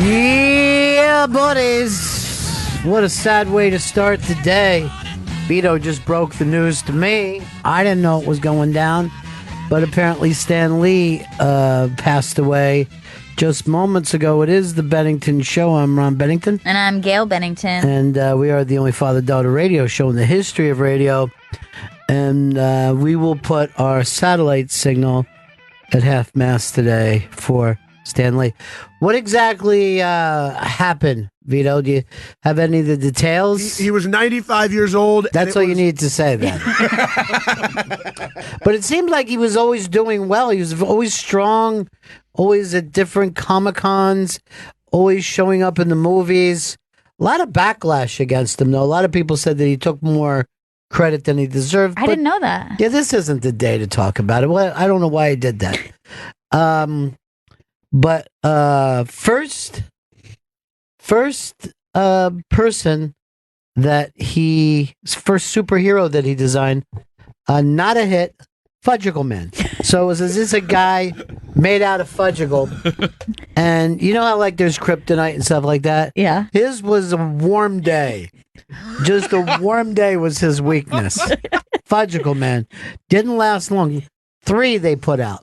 Yeah, buddies. What a sad way to start the day. Vito just broke the news to me. I didn't know it was going down, but apparently Stan Lee passed away just moments ago. It is the Bennington Show. I'm Ron Bennington. And I'm Gail Bennington. And we are the only father-daughter radio show in the history of radio. And we will put our satellite signal at half-mast today for Stan Lee. What exactly happened, Vito? Do you have any of the details? He was 95 years old. That's all you need to say then. But it seemed like he was always doing well. He was always strong, always at different Comic-Cons, always showing up in the movies. A lot of backlash against him, though. A lot of people said that he took more credit than he deserved. I didn't know that. Yeah, this isn't the day to talk about it. Well, I don't know why he did that. But first person that first superhero that he designed, not a hit, Fudgicle Man. So is this a guy made out of Fudgicle? And you know how like there's kryptonite and stuff like that? Yeah. His was a warm day. Just a warm day was his weakness. Fudgicle Man. Didn't last long. 3 they put out.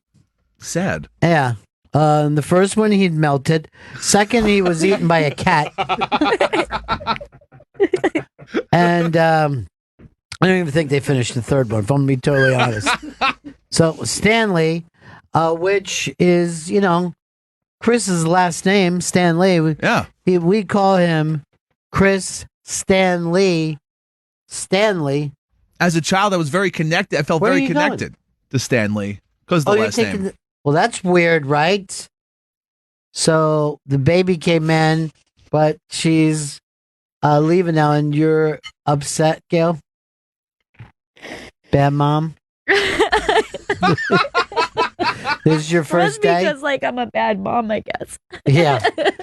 Sad. Yeah. The first one he'd melted. Second, he was eaten by a cat. And I don't even think they finished the third one, if I'm going to be totally honest. So Stanley, which is, Chris's last name, Stanley. Yeah. We call him Chris Stanley. Stanley. As a child, I was very connected. I felt Where very are you connected to Stanley because of the last name. Well, that's weird, right? So the baby came in, but she's leaving now, and you're upset, Gail? Bad mom? This is your first day? Because, I'm a bad mom, I guess. Yeah.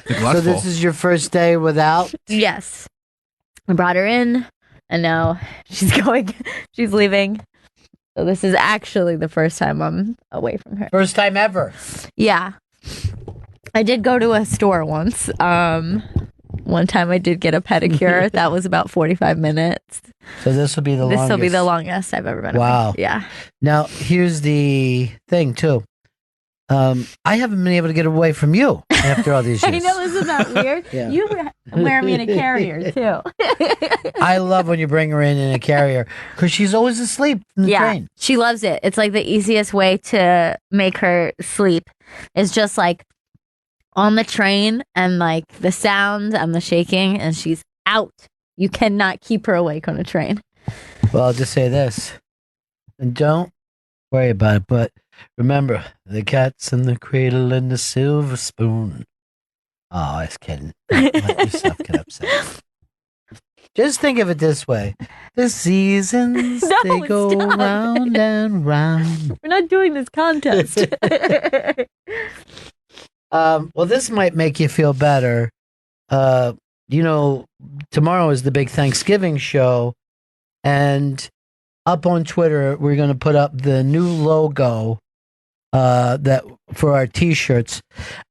So this is your first day without? Yes. I brought her in, and now she's leaving. So this is actually the first time I'm away from her. First time ever? Yeah. I did go to a store once. One time I did get a pedicure. That was about 45 minutes. So this will be the longest? This will be the longest I've ever been away. Wow. Yeah. Now, here's the thing, too. I haven't been able to get away from you after all these years. I know, isn't that weird? Yeah. You wear me in a carrier, too. I love when you bring her in a carrier because she's always asleep in the train. She loves it. It's like the easiest way to make her sleep is just on the train and the sound and the shaking, and she's out. You cannot keep her awake on a train. Well, I'll just say this. And don't worry about it, but remember, the cat's in the cradle and the silver spoon. Oh, I was kidding. Don't let yourself get upset. Just think of it this way. The seasons, they go stop. round and round. We're not doing this contest. Well, this might make you feel better. Tomorrow is the big Thanksgiving show, and up on Twitter, we're going to put up the new logo that for our T-shirts,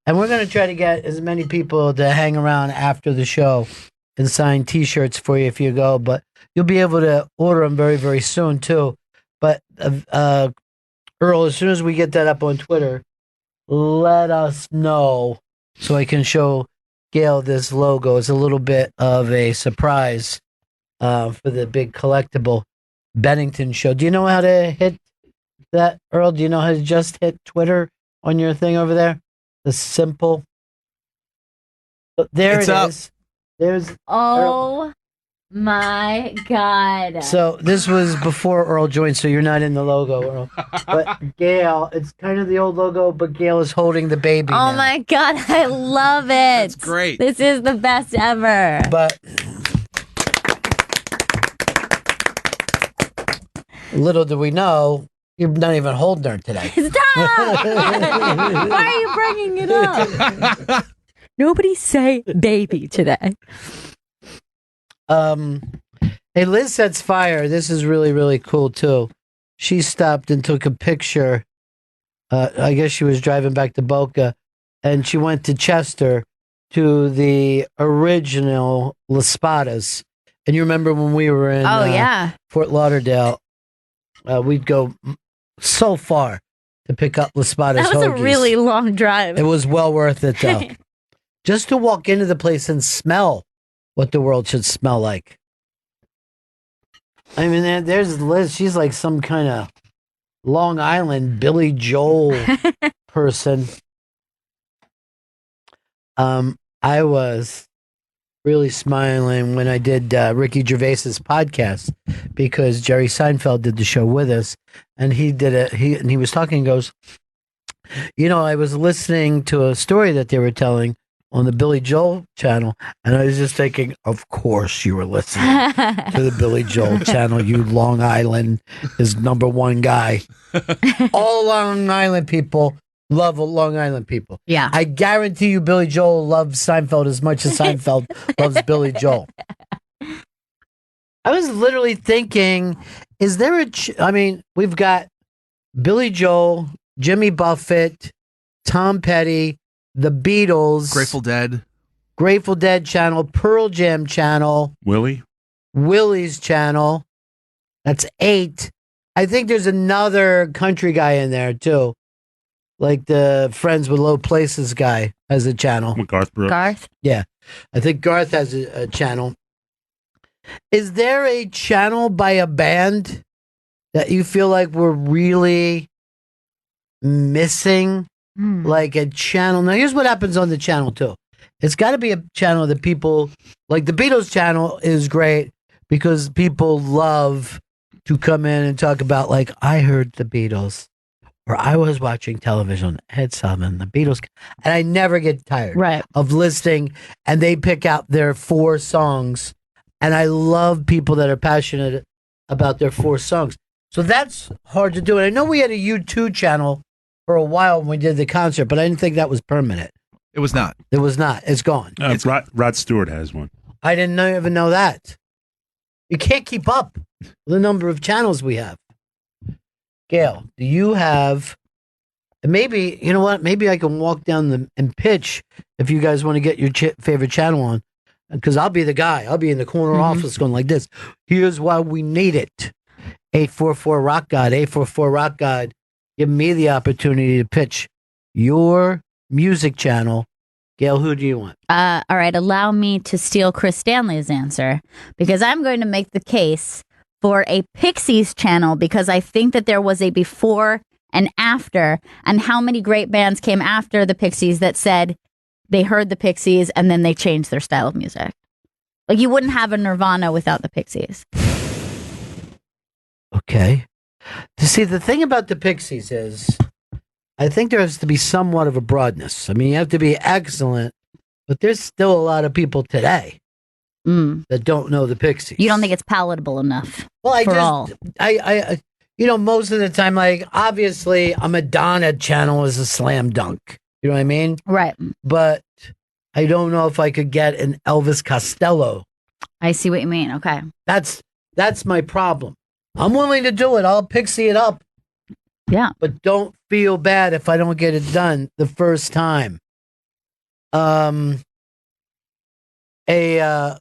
and we're going to try to get as many people to hang around after the show and sign T-shirts for you if you go. But you'll be able to order them very, very soon too. But Earl, as soon as we get that up on Twitter, let us know so I can show Gail this logo. It's a little bit of a surprise for the big collectible Bennington show. Do you know how to hit that, Earl? Do you know how to just hit Twitter on your thing over there? The simple. There it's it up. Is. There's Oh my God. So this was before Earl joined, so you're not in the logo, Earl. But Gail, it's kind of the old logo, but Gail is holding the baby now. Oh my God, I love it. That's great. This is the best ever. But little do we know, you're not even holding her today. Stop! Why are you bringing it up? Nobody say baby today. Hey, Liz Sets Fire. This is really, really cool, too. She stopped and took a picture. I guess she was driving back to Boca, and she went to Chester to the original Las Espadas. And you remember when we were in Fort Lauderdale, we'd go so far to pick up Las Espadas That was hoagies. a really long drive. It was well worth it, though. Just to walk into the place and smell what the world should smell like. I mean, there's Liz. She's like some kind of Long Island Billy Joel person. I was really smiling when I did Ricky Gervais's podcast because Jerry Seinfeld did the show with us, and he did it. He was talking and goes, I was listening to a story that they were telling on the Billy Joel channel, and I was just thinking, of course you were listening to the Billy Joel channel, you Long Island is number one guy. All Long Island people love Long Island people. Yeah. I guarantee you Billy Joel loves Seinfeld as much as Seinfeld loves Billy Joel. I was literally thinking, is there we've got Billy Joel, Jimmy Buffett, Tom Petty, the Beatles, Grateful Dead channel, Pearl Jam channel, Willie's channel. That's 8. I think there's another country guy in there too, like the Friends with Low Places guy has a channel. Garth Brooks. Garth? Yeah, I think Garth has a channel. Is there a channel by a band that you feel like we're really missing? Like a channel. Now, here's what happens on the channel, too. It's got to be a channel that people, like the Beatles channel is great because people love to come in and talk about, like, I heard the Beatles, or I was watching television, Ed Sullivan, the Beatles. And I never get tired of listening, and they pick out their 4 songs. And I love people that are passionate about their 4 songs. So that's hard to do. And I know we had a U2 channel for a while when we did the concert, but I didn't think that was permanent. It was not. It was not. It's gone. Rod Stewart has one. I didn't even know that. You can't keep up with the number of channels we have. Gail, do you have... Maybe, you know what? Maybe I can walk down and pitch if you guys want to get your favorite channel on. Because I'll be the guy. I'll be in the corner office going like this. Here's why we need it. 844 Rock God. 844 Rock God. Give me the opportunity to pitch your music channel. Gail, who do you want? All right, allow me to steal Chris Stanley's answer because I'm going to make the case for a Pixies channel because I think that there was a before and after, and how many great bands came after the Pixies that said they heard the Pixies and then they changed their style of music. Like you wouldn't have a Nirvana without the Pixies. Okay. To see, the thing about the Pixies is, I think there has to be somewhat of a broadness. I mean, you have to be excellent, but there's still a lot of people today that don't know the Pixies. You don't think it's palatable enough? Well, all? I most of the time, like, obviously, a Madonna channel is a slam dunk. You know what I mean? Right. But I don't know if I could get an Elvis Costello. I see what you mean. Okay. That's my problem. I'm willing to do it. I'll pixie it up. Yeah. But don't feel bad if I don't get it done the first time.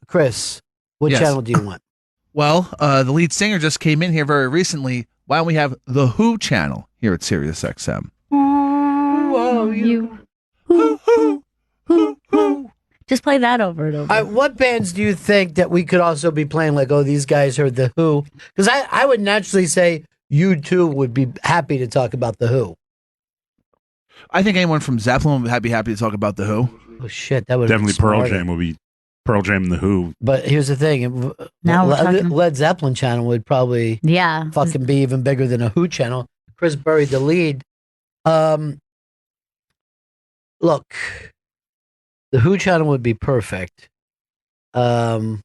Chris, what channel do you want? Well, the lead singer just came in here very recently. Why don't we have the Who channel here at Sirius XM? Who are you? Who? Just play that over and over. What bands do you think that we could also be playing? Like, oh, these guys heard the Who? Because I would naturally say you too would be happy to talk about the Who. I think anyone from Zeppelin would be happy to talk about the Who. Oh shit, that would definitely Pearl Jam will be Pearl Jam and the Who. But here's the thing: now Led Zeppelin channel would probably fucking be even bigger than a Who channel. Chris buried the lead. Look, the Who channel would be perfect. There's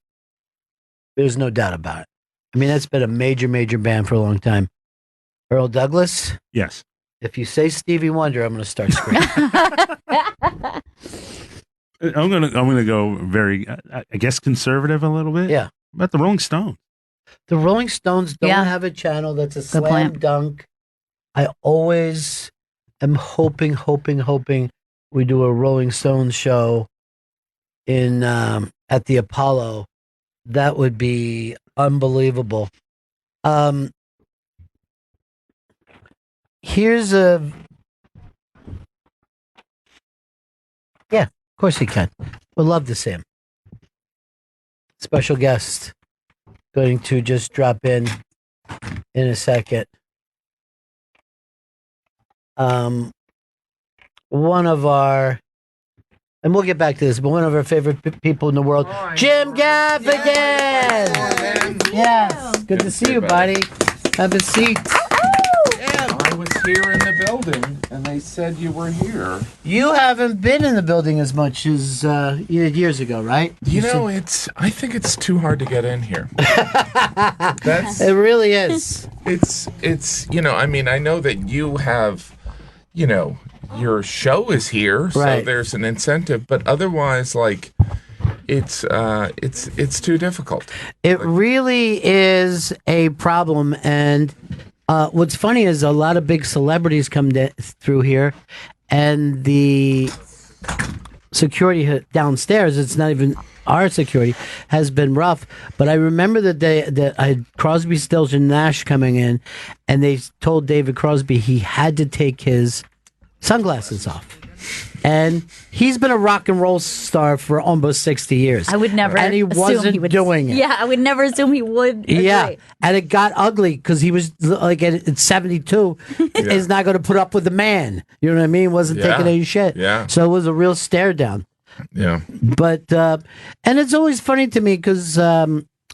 no doubt about it. I mean, that's been a major band for a long time. Earl Douglas? Yes. If you say Stevie Wonder, I'm going to start screaming. I'm gonna go very, I guess, conservative a little bit. Yeah. About the Rolling Stones. The Rolling Stones don't have a channel that's a slam dunk. I always am hoping we do a Rolling Stones show in at the Apollo, that would be unbelievable. Here's a yeah, of course he can. Would love to see him. Special guest going to just drop in a second. One of our, and we'll get back to this, but one of our favorite people in the world, Jim Gaffigan. Yes, good to see you, buddy. Have a seat. I was here in the building, and they said you were here. You haven't been in the building as much as you did years ago, right? You know, I think it's too hard to get in here. It really is. It's I mean, I know that you have, your show is here, so Right. there's an incentive, but otherwise, like, it's too difficult. It really is a problem, and what's funny is a lot of big celebrities come through here, and the security downstairs, it's not even our security, has been rough. But I remember the day that I had Crosby, Stills, and Nash coming in, and they told David Crosby he had to take his sunglasses off. And he's been a rock and roll star for almost 60 years. I would never And he assume wasn't he would, doing it. Yeah, I would never assume he would. Yeah, agree. and it got ugly because he was like at 72, is not going to put up with the man. You know what I mean? Wasn't Yeah. taking any shit. Yeah. So it was a real stare down. Yeah. But and it's always funny to me because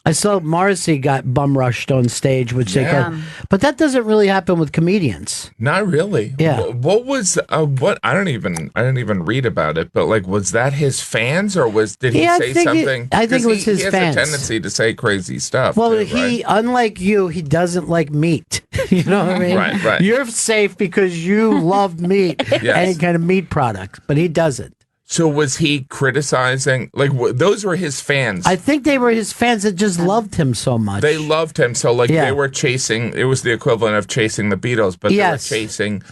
I saw Morrissey got bum rushed on stage, which they Yeah. got, but that doesn't really happen with comedians. Not really. Yeah. What was what? I didn't even read about it. But like, was that his fans, or did he Yeah, I say think something? I think it 'Cause was his he has fans. a tendency to say crazy stuff. Well, too, he, right? unlike you, he doesn't like meat. You know what I mean? Right. You're safe because you love meat, Yes. any kind of meat product, but he doesn't. So was he criticizing? Like, those were his fans. I think they were his fans that just loved him so much. They loved him. So like, Yeah. they were chasing. It was the equivalent of chasing the Beatles, but Yes. they were chasing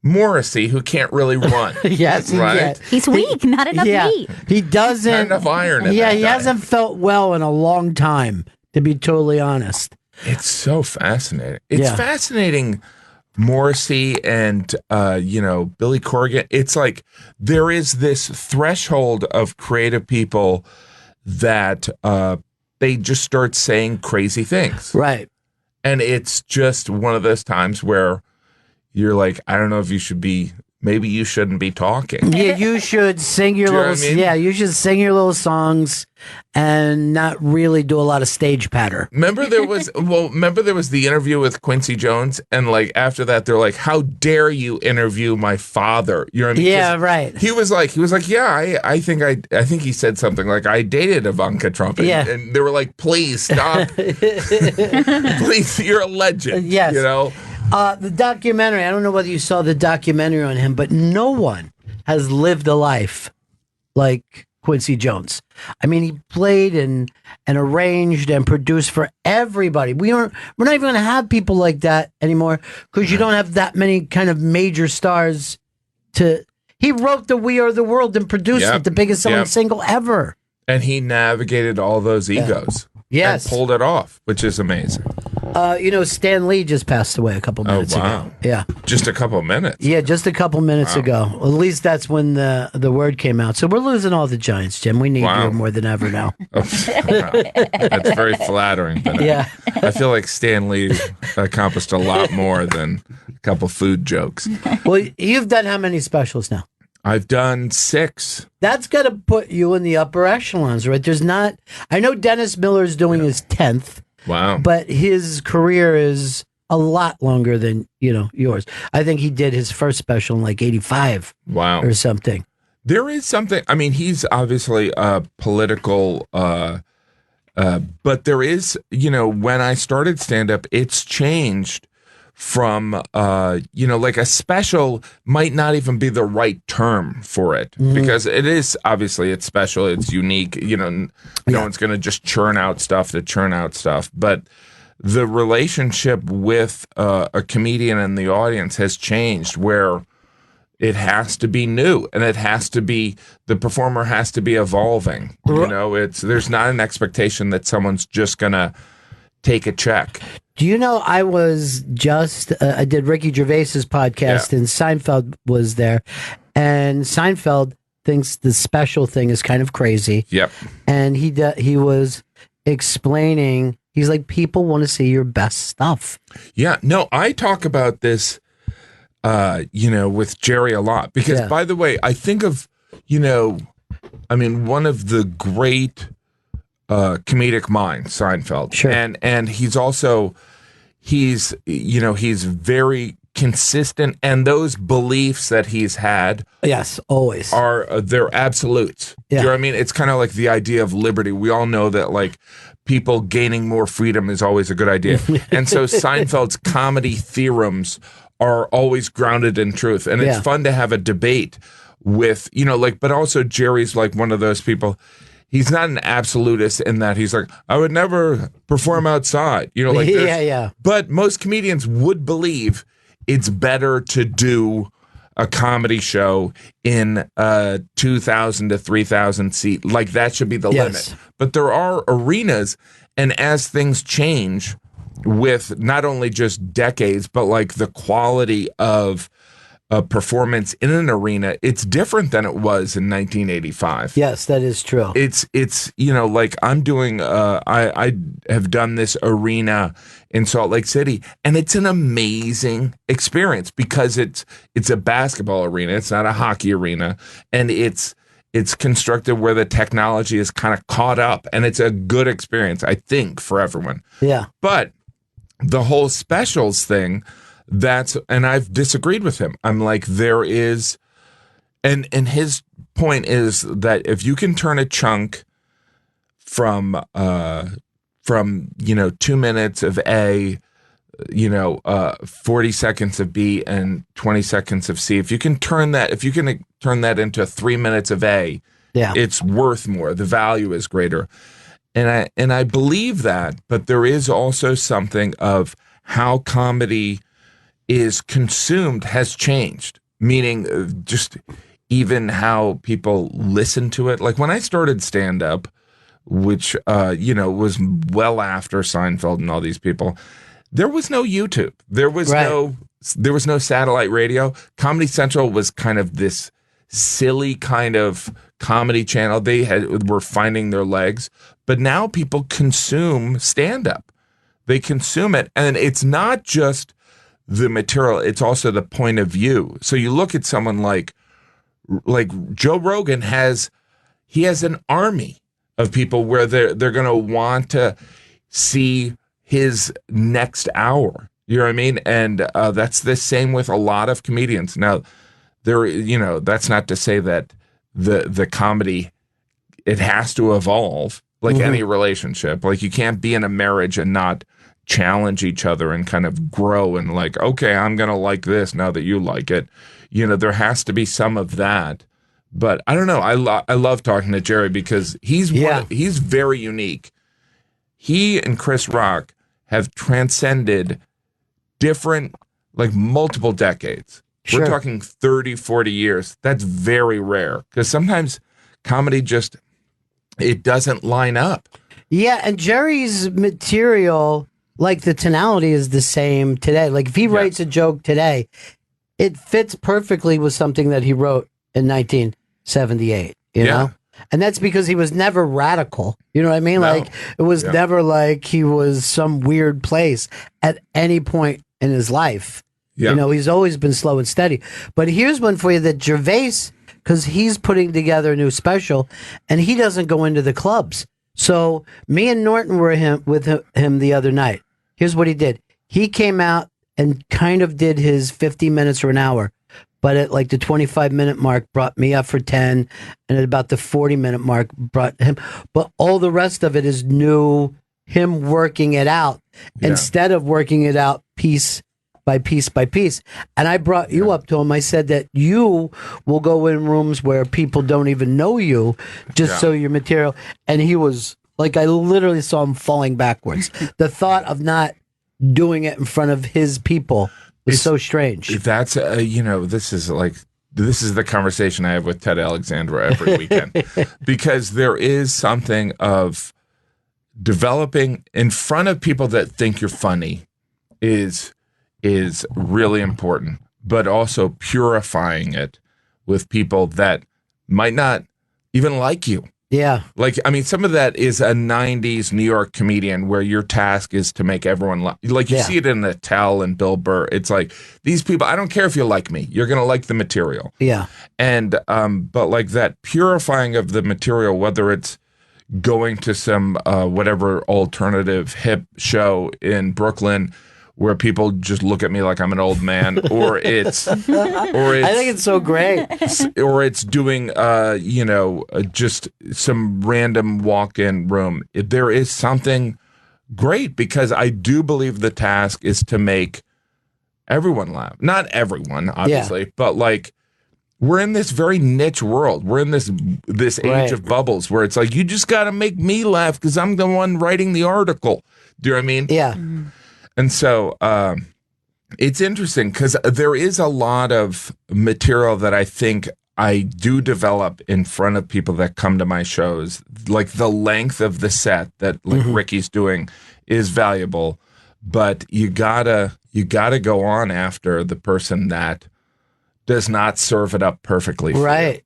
Morrissey, who can't really run. yes, Right? yeah. He's weak, not enough Yeah, meat. he doesn't. Not enough iron in Yeah, that he guy. hasn't felt well in a long time, to be totally honest. It's so fascinating. It's Yeah. fascinating. Morrissey and Billy Corgan. It's like there is this threshold of creative people that they just start saying crazy things, Right. and it's just one of those times where you're like, I don't know if you should be. Maybe you shouldn't be talking. Yeah, you should sing your Do you know little. what I mean? Yeah, you should sing your little songs, and not really do a lot of stage patter. Remember there was the interview with Quincy Jones, and like after that they're like, how dare you interview my father? You know what I mean? Yeah, 'Cause right. He was like, yeah, I think he said something like, I dated Ivanka Trump, and, Yeah. and they were like, please stop, please, you're a legend. Yes. You know, The documentary, I don't know whether you saw the documentary on him, but no one has lived a life like Quincy Jones. I mean, he played and arranged and produced for everybody. We're not even going to have people like that anymore because you don't have that many kind of major stars he wrote the We Are the World and produced Yep. it, the biggest selling Yep. single ever. and he navigated all those egos. Yes. And pulled it off, which is amazing. Stan Lee just passed away a couple minutes wow. ago. Yeah. Just a couple minutes. Yeah, just a couple minutes ago. Well, at least that's when the word came out. So we're losing all the Giants, Jim. We need Wow. you more than ever now. Oh, wow. That's very flattering. But Yeah. I feel like Stan Lee accomplished a lot more than a couple food jokes. Well, you've done how many specials now? I've done 6. That's got to put you in the upper echelons, right? I know Dennis Miller's doing his 10th, Wow. but his career is a lot longer than, yours. I think he did his first special in like 85 Wow. or something. There is something, I mean, he's obviously political, but there is, when I started stand-up, it's changed from, like a special might not even be the right term for it because it is, obviously, it's special, it's unique, no one's going to just churn out stuff to churn out stuff, but the relationship with a comedian and the audience has changed where It has to be new, and the performer has to be evolving. There's not an expectation that someone's just gonna take a check. Do you know I did Ricky Gervais's podcast, and Seinfeld was there, and Seinfeld thinks the special thing is kind of crazy. Yep. And he was explaining, he's like, people want to see your best stuff. Yeah. No, I talk about this with Jerry a lot because, by the way, I think of, one of the great comedic minds, Seinfeld. Sure. And he's very consistent, and those beliefs that he's had, yes, always they're absolutes. Yeah. You know what I mean? It's kind of like the idea of liberty. We all know that like people gaining more freedom is always a good idea. And so Seinfeld's comedy theorems are always grounded in truth. And it's fun to have a debate with, but also Jerry's like one of those people. He's not an absolutist in that he's like, I would never perform outside, But most comedians would believe it's better to do a comedy show in a 2,000 to 3,000 seat. Like that should be the limit. But there are arenas, and as things change, with not only just decades, but like the quality of a performance in an arena, it's different than it was in 1985. Yes, that is true. It's like I'm doing, I have done this arena in Salt Lake City, and it's an amazing experience because it's a basketball arena. It's not a hockey arena, and it's constructed where the technology is kind of caught up, and it's a good experience, I think, for everyone. Yeah. But the whole specials thing, and I've disagreed with him. I'm like, there is, and his point is that if you can turn a chunk from 2 minutes of A, 40 seconds of B and 20 seconds of C, if you can turn that into 3 minutes of A, it's worth more. The value is greater. And I believe that, but there is also something of how comedy is consumed has changed, meaning just even how people listen to it. Like when I started stand-up, which, was well after Seinfeld and all these people, there was no YouTube. There was no satellite radio. Comedy Central was kind of this silly kind of comedy channel. They were finding their legs, but now people consume stand-up. They consume it, and it's not just the material; it's also the point of view. So you look at someone like Joe Rogan has an army of people where they're going to want to see his next hour. You know what I mean? And that's the same with a lot of comedians. Now, that's not to say that the comedy, it has to evolve like any relationship. Like you can't be in a marriage and not challenge each other and kind of grow and like, okay, I'm going to like this now that you like it. There has to be some of that. But I don't know. I love talking to Jerry because he's very unique. He and Chris Rock have transcended different, like multiple decades. Sure. We're talking 30, 40 years. That's very rare because sometimes comedy it doesn't line up. Yeah, and Jerry's material, like the tonality is the same today. Like if he writes a joke today, it fits perfectly with something that he wrote in 1978, you know? And that's because he was never radical. You know what I mean? No. Like it was never like he was some weird place at any point in his life. Yeah. He's always been slow and steady. But here's one for you that Gervais, because he's putting together a new special and he doesn't go into the clubs. So me and Norton were with him the other night. Here's what he did. He came out and kind of did his 50 minutes or an hour. But at like the 25-minute mark brought me up for 10. And at about the 40-minute mark brought him. But all the rest of it is him working it out instead of working it out piece by piece by piece. And I brought you up to him. I said that you will go in rooms where people don't even know you just so your material. And he was like, I literally saw him falling backwards. The thought of not doing it in front of his people was so strange. That's, this is like this is the conversation I have with Ted Alexandra every weekend, because there is something of developing in front of people that think you're funny is really important, but also purifying it with people that might not even like you. Yeah. Like, I mean, some of that is a 90s New York comedian where your task is to make everyone laugh. Like, you see it in Attell and Bill Burr. It's like, these people, I don't care if you like me. You're going to like the material. Yeah. And, but like that purifying of the material, whether it's going to some, whatever alternative hip show in Brooklyn where people just look at me like I'm an old man, or it's I think it's so great. or it's doing, just some random walk-in room. There is something great, because I do believe the task is to make everyone laugh. Not everyone, obviously, but like, we're in this very niche world. We're in this age of bubbles where it's like, you just got to make me laugh because I'm the one writing the article. Do you know what I mean? Yeah. And so it's interesting because there is a lot of material that I think I do develop in front of people that come to my shows. Like the length of the set that like Ricky's doing is valuable, but you gotta go on after the person that does not serve it up perfectly. Right.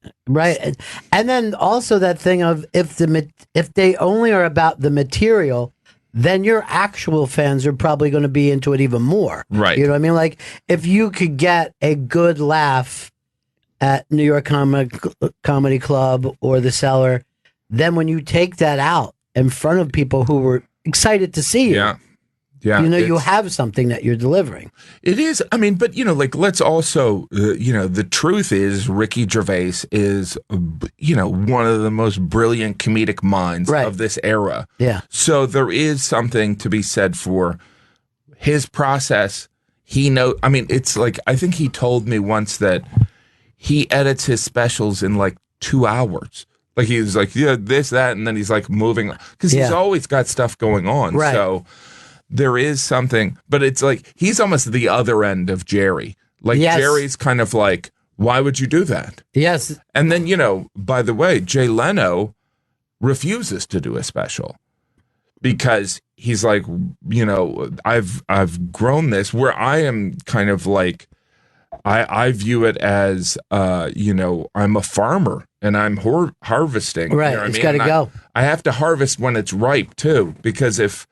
And then also that thing of if they only are about the material, then your actual fans are probably going to be into it even more. Right. You know what I mean? Like, if you could get a good laugh at New York Comedy Club or The Cellar, then when you take that out in front of people who were excited to see you, you have something that you're delivering. It is. I mean, but, like, let's also, the truth is Ricky Gervais is, one of the most brilliant comedic minds of this era. Yeah. So there is something to be said for his process. It's like, I think he told me once that he edits his specials in like 2 hours. Like, he's like, this, that, and then he's like moving, because he's always got stuff going on. Right. So there is something, but it's like, he's almost the other end of Jerry. Like, Jerry's kind of like, why would you do that? Yes. And then, by the way, Jay Leno refuses to do a special because he's like, I've grown this where I am kind of like, I view it as, I'm a farmer and I'm harvesting. Right. You know what It's I mean? got to go. I have to harvest when it's ripe too, because if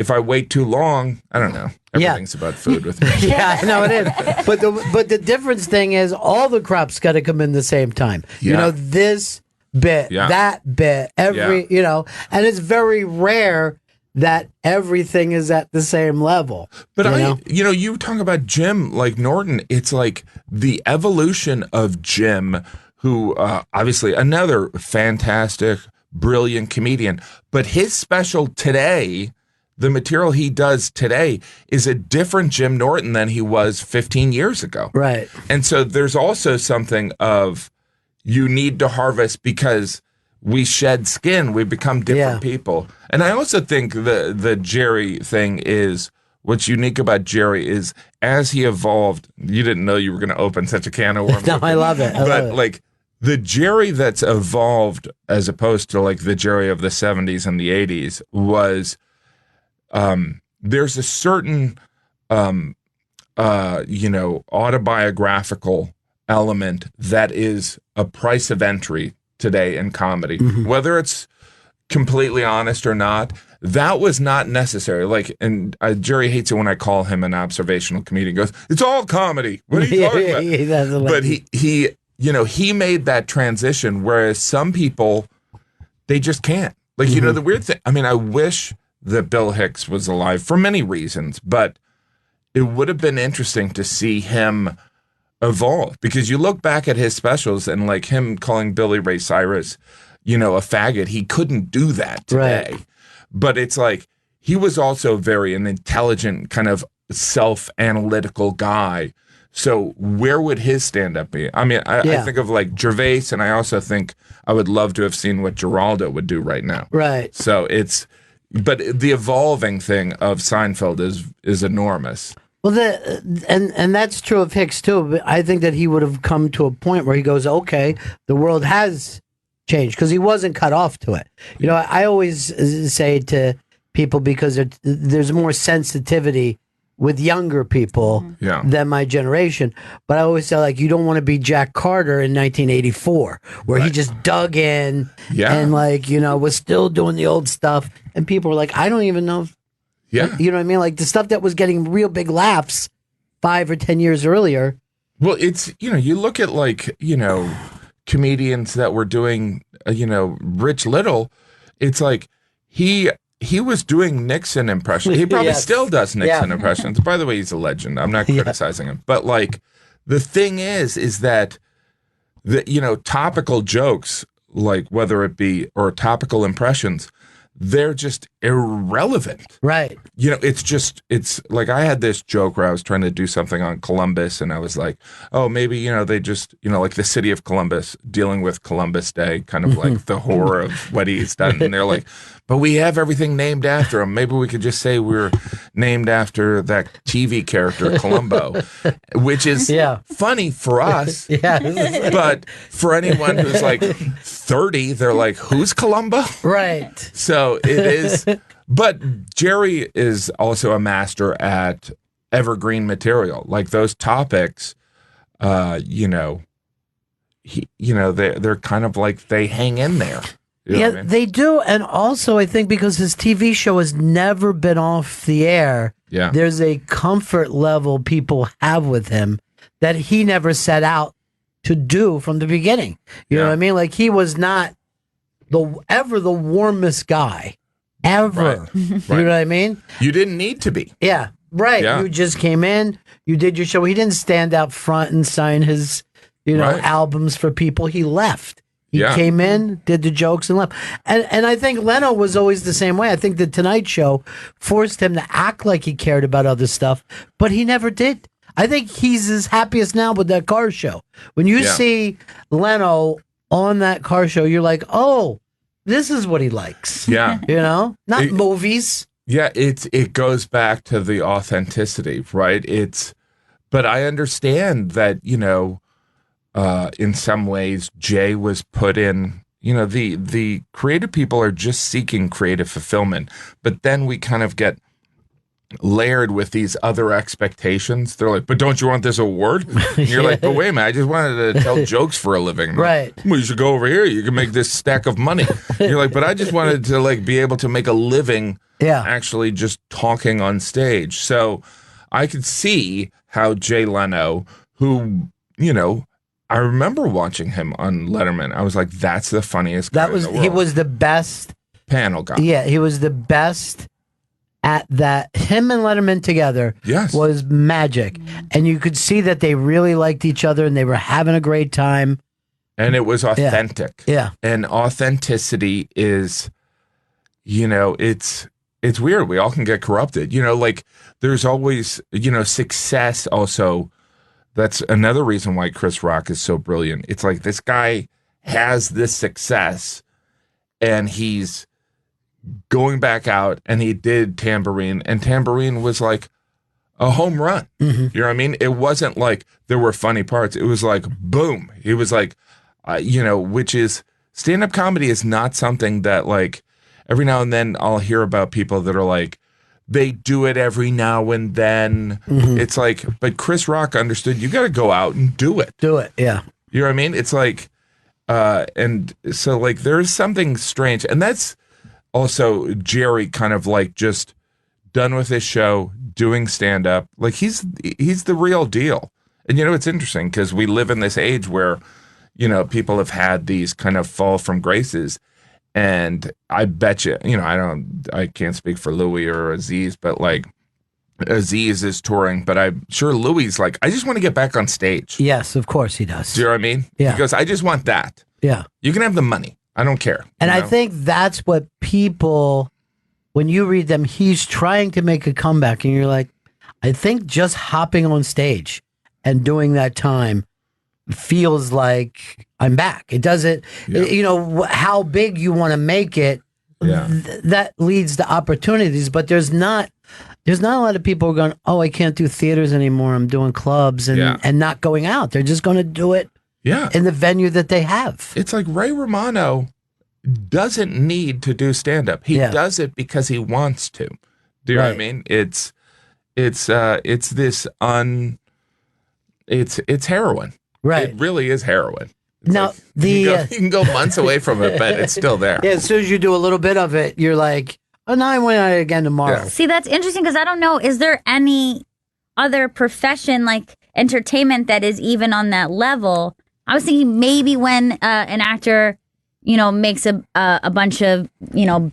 I wait too long, I don't know. Everything's about food with me. Yeah, I know it is. But the difference thing is all the crops got to come in the same time. Yeah. This bit, that bit, and it's very rare that everything is at the same level. But you talk about Jim like Norton. It's like the evolution of Jim, who obviously another fantastic, brilliant comedian, but his special today, the material he does today, is a different Jim Norton than he was 15 years ago. Right. And so there's also something of, you need to harvest because we shed skin, we become different people. And I also think the Jerry thing is, what's unique about Jerry is, as he evolved, you didn't know you were going to open such a can of worms. No, I love it. Like, the Jerry that's evolved as opposed to like the Jerry of the 70s and the 80s was, there's a certain, autobiographical element that is a price of entry today in comedy, whether it's completely honest or not. That was not necessary. Like, and Jerry hates it when I call him an observational comedian. He goes, it's all comedy. What are you talking about? But he made that transition, whereas some people, they just can't. Like, the weird thing, I wish that Bill Hicks was alive for many reasons, but it would have been interesting to see him evolve, because you look back at his specials and like him calling Billy Ray Cyrus, a faggot, he couldn't do that today. Right. But it's like, he was also an intelligent kind of self-analytical guy. So where would his stand-up be? I think of like Gervais, and I also think I would love to have seen what Geraldo would do right now. Right. So but the evolving thing of Seinfeld is enormous. Well, and that's true of Hicks too. But I think that he would have come to a point where he goes, okay, the world has changed, because he wasn't cut off to it. You know, I always say to people, because there's more sensitivity with younger people than my generation. But I always say, like, you don't want to be Jack Carter in 1984, where he just dug in and, like, you know, was still doing the old stuff. And people were like, I don't even know if, you know what I mean? Like, the stuff that was getting real big laughs 5 or 10 years earlier. Well, it's, you know, you look at, like, you know, comedians that were doing, you know, Rich Little. It's like he was doing Nixon impressions. He probably still does Nixon impressions. By the way, he's a legend. I'm not criticizing him. But, like, the thing is that, you know, topical jokes, like, whether it be, or topical impressions, they're just irrelevant. Right. You know, it's like, I had this joke where I was trying to do something on Columbus, and I was like, oh, maybe, you know, they just, you know, like the city of Columbus dealing with Columbus Day, kind of like the horror of what he's done. And they're like, but we have everything named after him. Maybe we could just say we're named after that TV character, Columbo, which is funny for us. But for anyone who's like 30, they're like, who's Columbo? Right. So it is. But Jerry is also a master at evergreen material. Like, those topics, you know, they're kind of like, they hang in there. You know what I mean? They do. And also, I think because his TV show has never been off the air, there's a comfort level people have with him that he never set out to do from the beginning. You know what I mean? Like, he was not ever the warmest guy. Ever. Right. You know what I mean? You didn't need to be. Yeah. Right. Yeah. You just came in, you did your show. He didn't stand out front and sign his, you know, albums for people. He left. He came in, did the jokes, and left. And I think Leno was always the same way. I think the Tonight Show forced him to act like he cared about other stuff, but he never did. I think he's his happiest now with that car show. When you see Leno on that car show, you're like, oh, this is what he likes. Yeah. You know? Not movies. Yeah, it goes back to the authenticity, right? But I understand that, you know, in some ways, Jay was put in, you know, the creative people are just seeking creative fulfillment, but then we kind of get layered with these other expectations. They're like, but don't you want this award? And you're like, but wait a minute, I just wanted to tell jokes for a living. Right. Well, you should go over here. You can make this stack of money. You're like, but I just wanted to, like, be able to make a living actually just talking on stage. So I could see how Jay Leno, who, you know, I remember watching him on Letterman. I was like, that's the funniest guy in the world. He was the best panel guy. Yeah, he was the best at that. Him and Letterman together was magic. And you could see that they really liked each other and they were having a great time. And it was authentic. Yeah. And authenticity is, you know, it's weird. We all can get corrupted. You know, like, there's always, you know, success also. That's another reason why Chris Rock is so brilliant. It's like, this guy has this success and he's going back out, and he did Tambourine, and Tambourine was like a home run. You know what I mean? It wasn't like there were funny parts. It was like, boom. He was like, you know, which is, stand-up comedy is not something that, like, every now and then I'll hear about people that are like, they do it every now and then. It's like, but Chris Rock understood, you got to go out and do it. Do it, yeah. You know what I mean? It's like, and so, like, there's something strange. And that's also Jerry kind of, like, just done with his show, doing stand-up. Like, he's the real deal. And, you know, it's interesting because we live in this age where, you know, people have had these kind of fall from graces. And I bet you, you know, I can't speak for Louis or Aziz, but, like, Aziz is touring, but I'm sure Louis like, I just want to get back on stage. Yes, of course he does. Do you know what I mean? Yeah. Because I just want that. Yeah. You can have the money. I don't care. And I think that's what people, when you read them, he's trying to make a comeback. And you're like, I think just hopping on stage and doing that time feels like I'm back. It doesn't, you know, how big you want to make it, that leads to opportunities, but there's not there's not a lot of people who are going, oh, I can't do theaters anymore. I'm doing clubs and not going out. They're just going to do it in the venue that they have. It's like Ray Romano doesn't need to do stand-up. He does it because he wants to. Do you know what I mean? It's heroin. Right. It really is heroin. It's Now, you can go months away from it, but it's still there. Yeah, as soon as you do a little bit of it, you're like, oh, now I went out again tomorrow. Yeah. See, that's interesting because I don't know. Is there any other profession like entertainment that is even on that level? I was thinking maybe when an actor, makes a bunch of,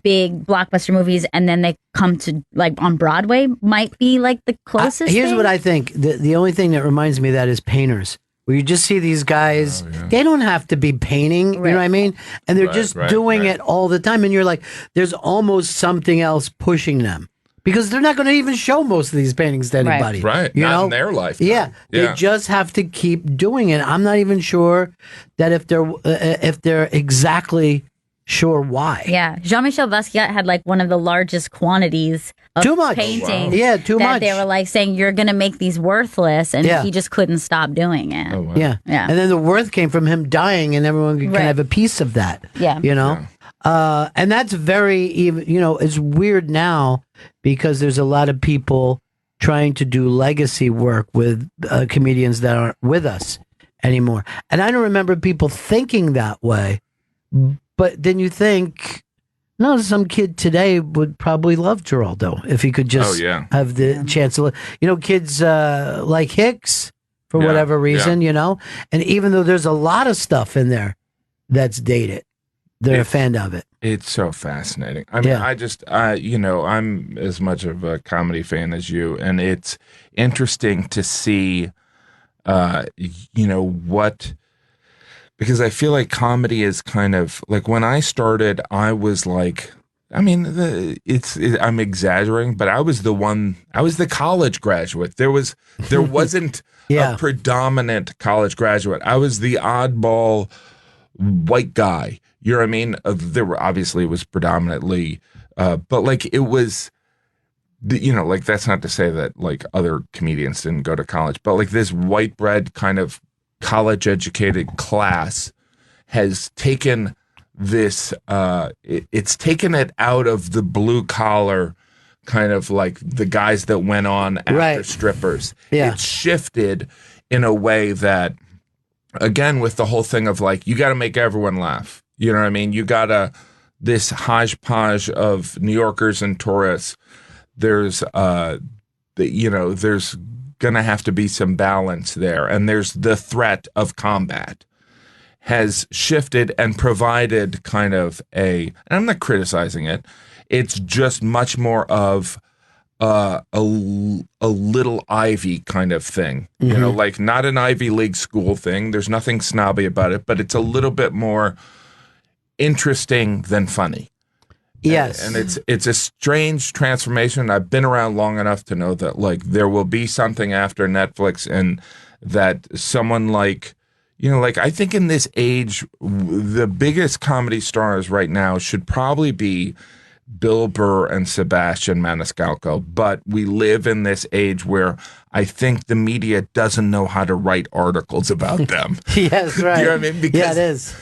big blockbuster movies and then they come to like on Broadway might be like the closest. Here's thing. what I think. The only thing that reminds me of that is painters. Where you just see these guys, they don't have to be painting, you know what I mean? And they're just doing it all the time. And you're like, there's almost something else pushing them. Because they're not going to even show most of these paintings to anybody. Right. You Not know? in their life. Yeah. They just have to keep doing it. I'm not even sure that if they're exactly sure why. Yeah. Jean-Michel Basquiat had like one of the largest quantities of Too much. paintings. Wow. Yeah, too that much. They were like saying, you're going to make these worthless. And he just couldn't stop doing it. Oh, wow. Yeah. Yeah. And then the worth came from him dying, and everyone can have a piece of that. Yeah. You know? And that's very, even, it's weird now because there's a lot of people trying to do legacy work with comedians that aren't with us anymore. And I don't remember people thinking that way. But then you think, no, some kid today would probably love Geraldo if he could just have the chance to, kids like Hicks for whatever reason, and even though there's a lot of stuff in there that's dated, they're a fan of it. It's so fascinating. I mean, I'm as much of a comedy fan as you, and it's interesting to see, because I feel like comedy is kind of like when I started, I was like, I mean, I'm exaggerating, but I was the college graduate. There wasn't a predominant college graduate. I was the oddball white guy. You know what I mean? It was predominantly, but like it was, like that's not to say that like other comedians didn't go to college, but like this white bread kind of college educated class has taken this, it's taken it out of the blue collar kind of like the guys that went on after strippers. Yeah. It's shifted in a way that, again, with the whole thing of like, you got to make everyone laugh. You know what I mean? You got this hodgepodge of New Yorkers and tourists. There's, there's going to have to be some balance there. And there's the threat of combat has shifted and provided kind of and I'm not criticizing it. It's just much more of a little Ivy kind of thing, like not an Ivy League school thing. There's nothing snobby about it, but it's a little bit more interesting than funny. Yes. And it's a strange transformation. I've been around long enough to know that like there will be something after Netflix, and that someone like, I think in this age, the biggest comedy stars right now should probably be Bill Burr and Sebastian Maniscalco. But we live in this age where I think the media doesn't know how to write articles about them. Yes, right. You know what I mean? Because it is.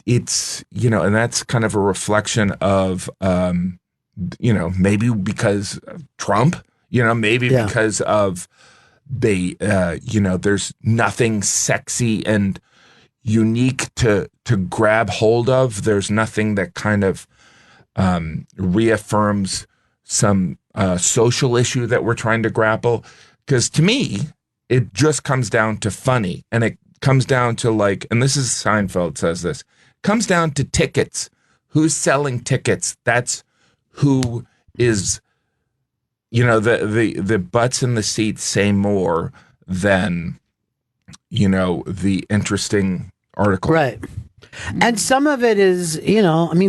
And that's kind of a reflection of, maybe because of Trump, because of there's nothing sexy and unique to grab hold of. There's nothing that kind of reaffirms some social issue that we're trying to grapple. Because to me, it just comes down to funny, and it comes down to like, and this is Seinfeld says this, comes down to tickets. Who's selling tickets? That's who is, the butts in the seats say more than, the interesting article. Right. And some of it is,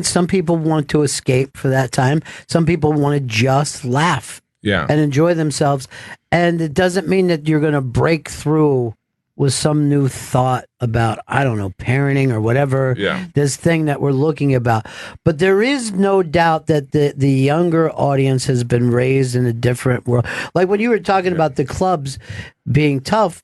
some people want to escape for that time. Some people want to just laugh and enjoy themselves. And it doesn't mean that you're going to break through with some new thought about, I don't know, parenting or whatever, Yeah. this thing that we're looking about. But there is no doubt that the younger audience has been raised in a different world. Like when you were talking about the clubs being tough,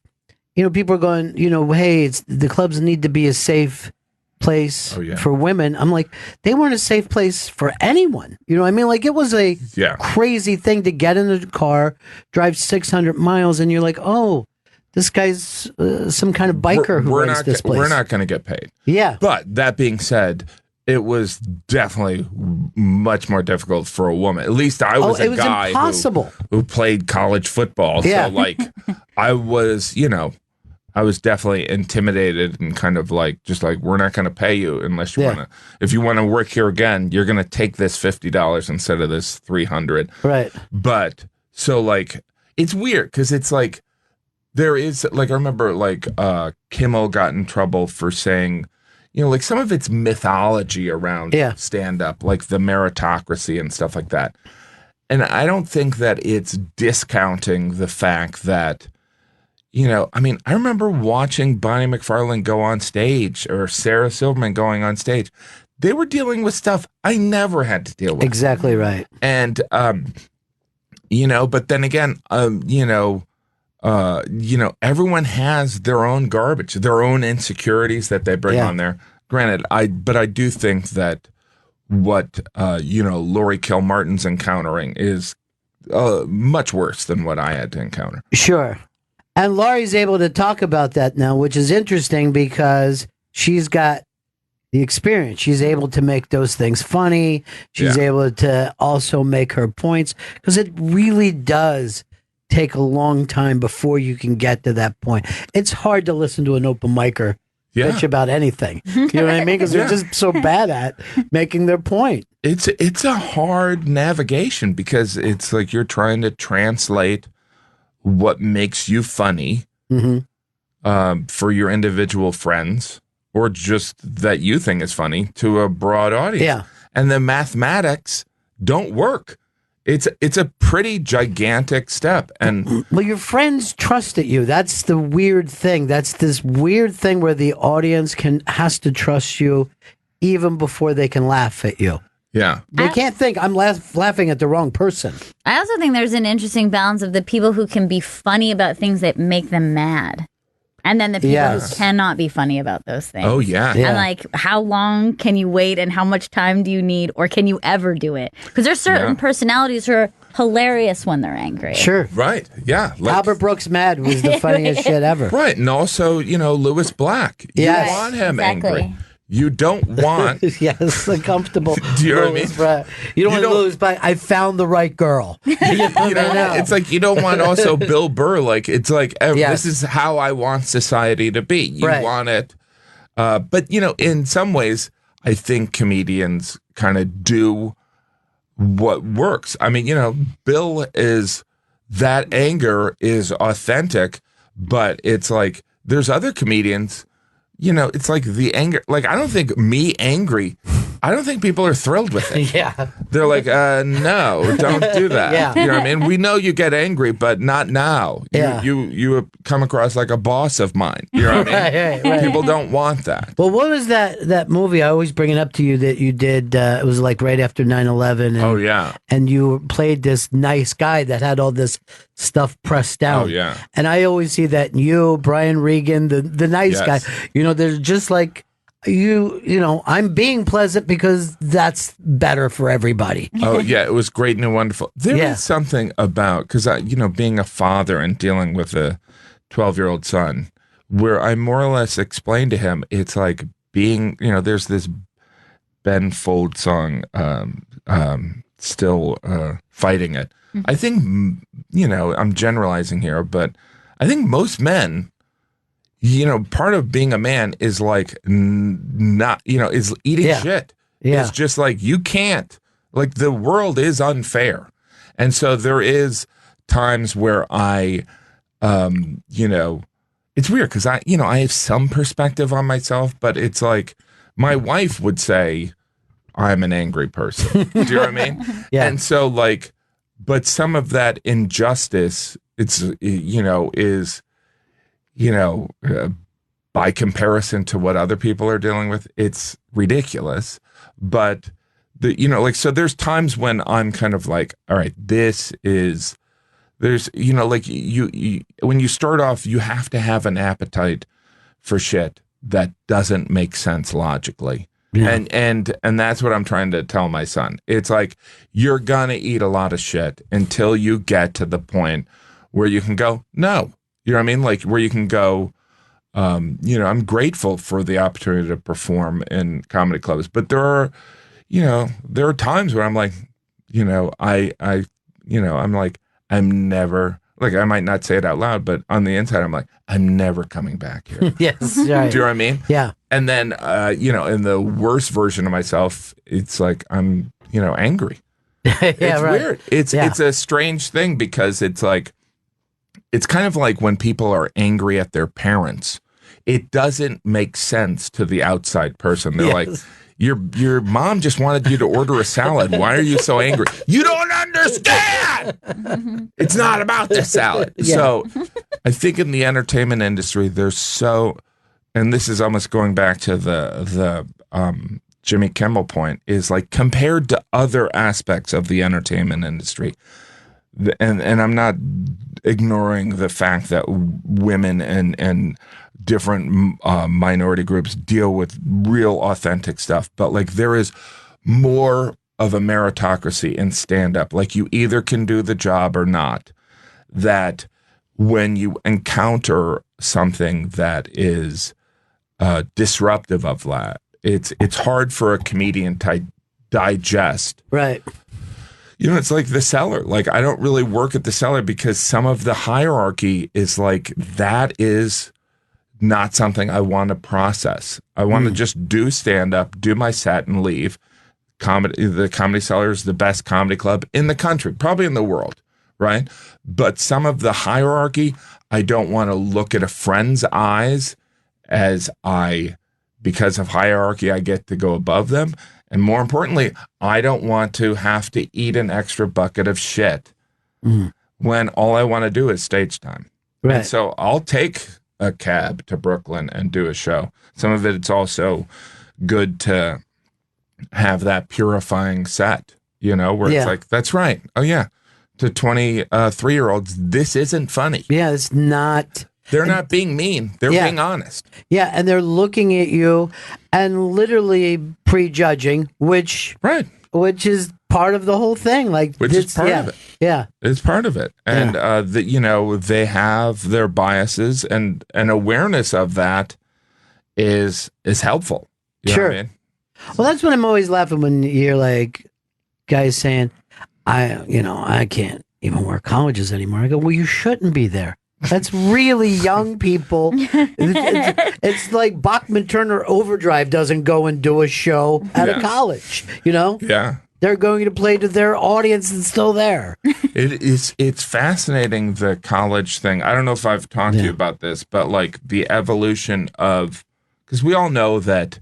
people are going, hey, the clubs need to be a safe place for women. I'm like, they weren't a safe place for anyone. You know what I mean? Like, it was a crazy thing to get in the car, drive 600 miles, and you're like, oh, this guy's some kind of biker who runs this place. We're not going to get paid. Yeah. But that being said, it was definitely much more difficult for a woman. At least I was a guy who played college football. Yeah. So, like, I was, I was definitely intimidated and kind of like, just like, we're not going to pay you unless you want to. If you want to work here again, you're going to take this $50 instead of this $300. Right. But so, like, it's weird because it's like, there is, like, I remember, like, Kimmel got in trouble for saying, like, some of its mythology around stand-up, like the meritocracy and stuff like that. And I don't think that it's discounting the fact that, I mean, I remember watching Bonnie McFarlane go on stage or Sarah Silverman going on stage. They were dealing with stuff I never had to deal with. Exactly right. And, but then again, everyone has their own garbage, their own insecurities that they bring on there. Granted, I do think that what, Lori Kilmartin's encountering is much worse than what I had to encounter. Sure. And Laurie's able to talk about that now, which is interesting because she's got the experience. She's able to make those things funny. She's able to also make her points because it really does take a long time before you can get to that point. It's hard to listen to an open micer bitch about anything. You know what I mean? Because they're just so bad at making their point. It's a hard navigation because it's like you're trying to translate what makes you funny for your individual friends or just that you think is funny to a broad audience. Yeah. And the mathematics don't work. It's a pretty gigantic step. And well, your friends trusted you. That's the weird thing. That's this weird thing where the audience has to trust you even before they can laugh at you. Yeah. They can't think I'm laughing at the wrong person. I also think there's an interesting balance of the people who can be funny about things that make them mad. And then the people who cannot be funny about those things. Oh, yeah. And like, how long can you wait and how much time do you need? Or can you ever do it? Because there's certain personalities who are hilarious when they're angry. Sure. Right. Yeah. Like, Albert Brooks Mad was the funniest shit ever. Right. And also, Lewis Black. Yes. You want him angry. You don't want... yes, uncomfortable. Do you know what I mean? You don't want to lose, but I found the right girl. It's like you don't want also Bill Burr. Like, it's like, this is how I want society to be. You want it. But, in some ways, I think comedians kind of do what works. I mean, Bill is... That anger is authentic, but it's like there's other comedians... it's like the anger. Like, I don't think me angry. I don't think people are thrilled with it. They're like, no, don't do that. You know what I mean? We know you get angry, but not now. You have come across like a boss of mine. You know what I mean? Right. People don't want that. Well, what was that movie? I always bring it up to you that you did. It was like right after 9/11. Oh, yeah. And you played this nice guy that had all this stuff pressed down. Oh, yeah. And I always see that in you, Brian Regan, the nice guy. There's just like... I'm being pleasant because that's better for everybody. Oh, yeah, it was great and wonderful. There is something about, because, being a father and dealing with a 12-year-old son, where I more or less explained to him, it's like being, there's this Ben Folds song, Still Fighting It. Mm-hmm. I think, I'm generalizing here, but I think most men, part of being a man is like is eating shit. Yeah. It's just like you can't, like the world is unfair. And so there is times where I, it's weird because I have some perspective on myself, but it's like my wife would say I'm an angry person. Do you know what I mean? Yeah. And so but some of that injustice, it's, is, by comparison to what other people are dealing with, it's ridiculous. But so there's times when I'm kind of like, all right, there's you when you start off, you have to have an appetite for shit that doesn't make sense logically. Yeah. And that's what I'm trying to tell my son. It's like, you're gonna eat a lot of shit until you get to the point where you can go, no. You know what I mean? Like, where you can go, I'm grateful for the opportunity to perform in comedy clubs, but there are times where I'm like, I'm like, I'm never, like, I might not say it out loud, but on the inside, I'm like, I'm never coming back here. Yes, right. Do you know what I mean? Yeah. And then, in the worst version of myself, it's like, I'm, angry. It's weird. It's a strange thing, because it's like, it's kind of like when people are angry at their parents. It doesn't make sense to the outside person. They're like, your mom just wanted you to order a salad. Why are you so angry? You don't understand. It's not about the salad. Yeah. So I think in the entertainment industry, and this is almost going back to the Jimmy Kimmel point, is like, compared to other aspects of the entertainment industry, and I'm not ignoring the fact that women and different minority groups deal with real authentic stuff, but like, there is more of a meritocracy in stand-up. Like, you either can do the job or not. That when you encounter something that is disruptive of that, it's hard for a comedian to digest. Right. It's like The Cellar. Like, I don't really work at The Cellar because some of the hierarchy is like, that is not something I want to process. I want to just do stand-up, do my set, and leave. The Comedy Cellar is the best comedy club in the country, probably in the world, right? But some of the hierarchy, I don't want to look at a friend's eyes because of hierarchy, I get to go above them. And more importantly, I don't want to have to eat an extra bucket of shit when all I want to do is stage time. Right. And so I'll take a cab to Brooklyn and do a show. Some of it's also good to have that purifying set, where it's like, that's right. Oh, yeah. To 23-year-olds, this isn't funny. Yeah, it's not. They're not being mean. They're being honest. Yeah, and they're looking at you and literally prejudging, which is part of the whole thing. Like, which is part of it. Yeah, it's part of it. And they have their biases, and an awareness of that is helpful. You know what I mean? Well, that's what I'm always laughing when you're like, guys saying, I can't even wear colleges anymore. I go, well, you shouldn't be there. That's really young people. It's like Bachman Turner Overdrive doesn't go and do a show at a college, Yeah. They're going to play to their audience and still there. It's fascinating, the college thing. I don't know if I've talked to you about this, but like the evolution of, because we all know that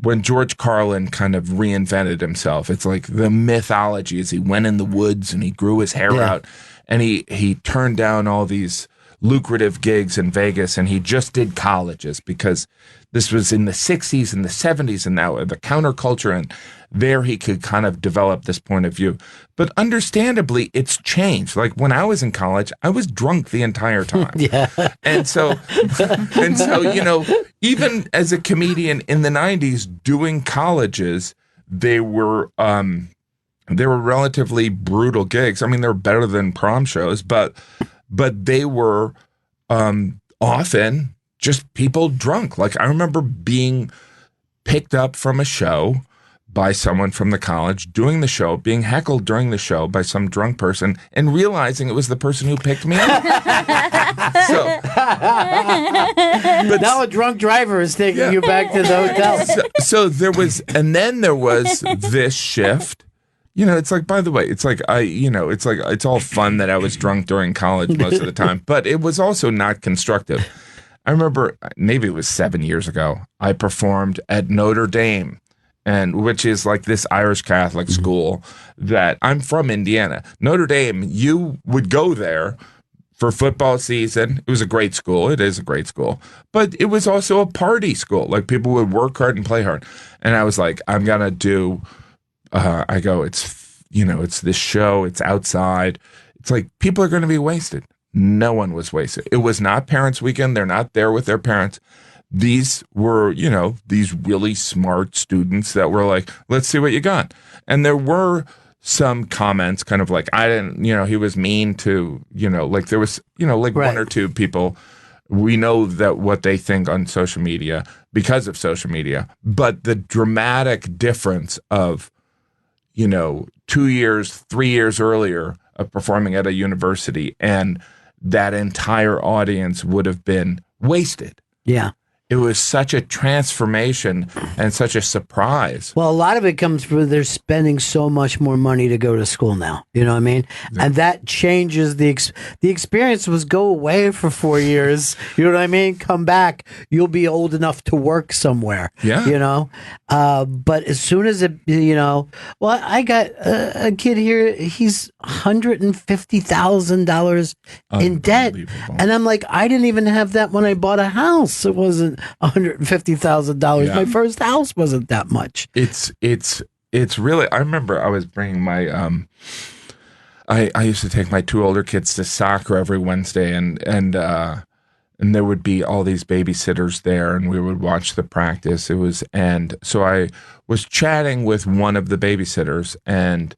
when George Carlin kind of reinvented himself, it's like the mythology is he went in the woods and he grew his hair out. And he turned down all these lucrative gigs in Vegas, and he just did colleges because this was in the 60s and the 70s, and now the counterculture, and there he could kind of develop this point of view. But understandably, it's changed. Like, when I was in college, I was drunk the entire time. And so, even as a comedian in the 90s doing colleges, they were relatively brutal gigs. I mean, they were better than prom shows, but they were often just people drunk. Like, I remember being picked up from a show by someone from the college, doing the show, being heckled during the show by some drunk person, and realizing it was the person who picked me up. But now a drunk driver is taking you back to the hotel. So there was this shift. It's like, by the way, it's like it's all fun that I was drunk during college most of the time, but it was also not constructive. I remember, maybe it was 7 years ago, I performed at Notre Dame, which is like this Irish Catholic school that I'm from Indiana. Notre Dame, you would go there for football season. It was a great school. It is a great school. But it was also a party school. Like, people would work hard and play hard. And I was like, I'm going to do, I go, it's, it's this show. It's outside. It's like, people are going to be wasted. No one was wasted. It was not Parents' Weekend. They're not there with their parents. These were, these really smart students that were like, let's see what you got. And there were some comments kind of like, I didn't, he was mean to, like there was, like Right. one or two people. We know that what they think on social media because of social media, but the dramatic difference of, 2 years, 3 years earlier of performing at a university, and that entire audience would have been wasted. Yeah. It was such a transformation and such a surprise. Well, a lot of it comes from they're spending so much more money to go to school now. You know what I mean? Yeah. And that changes the experience was go away for 4 years. You know what I mean? Come back. You'll be old enough to work somewhere. Yeah. But as soon as well, I got a kid here. He's $150,000 in debt. And I'm like, I didn't even have that when I bought a house. It wasn't $150,000. Yeah. My first house wasn't that much. It's really. I remember I was bringing my. I used to take my 2 older kids to soccer every Wednesday, and there would be all these babysitters there, and we would watch the practice. So I was chatting with one of the babysitters, and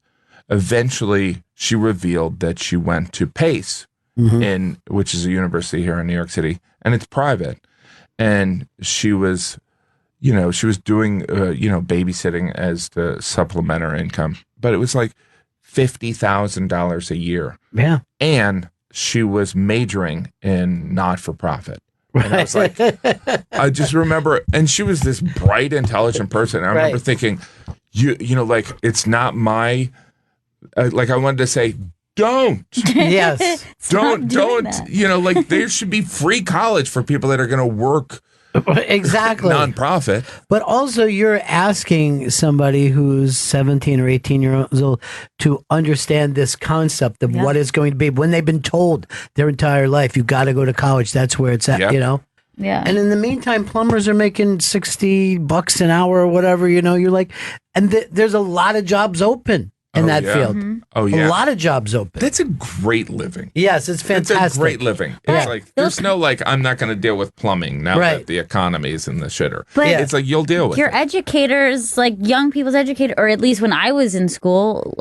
eventually she revealed that she went to Pace, which is a university here in New York City, and it's private. And she was doing, babysitting as the supplementary income, but it was like $50,000 a year. Yeah. And she was majoring in not-for-profit. And I was like, I just remember, and she was this bright, intelligent person. And I remember thinking, it's not my, I wanted to say, don't. Yes. don't. There should be free college for people that are going to work. Exactly. Nonprofit. But also you're asking somebody who's 17 or 18 years old to understand this concept of what it's going to be when they've been told their entire life, you got to go to college. That's where it's at, Yeah. And in the meantime, plumbers are making $60 an hour or whatever, you're like, and there's a lot of jobs open in that field. Oh, yeah. A lot of jobs open. That's a great living. Yes, it's fantastic. It's a great living. It's like, there's no I'm not going to deal with plumbing now that the economy is in the shitter. But it's like, you'll deal with your it. educators, like young people's educators, or at least when I was in school,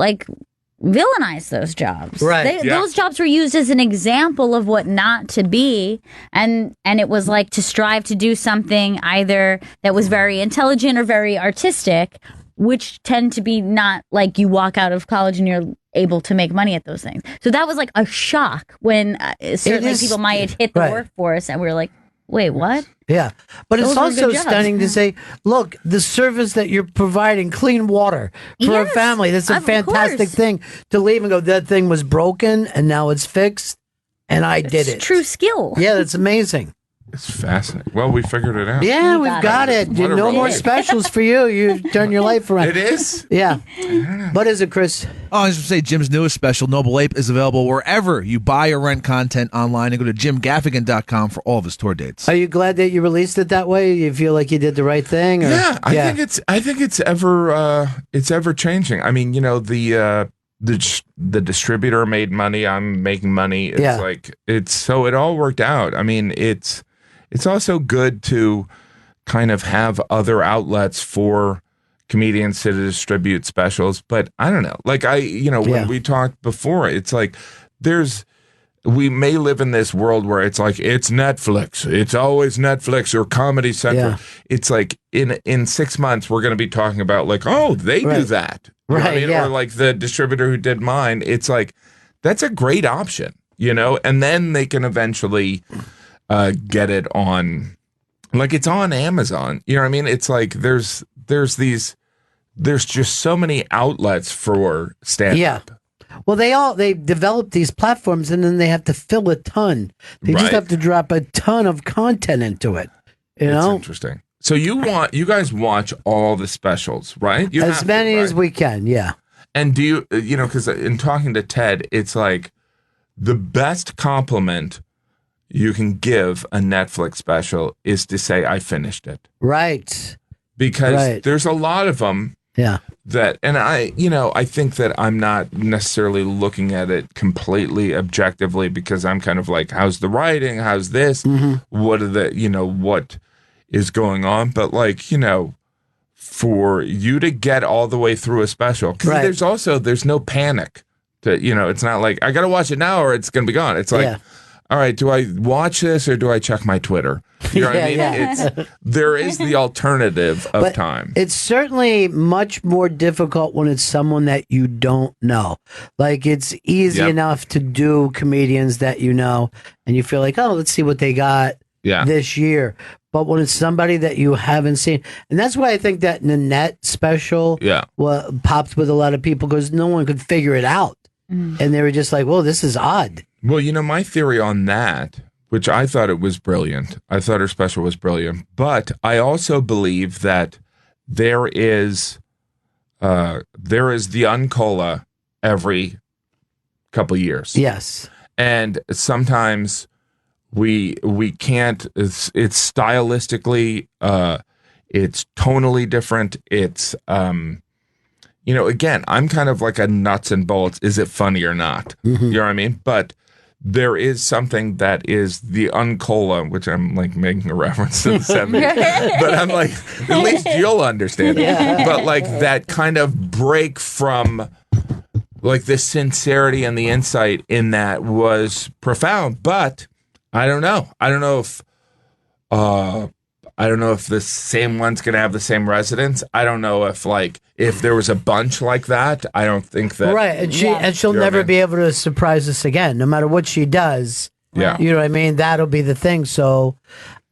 villainize those jobs. Right. Those jobs were used as an example of what not to be, and it was like to strive to do something either that was very intelligent or very artistic, which tend to be not like you walk out of college and you're able to make money at those things. So that was like a shock when certainly people my age hit the workforce, and we were like, wait, what? Yeah. But Those it's are also good jobs. stunning to say, look, the service that you're providing, clean water for a family, that's a of fantastic course. thing to leave and go, that thing was broken and now it's fixed and I did it. True skill. Yeah, that's amazing. It's fascinating. Well, we figured it out. Yeah, You we've got got it. What a No more relief. specials for you. You've turned your life around. It is? Yeah. What is it, Chris? Oh, I was going to say Jim's newest special, Noble Ape, is available wherever you buy or rent content online, and go to jimgaffigan.com for all of his tour dates. Are you glad that you released it that way? You feel like you did the right thing? Or? Yeah, I think it's ever changing. I mean, the distributor made money. I'm making money. It's so it all worked out. I mean, it's also good to kind of have other outlets for comedians to distribute specials. But I don't know. When we talked before, it's like we may live in this world where it's like, it's Netflix. It's always Netflix or Comedy Central. Yeah. It's like in 6 months, we're going to be talking about they do that. You know what I mean? Or like the distributor who did mine. It's like, that's a great option, and then they can eventually get it on, it's on Amazon. You know what I mean? It's like there's just so many outlets for stand-up. Yeah. Well, they develop these platforms and then they have to fill a ton. They just have to drop a ton of content into it. It's interesting. So you guys watch all the specials, right? As many as we can, yeah. And do you, because in talking to Ted, it's like the best compliment you can give a Netflix special is to say, I finished it. Right. Because there's a lot of them that, and I think that I'm not necessarily looking at it completely objectively because I'm kind of like, how's the writing? How's this? What are what is going on? But for you to get all the way through a special, because there's no panic. It's not like I got to watch it now or it's going to be gone. It's like, all right, do I watch this or do I check my Twitter? You know what I mean? There is the alternative of time. It's certainly much more difficult when it's someone that you don't know. Like, it's easy enough to do comedians that you know, and you feel like, oh, let's see what they got this year. But when it's somebody that you haven't seen, and that's why I think that Nanette special popped with a lot of people because no one could figure it out. And they were just like, whoa, this is odd. Well, my theory on that, which I thought it was brilliant. I thought her special was brilliant. But I also believe that there is the Uncola every couple years. Yes. And sometimes we can't, it's stylistically, it's tonally different. It's, again, I'm kind of like a nuts and bolts. Is it funny or not? You know what I mean? But there is something that is the Uncola, which I'm like making a reference to the 70s. But I'm like, at least you'll understand it. But like that kind of break from like the sincerity and the insight in that was profound. But I don't know. I don't know if the same one's going to have the same resonance. I don't know if there was a bunch like that. I don't think that. Right. And she'll never be able to surprise us again, no matter what she does. Yeah. You know what I mean? That'll be the thing. So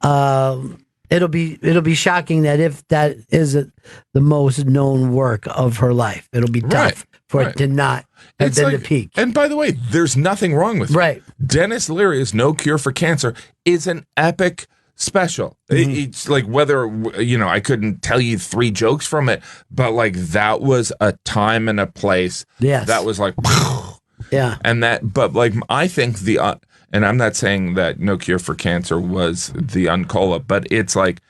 it'll be shocking that if that isn't the most known work of her life, it'll be tough for it to not have been the peak. And by the way, there's nothing wrong with it. Dennis Leary's No Cure for Cancer is an epic special. It's like whether I couldn't tell you 3 jokes from it, but like that was a time and a place that was like and that, but like I think and I'm not saying that No Cure for Cancer was the Uncola, but it's like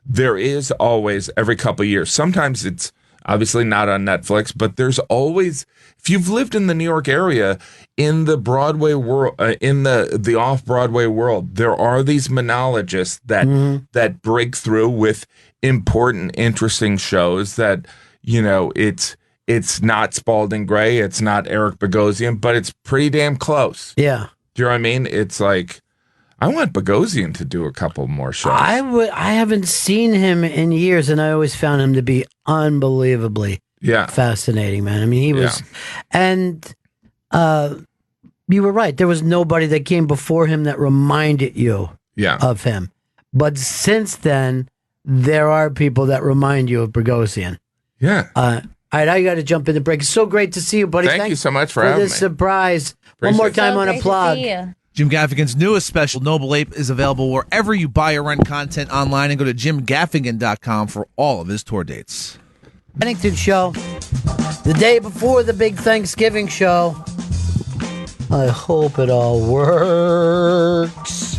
there is always every couple of years. Sometimes it's obviously not on Netflix, but there's always, if you've lived in the New York area, in the Broadway world, in the off-Broadway world, there are these monologists that break through with important, interesting shows that, it's not Spalding Gray, it's not Eric Bogosian, but it's pretty damn close. Yeah. Do you know what I mean? It's like, I want Bogosian to do a couple more shows. I haven't seen him in years, and I always found him to be unbelievably fascinating, man. I mean, he was, and you were right. There was nobody that came before him that reminded you of him. But since then, there are people that remind you of Bogosian. Yeah. All right, I got to jump in the break. It's so great to see you, buddy. Thank you so much for having this me. Surprise. One more time on a plug. Jim Gaffigan's newest special, Noble Ape, is available wherever you buy or rent content online, and go to jimgaffigan.com for all of his tour dates. Bennington show, the day before the big Thanksgiving show. I hope it all works.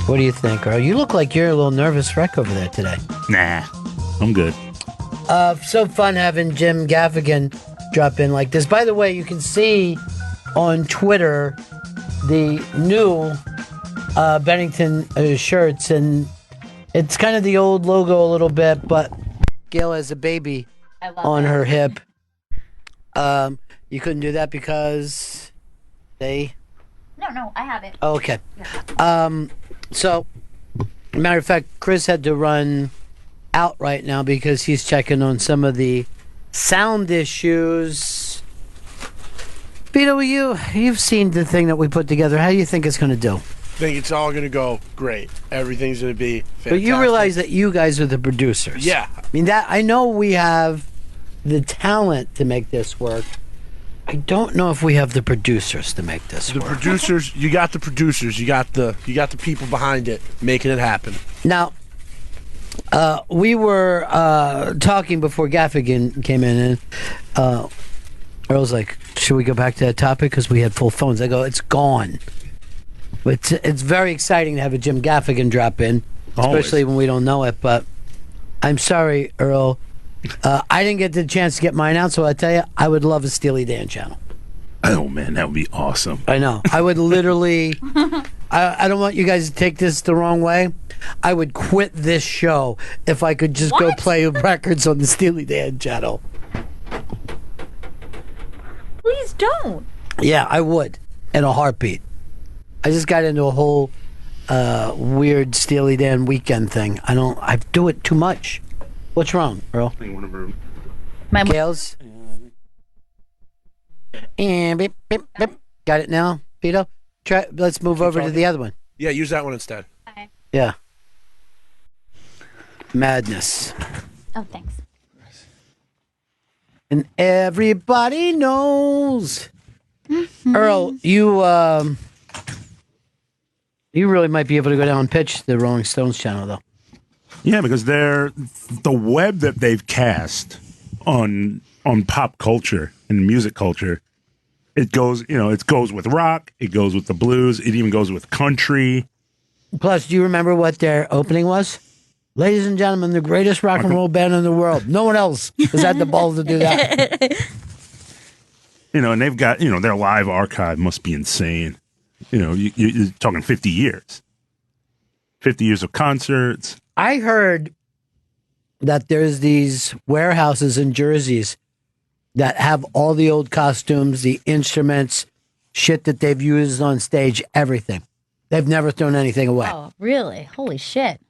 What do you think, Earl? You look like you're a little nervous wreck over there today. Nah, I'm good. So fun having Jim Gaffigan drop in like this. By the way, you can see on Twitter the new Bennington shirts, and it's kind of the old logo a little bit, but Gail has a baby on her hip. You couldn't do that because they... No, I have it. Oh, okay. Yeah. So, matter of fact, Chris had to run out right now because he's checking on some of the sound issues. Vito, you've seen the thing that we put together. How do you think it's going to do? I think it's all going to go great. Everything's going to be fantastic. But you realize that you guys are the producers. Yeah. I mean, that I know we have the talent to make this work. I don't know if we have the producers to make this work. The producers, you got the producers. You got the people behind it making it happen. Now, we were talking before Gaffigan came in, and Earl's like, should we go back to that topic? Because we had full phones. I go, it's gone. But it's very exciting to have a Jim Gaffigan drop in, especially when we don't know it. But I'm sorry, Earl. I didn't get the chance to get mine out, so I tell you, I would love a Steely Dan channel. Oh, man, that would be awesome. I know. I would literally... I don't want you guys to take this the wrong way. I would quit this show if I could just go play records on the Steely Dan channel. Please don't. Yeah, I would. In a heartbeat. I just got into a whole weird Steely Dan weekend thing. I do it too much. What's wrong, Earl? My Gail's? And beep, beep, beep. Got it now, Vito? Let's move over to the other one. Yeah, use that one instead. Okay. Yeah. Madness. Oh, thanks. And everybody knows. Earl, you really might be able to go down and pitch the Rolling Stones channel, though. Yeah, because the web that they've cast on pop culture and music culture, it goes with rock, it goes with the blues, it even goes with country. Plus, do you remember what their opening was? Ladies and gentlemen, the greatest rock and roll band in the world. No one else has had the balls to do that. And they've got, their live archive must be insane. You're talking 50 years. 50 years of concerts. I heard that there's these warehouses in Jerseys that have all the old costumes, the instruments, shit that they've used on stage, everything. They've never thrown anything away. Oh, really? Holy shit.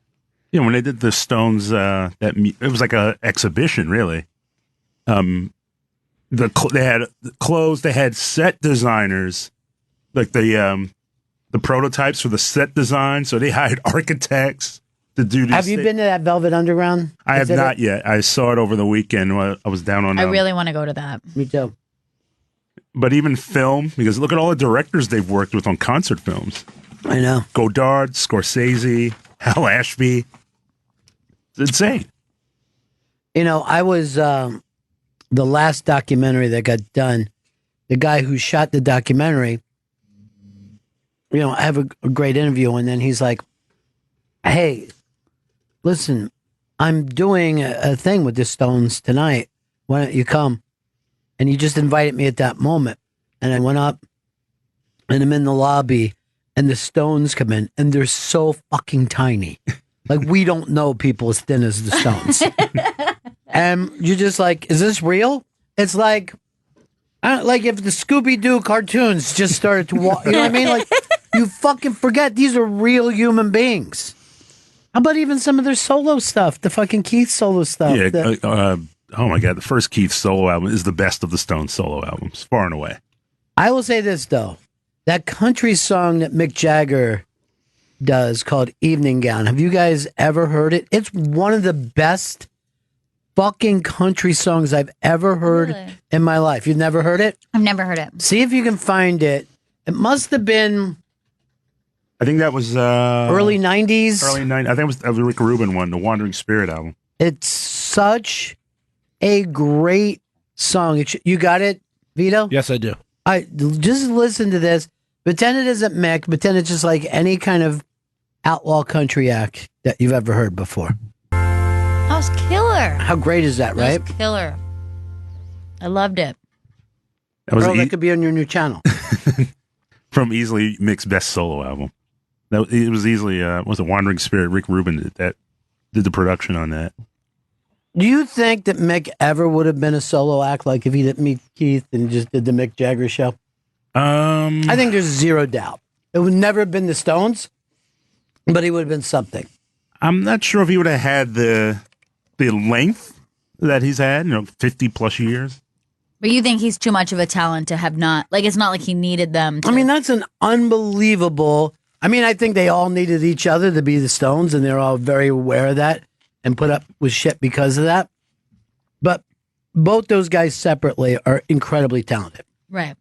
When they did the Stones, it was like a exhibition, really. They had clothes, they had set designers, like the prototypes for the set design. So they hired architects to do these. Have you been to that Velvet Underground? I have not yet. I saw it over the weekend. I was down on. I really want to go to that. Me too. But even film, because look at all the directors they've worked with on concert films. I know. Godard, Scorsese, Hal Ashby. It's insane. I was the last documentary that got done. The guy who shot the documentary, I have a great interview, and then he's like, "Hey, listen, I'm doing a thing with the Stones tonight. Why don't you come?" And he just invited me at that moment. And I went up, and I'm in the lobby, and the Stones come in, and they're so fucking tiny. Like, we don't know people as thin as the Stones. And you're just like, is this real? It's like if the Scooby-Doo cartoons just started to walk. You know what I mean? Like, you fucking forget these are real human beings. How about even some of their solo stuff? The fucking Keith solo stuff. Yeah. Oh my God. The first Keith solo album is the best of the Stones solo albums, far and away. I will say this, though. That country song that Mick Jagger does called Evening Gown. Have you guys ever heard it? It's one of the best fucking country songs I've ever heard in my life. You've never heard it? I've never heard it. See if you can find it. It must have been... I think that was... early 90s? Early 90s. I think it was the Rick Rubin one, the Wandering Spirit album. It's such a great song. You got it, Vito? Yes, I do. Just listen to this. Pretend it isn't Mick. Pretend it's just like any kind of outlaw country act that you've ever heard before. That was killer. How great is that, right? That was killer. I loved it. That could be on your new channel. From easily Mick's best solo album. It was easily, was it Wandering Spirit? Rick Rubin did the production on that. Do you think that Mick ever would have been a solo act, like if he didn't meet Keith and just did the Mick Jagger show? I think there's zero doubt. It would never have been the Stones, but he would have been something. I'm not sure if he would have had the length that he's had, 50 plus years. But you think he's too much of a talent to have not, like, it's not like he needed them to. I mean, that's an unbelievable, I think they all needed each other to be the Stones, and they're all very aware of that and put up with shit because of that. But both those guys separately are incredibly talented. Right.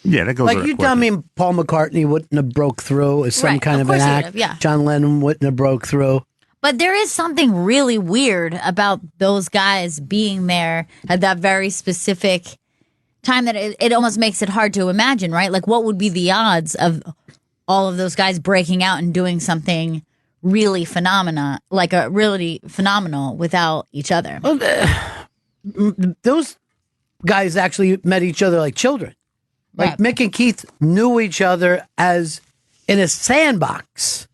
Yeah, that goes. Like, you tell me Paul McCartney wouldn't have broke through as some kind of an act. Yeah. John Lennon wouldn't have broke through. But there is something really weird about those guys being there at that very specific time that it almost makes it hard to imagine, right? Like, what would be the odds of all of those guys breaking out and doing something really phenomenal without each other? Well, those guys actually met each other like children. Like, Right. Mick and Keith knew each other as in a sandbox.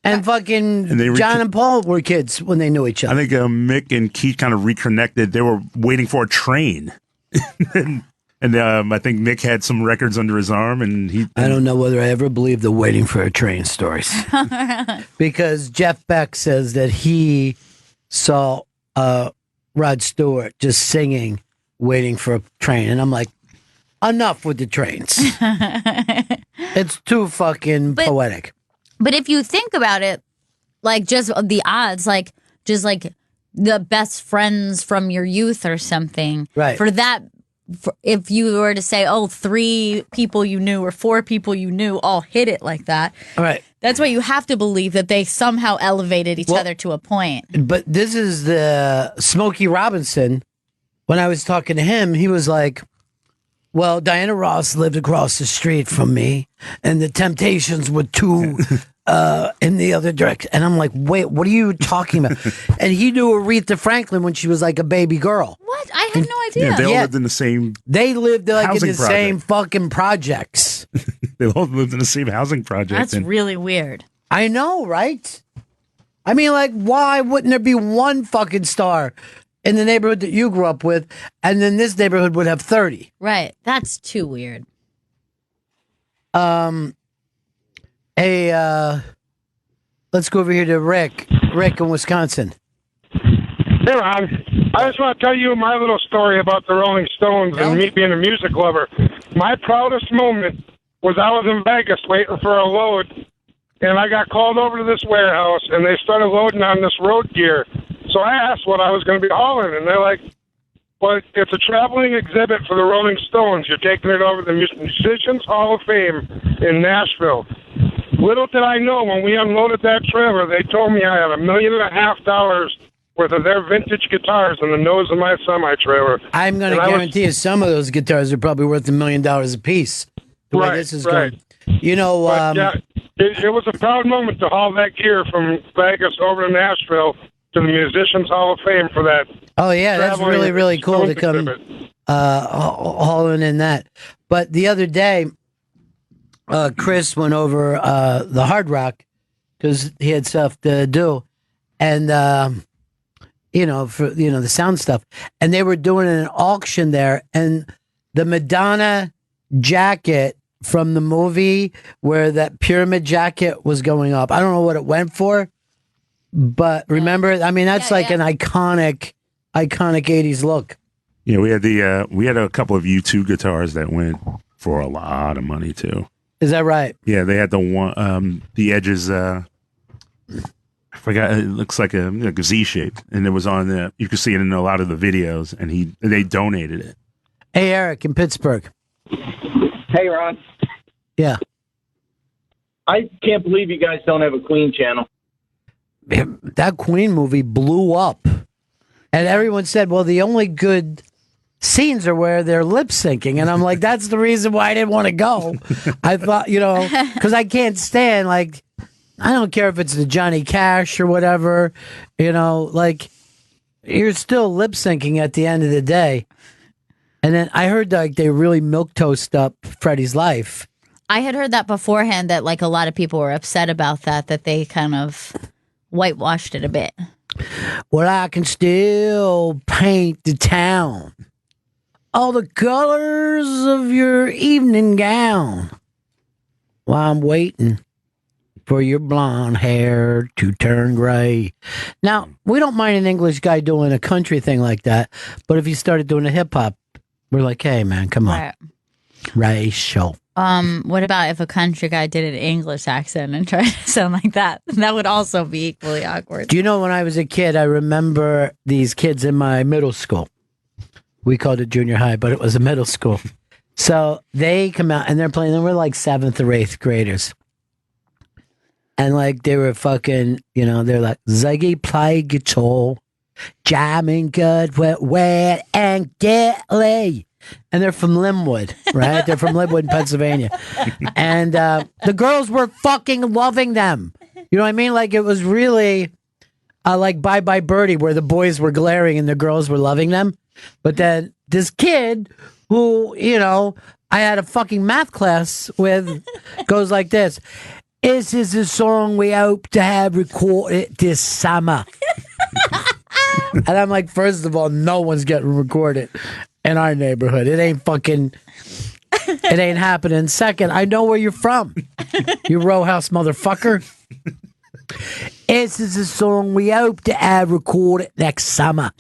And fucking they John and Paul were kids when they knew each I other. think Mick and Keith kind of reconnected. They were waiting for a train. and I think Mick had some records under his arm, and I don't know whether I ever believed the waiting for a train stories. Because Jeff Beck says that he saw Rod Stewart just singing Waiting for a Train. And I'm like, enough with the trains. It's too fucking poetic. But if you think about it, like just the odds, like just like the best friends from your youth or something. Right. For that, if you were to say, 3 people you knew or 4 people you knew all hit it like that. All right. That's why you have to believe that they somehow elevated each other to a point. But this is the Smokey Robinson. When I was talking to him, he was like, well, Diana Ross lived across the street from me, and the Temptations were 2 in the other direction. And I'm like, wait, what are you talking about? And he knew Aretha Franklin when she was like a baby girl. What? I had no idea. Yeah, they all Yeah. lived in the same. They lived like in Housing the project. same fucking projects. They all lived in the same housing project. That's and really weird. I know, right? I mean, like, why wouldn't there be one fucking star in the neighborhood that you grew up with, and then this neighborhood would have 30? Right. That's too weird. Hey, let's go over here to Rick. Rick in Wisconsin. Hey, Ron. I just want to tell you my little story about the Rolling Stones and me being a music lover. My proudest moment was I was in Vegas waiting for a load, and I got called over to this warehouse, and they started loading on this road gear. So I asked what I was going to be hauling, and they're like, well, it's a traveling exhibit for the Rolling Stones. You're taking it over to the Musicians Hall of Fame in Nashville. Little did I know, when we unloaded that trailer, they told me I had $1.5 million worth of their vintage guitars in the nose of my semi-trailer. I'm going to guarantee you some of those guitars are probably worth $1 million a piece. The way this is going. You know, But, yeah, it was a proud moment to haul that gear from Vegas over to Nashville to the Musicians Hall of Fame for that. oh, yeah, that's traveling really, really cool to Stones come exhibit. hauling in that. But the other day, Chris went over the Hard Rock because he had stuff to do. And, the sound stuff. And they were doing an auction there. And the Madonna jacket from the movie where that pyramid jacket was going up, I don't know what it went for. But remember, I mean, that's an iconic 80s look. Yeah, we had a couple of U2 guitars that went for a lot of money too. Is that right? Yeah, they had the one, the edges. I forgot. It looks like a Z shape, and it was on the. You could see it in a lot of the videos, and they donated it. Hey, Eric in Pittsburgh. Hey, Ron. Yeah. I can't believe you guys don't have a Queen channel. That Queen movie blew up. And everyone said, well, the only good scenes are where they're lip syncing. And I'm like, that's the reason why I didn't want to go. I thought, because I can't stand, like, I don't care if it's the Johnny Cash or whatever, like, you're still lip syncing at the end of the day. And then I heard like they really milquetoast up Freddie's life. I had heard that beforehand, that like a lot of people were upset about that they kind of whitewashed it a bit. Well, I can still paint the town. All the colors of your evening gown. While I'm waiting for your blonde hair to turn gray. Now, we don't mind an English guy doing a country thing like that, but if he started doing a hip hop, we're like, hey, man, come on. Right. Racial. What about if a country guy did an English accent and tried to sound like that? That would also be equally awkward. Do you know when I was a kid, I remember these kids in my middle school. We called it junior high, but it was a middle school. So they come out and they're playing, they were like 7th or 8th graders. And like they were fucking, they're like, Ziggy play guitar, jamming good, wet, and get lay. and they're from Linwood, right? They're from Linwood, Pennsylvania. And the girls were fucking loving them. You know what I mean? Like, it was really like Bye Bye Birdie, where the boys were glaring and the girls were loving them. But then this kid who, you know, I had a fucking math class with goes like this. This is a song we hope to have recorded this summer. And I'm like, first of all, no one's getting recorded in our neighborhood. It ain't happening. Second, I know where you're from. You row house motherfucker. This is a song we hope to have recorded next summer.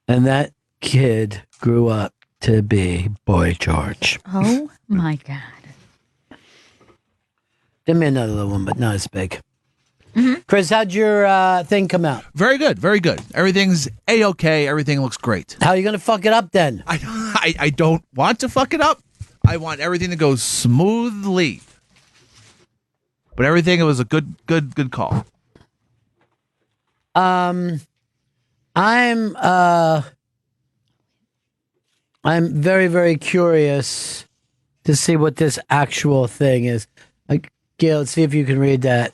And that kid grew up to be Boy George. Oh my God. Give me another little one, but not as big. Mm-hmm. Chris, how'd your thing come out? Very good, very good. Everything's A-okay. Everything looks great. How are you going to fuck it up then? I don't want to fuck it up. I want everything to go smoothly. But everything, it was a good call. I'm very, very curious to see what this actual thing is. Like, Gail, let's see if you can read that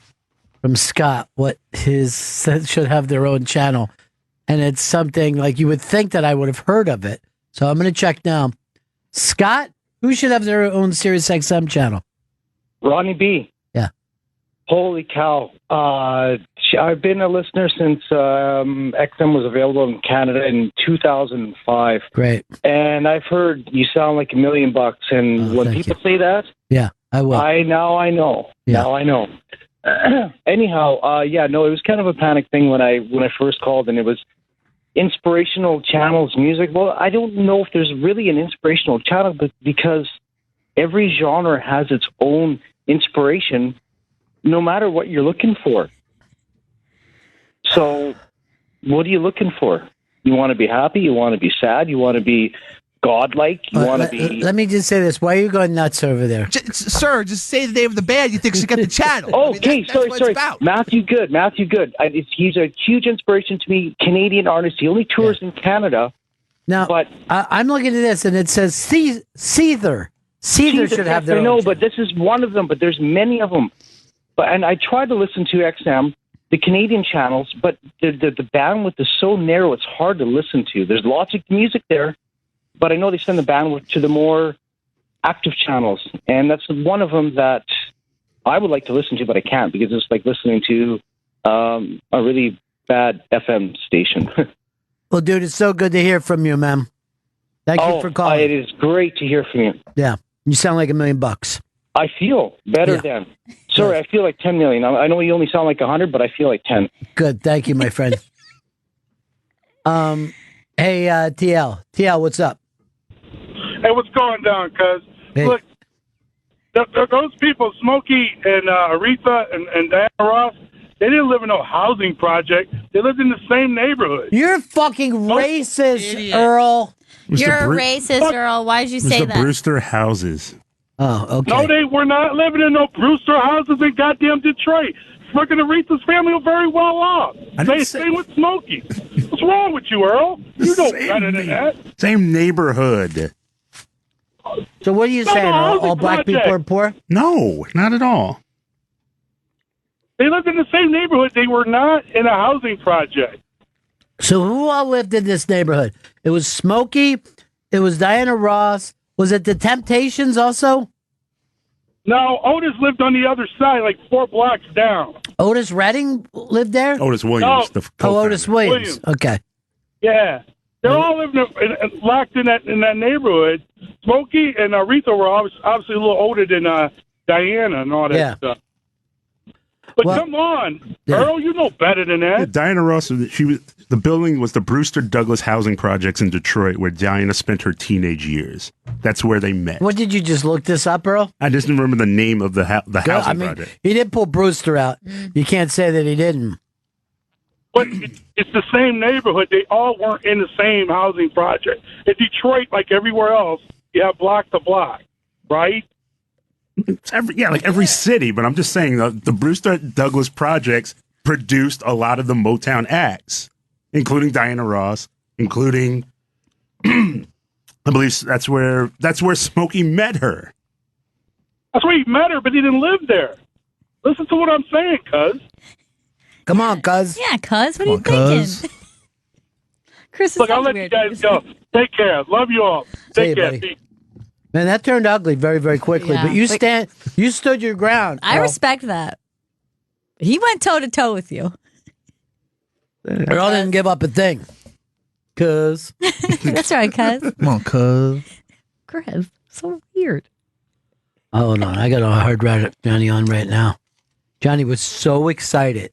from Scott, what his should have their own channel. And it's something like you would think that I would have heard of it. So I'm going to check now. Scott, who should have their own Sirius XM channel? Ronnie B. Yeah. Holy cow. I've been a listener since XM was available in Canada in 2005. Great. And I've heard you sound like $1 million. And when people say that, yeah, I will. Now I know. Yeah. Now I know. Anyhow, it was kind of a panic thing when I first called, and it was inspirational channels music. Well, I don't know if there's really an inspirational channel, but because every genre has its own inspiration, no matter what you're looking for. So, what are you looking for? You want to be happy? You want to be sad? You want to be godlike? You want to be... Let me just say this. Why are you going nuts over there? Sir, just say the name of the band you think should get the channel. Okay, sorry. Matthew Good. He's a huge inspiration to me. Canadian artist. He only tours in Canada. Now, but I'm looking at this, and it says Seether. Seether should have their own channel. But this is one of them, but there's many of them. And I tried to listen to XM, the Canadian channels, but the bandwidth is so narrow, it's hard to listen to. There's lots of music there, but I know they send the bandwidth to the more active channels, and that's one of them that I would like to listen to, but I can't because it's like listening to a really bad FM station. Well, dude, it's so good to hear from you, man. Thank you for calling. It is great to hear from you. Yeah, you sound like $1 million. I feel better than. Sorry, I feel like 10 million. I know you only sound like 100, but I feel like 10. Good, thank you, my friend. Hey, TL, what's up? Hey, what's going down, cuz? Hey. Look, those people, Smokey and Aretha and Diana Ross, they didn't live in no housing project. They lived in the same neighborhood. You're fucking racist, Earl. You're a racist, Earl. Why did you say that? Brewster houses. Oh, okay. No, they were not living in no Brewster houses in goddamn Detroit. Fucking Aretha's family were very well off. Same with Smokey. What's wrong with you, Earl? You know better than that. Same neighborhood. So what are you saying? All black people are poor? No, not at all. They lived in the same neighborhood. They were not in a housing project. So who all lived in this neighborhood? It was Smokey. It was Diana Ross. Was it the Temptations also? No, Otis lived on the other side, like 4 blocks down. Otis Redding lived there? Otis Williams. Otis Williams. Okay. Yeah. They're all living locked in that neighborhood. Smokey and Aretha were obviously a little older than Diana and all that stuff. But come on, Earl, you know better than that. Yeah, Diana Ross, the building was the Brewster Douglas Housing Projects in Detroit, where Diana spent her teenage years. That's where they met. What, did you just look this up, Earl? I just didn't remember the name of the housing project. He did pull Brewster out. You can't say that he didn't. But it's the same neighborhood. They all weren't in the same housing project. In Detroit, like everywhere else, you have block to block, right? It's every city, but I'm just saying the Brewster Douglas projects produced a lot of the Motown acts, including Diana Ross including, I believe that's where Smokey met her. That's where he met her, but he didn't live there. Listen to what I'm saying, cuz. Come on, cuz. Yeah, cuz. What are you cuz. thinking? Chris is Look, I'll such let weird. you guys go. Take care. Love you all. See Take you, care. buddy. Peace. Man, that turned ugly very, very quickly. Yeah. But you stood your ground. I Earl. respect that. He went toe to toe with you. Earl didn't give up a thing. Cuz. That's right, cuz. Come on, cuz. Chris, so weird. Hold on. I got a hard ride Johnny on right now. Johnny was so excited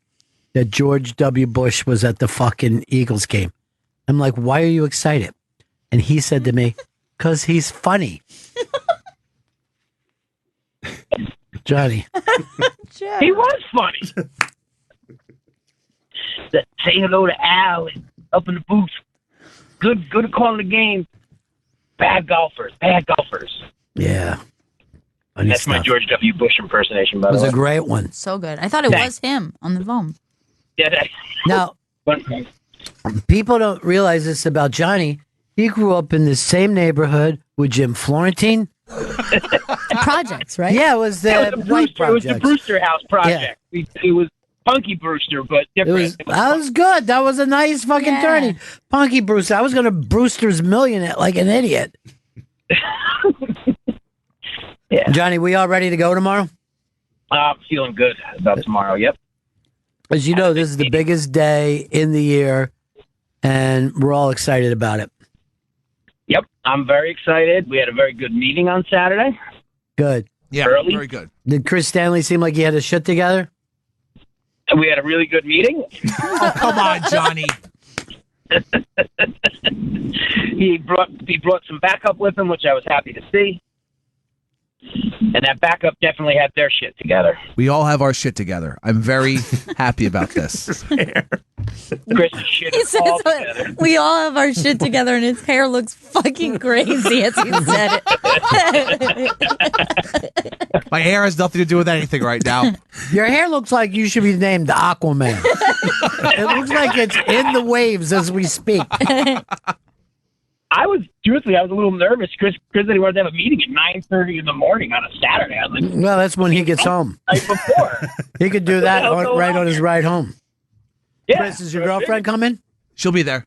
that George W. Bush was at the fucking Eagles game. I'm like, why are you excited? And he said to me, because he's funny. Johnny. He was funny. Say hello to Al up in the booth. Good at calling the game. Bad golfers. Yeah. Funny That's my stuff. George W. Bush impersonation, by It the was way. a great one. So good. I thought it was him on the phone. Yeah, Now, but, people don't realize this about Johnny. He grew up in the same neighborhood with Jim Florentine. The projects, right? Yeah, it was the it was the White Brewster. It was the Project. Brewster House project. It was Punky Brewster, but It different. was good. That was a nice fucking Yeah. turning. Punky Brewster. I was going to Brewster's Million it like an idiot. Yeah. Johnny, we all ready to go tomorrow? I'm feeling good about tomorrow. Yep. As you know, this is the biggest day in the year, and we're all excited about it. Yep. I'm very excited. We had a very good meeting on Saturday. Good. Yeah, Early? very good. Did Chris Stanley seem like he had his shit together? We had a really good meeting. Oh, come on, Johnny. He brought some backup with him, which I was happy to see. And that backup definitely had their shit together. We all have our shit together. I'm very happy about this. Chris' shit He is says all together. we all have our shit together and his hair looks fucking crazy as he said it. My hair has nothing to do with anything right now. Your hair looks like you should be named Aquaman. It looks like it's in the waves as we speak. I was a little nervous. Chris said he wanted to have a meeting at 9:30 in the morning on a Saturday. I was like, Well, that's when he gets home. night before. He could do that What the hell's right going on his ride home. Yeah. Chris, is your girlfriend coming? She'll be there.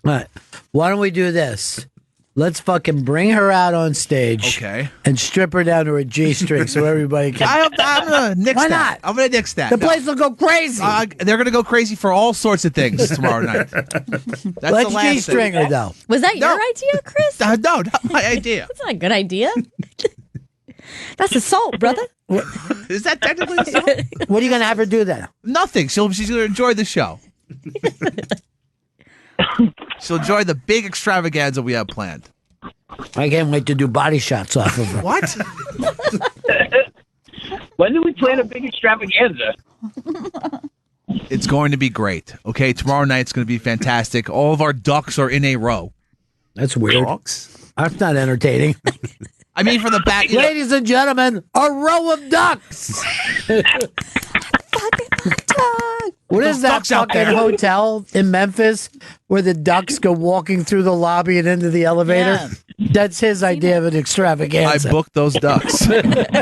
All right. Why don't we do this? Let's fucking bring her out on stage. Okay. And strip her down to a G-string so everybody can. I'm going to nix Why that. not? I'm going to nix that. The place will go crazy. They're going to go crazy for all sorts of things tomorrow night. That's Let's the last G-string thing. her, though. Was that your idea, Chris? No, not my idea. That's not a good idea. That's assault, brother. Is that technically assault? What are you going to have her do then? Nothing. She's going to enjoy the show. She'll enjoy the big extravaganza we have planned. I can't wait to do body shots off of her. What? When did we plan a big extravaganza? It's going to be great. Okay, tomorrow night's going to be fantastic. All of our ducks are in a row. That's weird. That's not entertaining. I mean, for the back. Ladies and gentlemen, a row of ducks. What is that ducks out fucking there. hotel in Memphis where the ducks go walking through the lobby and into the elevator? Yeah. That's his idea of an I extravaganza. booked those ducks. Look at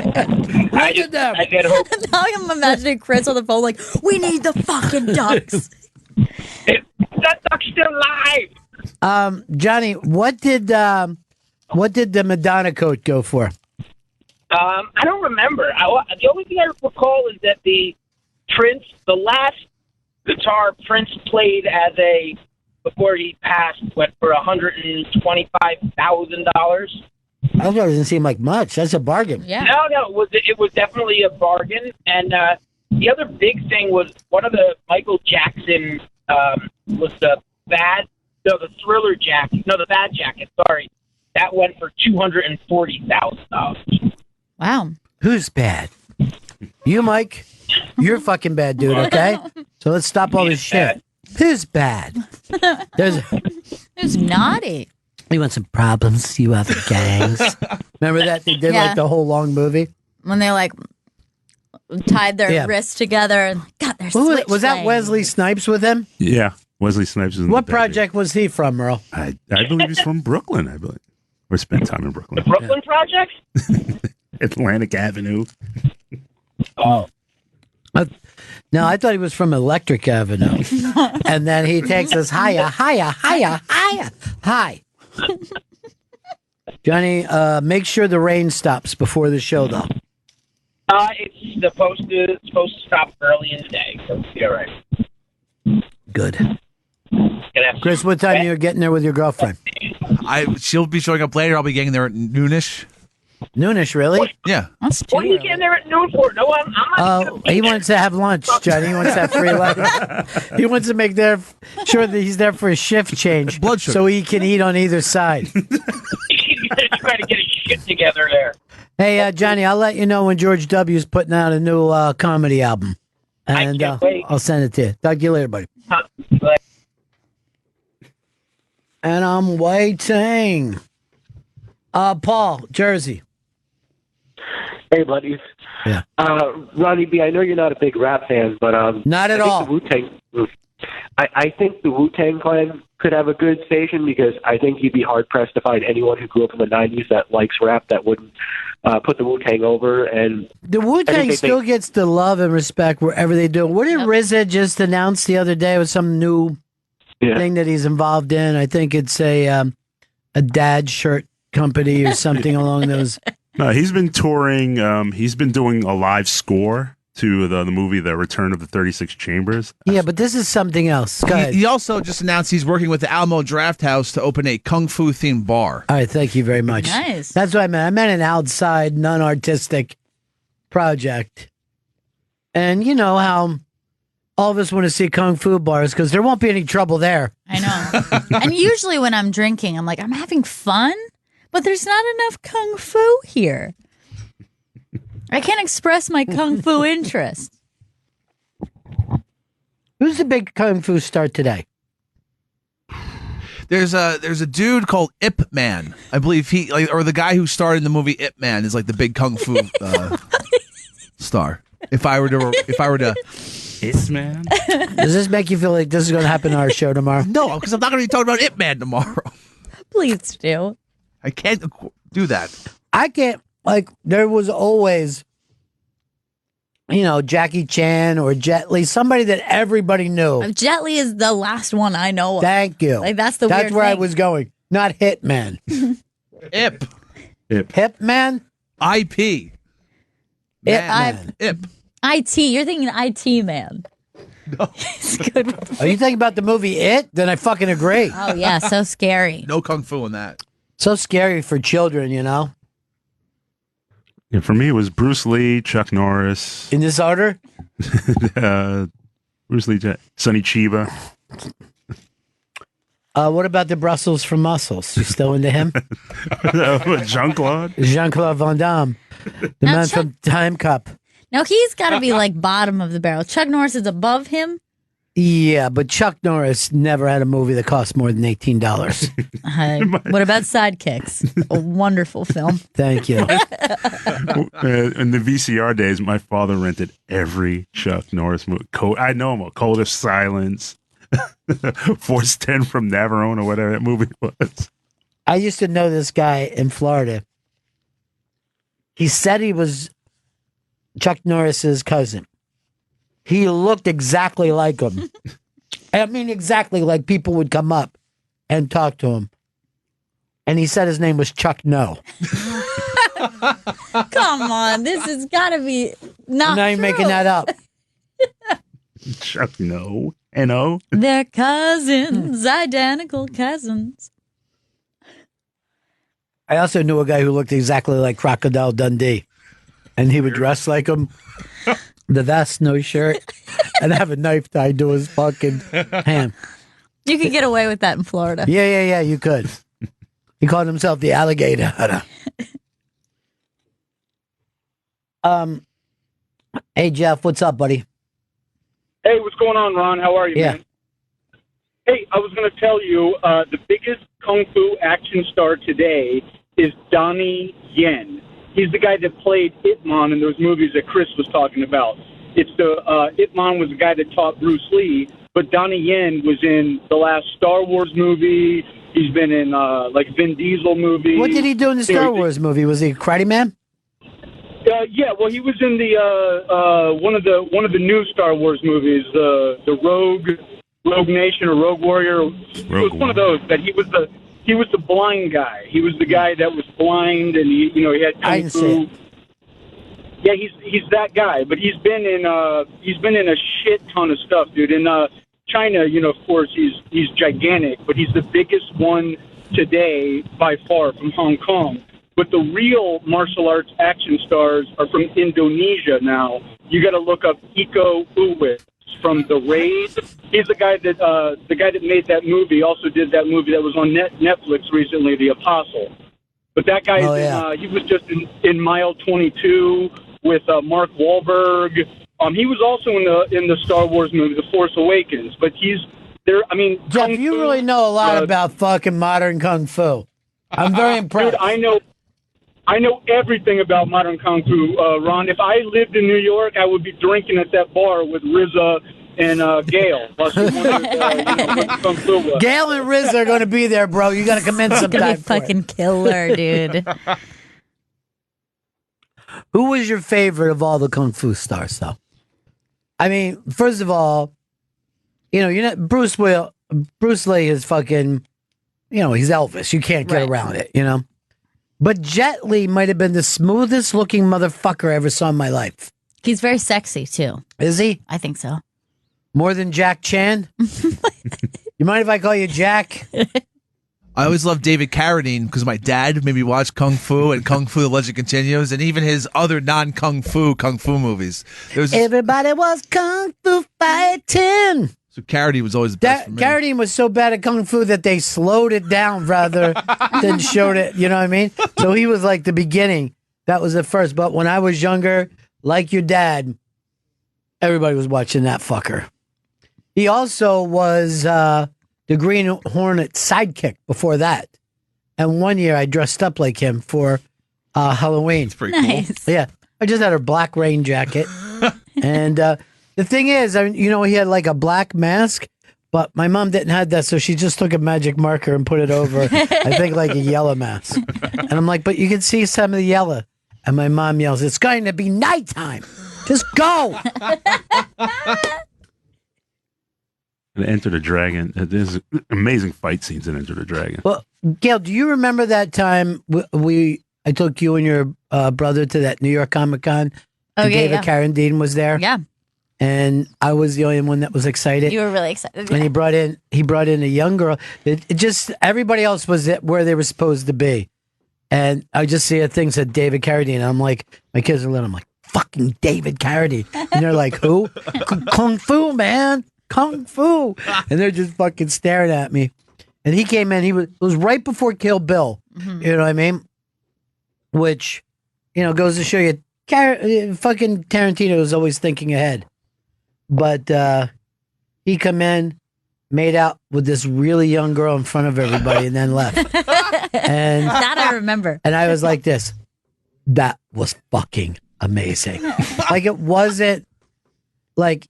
them. I get hope. Now I'm imagining Chris on the phone like, we need the fucking ducks. That duck's still alive. Johnny, what did the Madonna coat go for? I don't remember. The only thing I recall is that the last guitar Prince played before he passed, went for $125,000. That doesn't seem like much. That's a bargain. Yeah. No, it was definitely a bargain. And the other big thing was one of the Michael Jackson was the Thriller jacket. No, the Bad jacket. Sorry, that went for $240,000. Wow. Who's bad? You, Mike? You're fucking bad, dude, okay? So let's stop all this shit. Who's bad? It's naughty. You want some problems, you other gangs? Remember that? They did Yeah. like the whole long movie? When they like tied their Yeah. wrists together and got their Who switch was that playing. Wesley Snipes with him? Yeah. Wesley Snipes is in What the bedroom. project was he from, Earl? I believe he's from Brooklyn, I believe. Or spent time in Brooklyn. Brooklyn Project? Atlantic Avenue. Oh. No, I thought he was from Electric Avenue. And then he takes us higher, higher, higher, higher, high. Johnny, make sure the rain stops before the show, though. It's supposed to stop early in the day, so it'll be all right. Good. Gonna have Chris, what time you're getting there with your girlfriend? She'll be showing up later. I'll be getting there at noonish. Noonish, really? Yeah. That's too What are you early. getting there at noon for? No, I'm not. He wants to have lunch, Johnny. He wants to have free lunch. He wants to make sure that he's there for a shift change, Blood sugar. so he can eat on either side. He's gonna try to get his shit together there. Hey, Johnny, I'll let you know when George W. is putting out a new comedy album, and can't wait. I'll send it to you. Talk to you later, buddy. But And I'm waiting. Paul, Jersey. Hey, buddies. Yeah. Ronnie B, I know you're not a big rap fan, but Not at all. I think the Wu-Tang Clan could have a good station because I think you'd be hard-pressed to find anyone who grew up in the 90s that likes rap that wouldn't put the Wu-Tang over. And The Wu-Tang still gets the love and respect wherever they do. What did RZA just announce the other day with some new thing that he's involved in? I think it's a dad shirt company or something along those. No, he's been touring. He's been doing a live score to the movie The Return of the 36 Chambers. Yeah, but this is something else. Go ahead. He also just announced he's working with the Alamo Draft House to open a Kung Fu themed bar. All right, thank you very much. Nice. That's what I meant. I meant an outside, non-artistic project. And you know how all of us want to see Kung Fu bars because there won't be any trouble there. I know. And usually when I'm drinking, I'm like, I'm having fun, but there's not enough Kung Fu here. I can't express my Kung Fu interest. Who's the big Kung Fu star today? There's a dude called Ip Man. I believe or the guy who starred in the movie Ip Man is like the big Kung Fu star. If I were to Ip Man? Does this make you feel like this is going to happen on our show tomorrow? No, because I'm not going to be talking about Ip Man tomorrow. Please do. I can't do that. I can't, like, there was always, Jackie Chan or Jet Li, somebody that everybody knew. Jet Li is the last one I know of. Thank you. Like, that's where I thing. was going. Not Hitman. Ip. Hitman? IP. Hitman. Ip. IT. You're thinking IT man. No. It's good. Are you thinking about the movie It? Then I fucking agree. Oh, yeah. So scary. No Kung Fu in that. So scary for children, Yeah, for me, it was Bruce Lee, Chuck Norris. In this order? Bruce Lee, Sonny Chiba. What about the Brussels from Muscles? You still into him? Jean-Claude? Jean-Claude Van Damme. The man from Time Cup. Now, he's got to be like bottom of the barrel. Chuck Norris is above him. Yeah, but Chuck Norris never had a movie that cost more than $18. What about Sidekicks? A wonderful film. Thank you. In the VCR days, my father rented every Chuck Norris movie. I know him. Code of Silence, Force 10 from Navarone, or whatever that movie was. I used to know this guy in Florida. He said he was Chuck Norris's cousin. He looked exactly like him. I mean, exactly like people would come up and talk to him. And he said his name was Chuck No. Come on. This has got to be not Now you're making that up. Chuck No. N-O. They're cousins, identical cousins. I also knew a guy who looked exactly like Crocodile Dundee. And he would dress like him. The vest, no shirt, and have a knife tied to his fucking hand. You could get away with that in Florida. Yeah, you could. He called himself the alligator. Hey, Jeff, what's up, buddy? Hey, what's going on, Ron? How are you, man? Hey, I was going to tell you, the biggest Kung Fu action star today is Donnie Yen. He's the guy that played Ip Man in those movies that Chris was talking about. It's the Ip Man was the guy that taught Bruce Lee, but Donnie Yen was in the last Star Wars movie. He's been in like Vin Diesel movie. What did he do in the Star Wars movie? Was he a karate man? Yeah, well, he was in the one of the new Star Wars movies, the Rogue Nation or Rogue Warrior. It was one of those that he was the blind guy. He was the guy that was blind, and he had kung fu. Yeah, he's that guy, but he's been in a shit ton of stuff, dude. In China, of course, he's gigantic, but he's the biggest one today by far from Hong Kong. But the real martial arts action stars are from Indonesia now. You got to look up Iko Uwais from The Raid. He's the guy that made that movie. Also did that movie that was on Netflix recently, The Apostle. But that guy, he was just in Mile 22 with Mark Wahlberg. He was also in the Star Wars movie, The Force Awakens. But he's there. I mean, Jeff, you really know a lot about fucking modern kung fu. I'm very impressed. Dude, I know everything about modern kung fu, Ron. If I lived in New York, I would be drinking at that bar with RZA and Gail. Gail and RZA are going to be there, bro. You got to come in sometime. It's going to be fucking killer, dude. Who was your favorite of all the kung fu stars, though? I mean, first of all, Bruce Lee is fucking, he's Elvis. You can't get around it, But Jet Li might have been the smoothest looking motherfucker I ever saw in my life. He's very sexy, too. Is he? I think so. More than Jack Chan? You mind if I call you Jack? I always loved David Carradine because my dad made me watch Kung Fu and Kung Fu: The Legend Continues, and even his other non-Kung Fu movies. Everybody was Kung Fu fighting. So Carradine was always the best for me. Carradine was so bad at Kung Fu that they slowed it down rather than showed it, you know what I mean? So he was like the beginning. That was the first. But when I was younger, like your dad, everybody was watching that fucker. He also was the Green Hornet sidekick before that. And one year I dressed up like him for Halloween. That's pretty cool. Yeah. I just had a black rain jacket. And the thing is, he had like a black mask, but my mom didn't have that, so she just took a magic marker and put it over, I think, like a yellow mask. And I'm like, but you can see some of the yellow. And my mom yells, it's going to be nighttime. Just go. And Enter the Dragon. There's amazing fight scenes in Enter the Dragon. Well, Gail, do you remember that time I took you and your brother to that New York Comic Con? Oh, and yeah, David Carradine was there? Yeah. And I was the only one that was excited. You were really excited. And he brought in a young girl. It just, everybody else was where they were supposed to be. And I just see a thing said David Carradine. I'm like, my kids are little. I'm like, fucking David Carradine. And they're like, who? Kung Fu, man. Kung Fu. And they're just fucking staring at me. And he came in. It was right before Kill Bill. Mm-hmm. You know what I mean? Which, goes to show you, fucking Tarantino is always thinking ahead. But he come in, made out with this really young girl in front of everybody, and then left. And that I remember. And I was like this. That was fucking amazing. Like, it wasn't like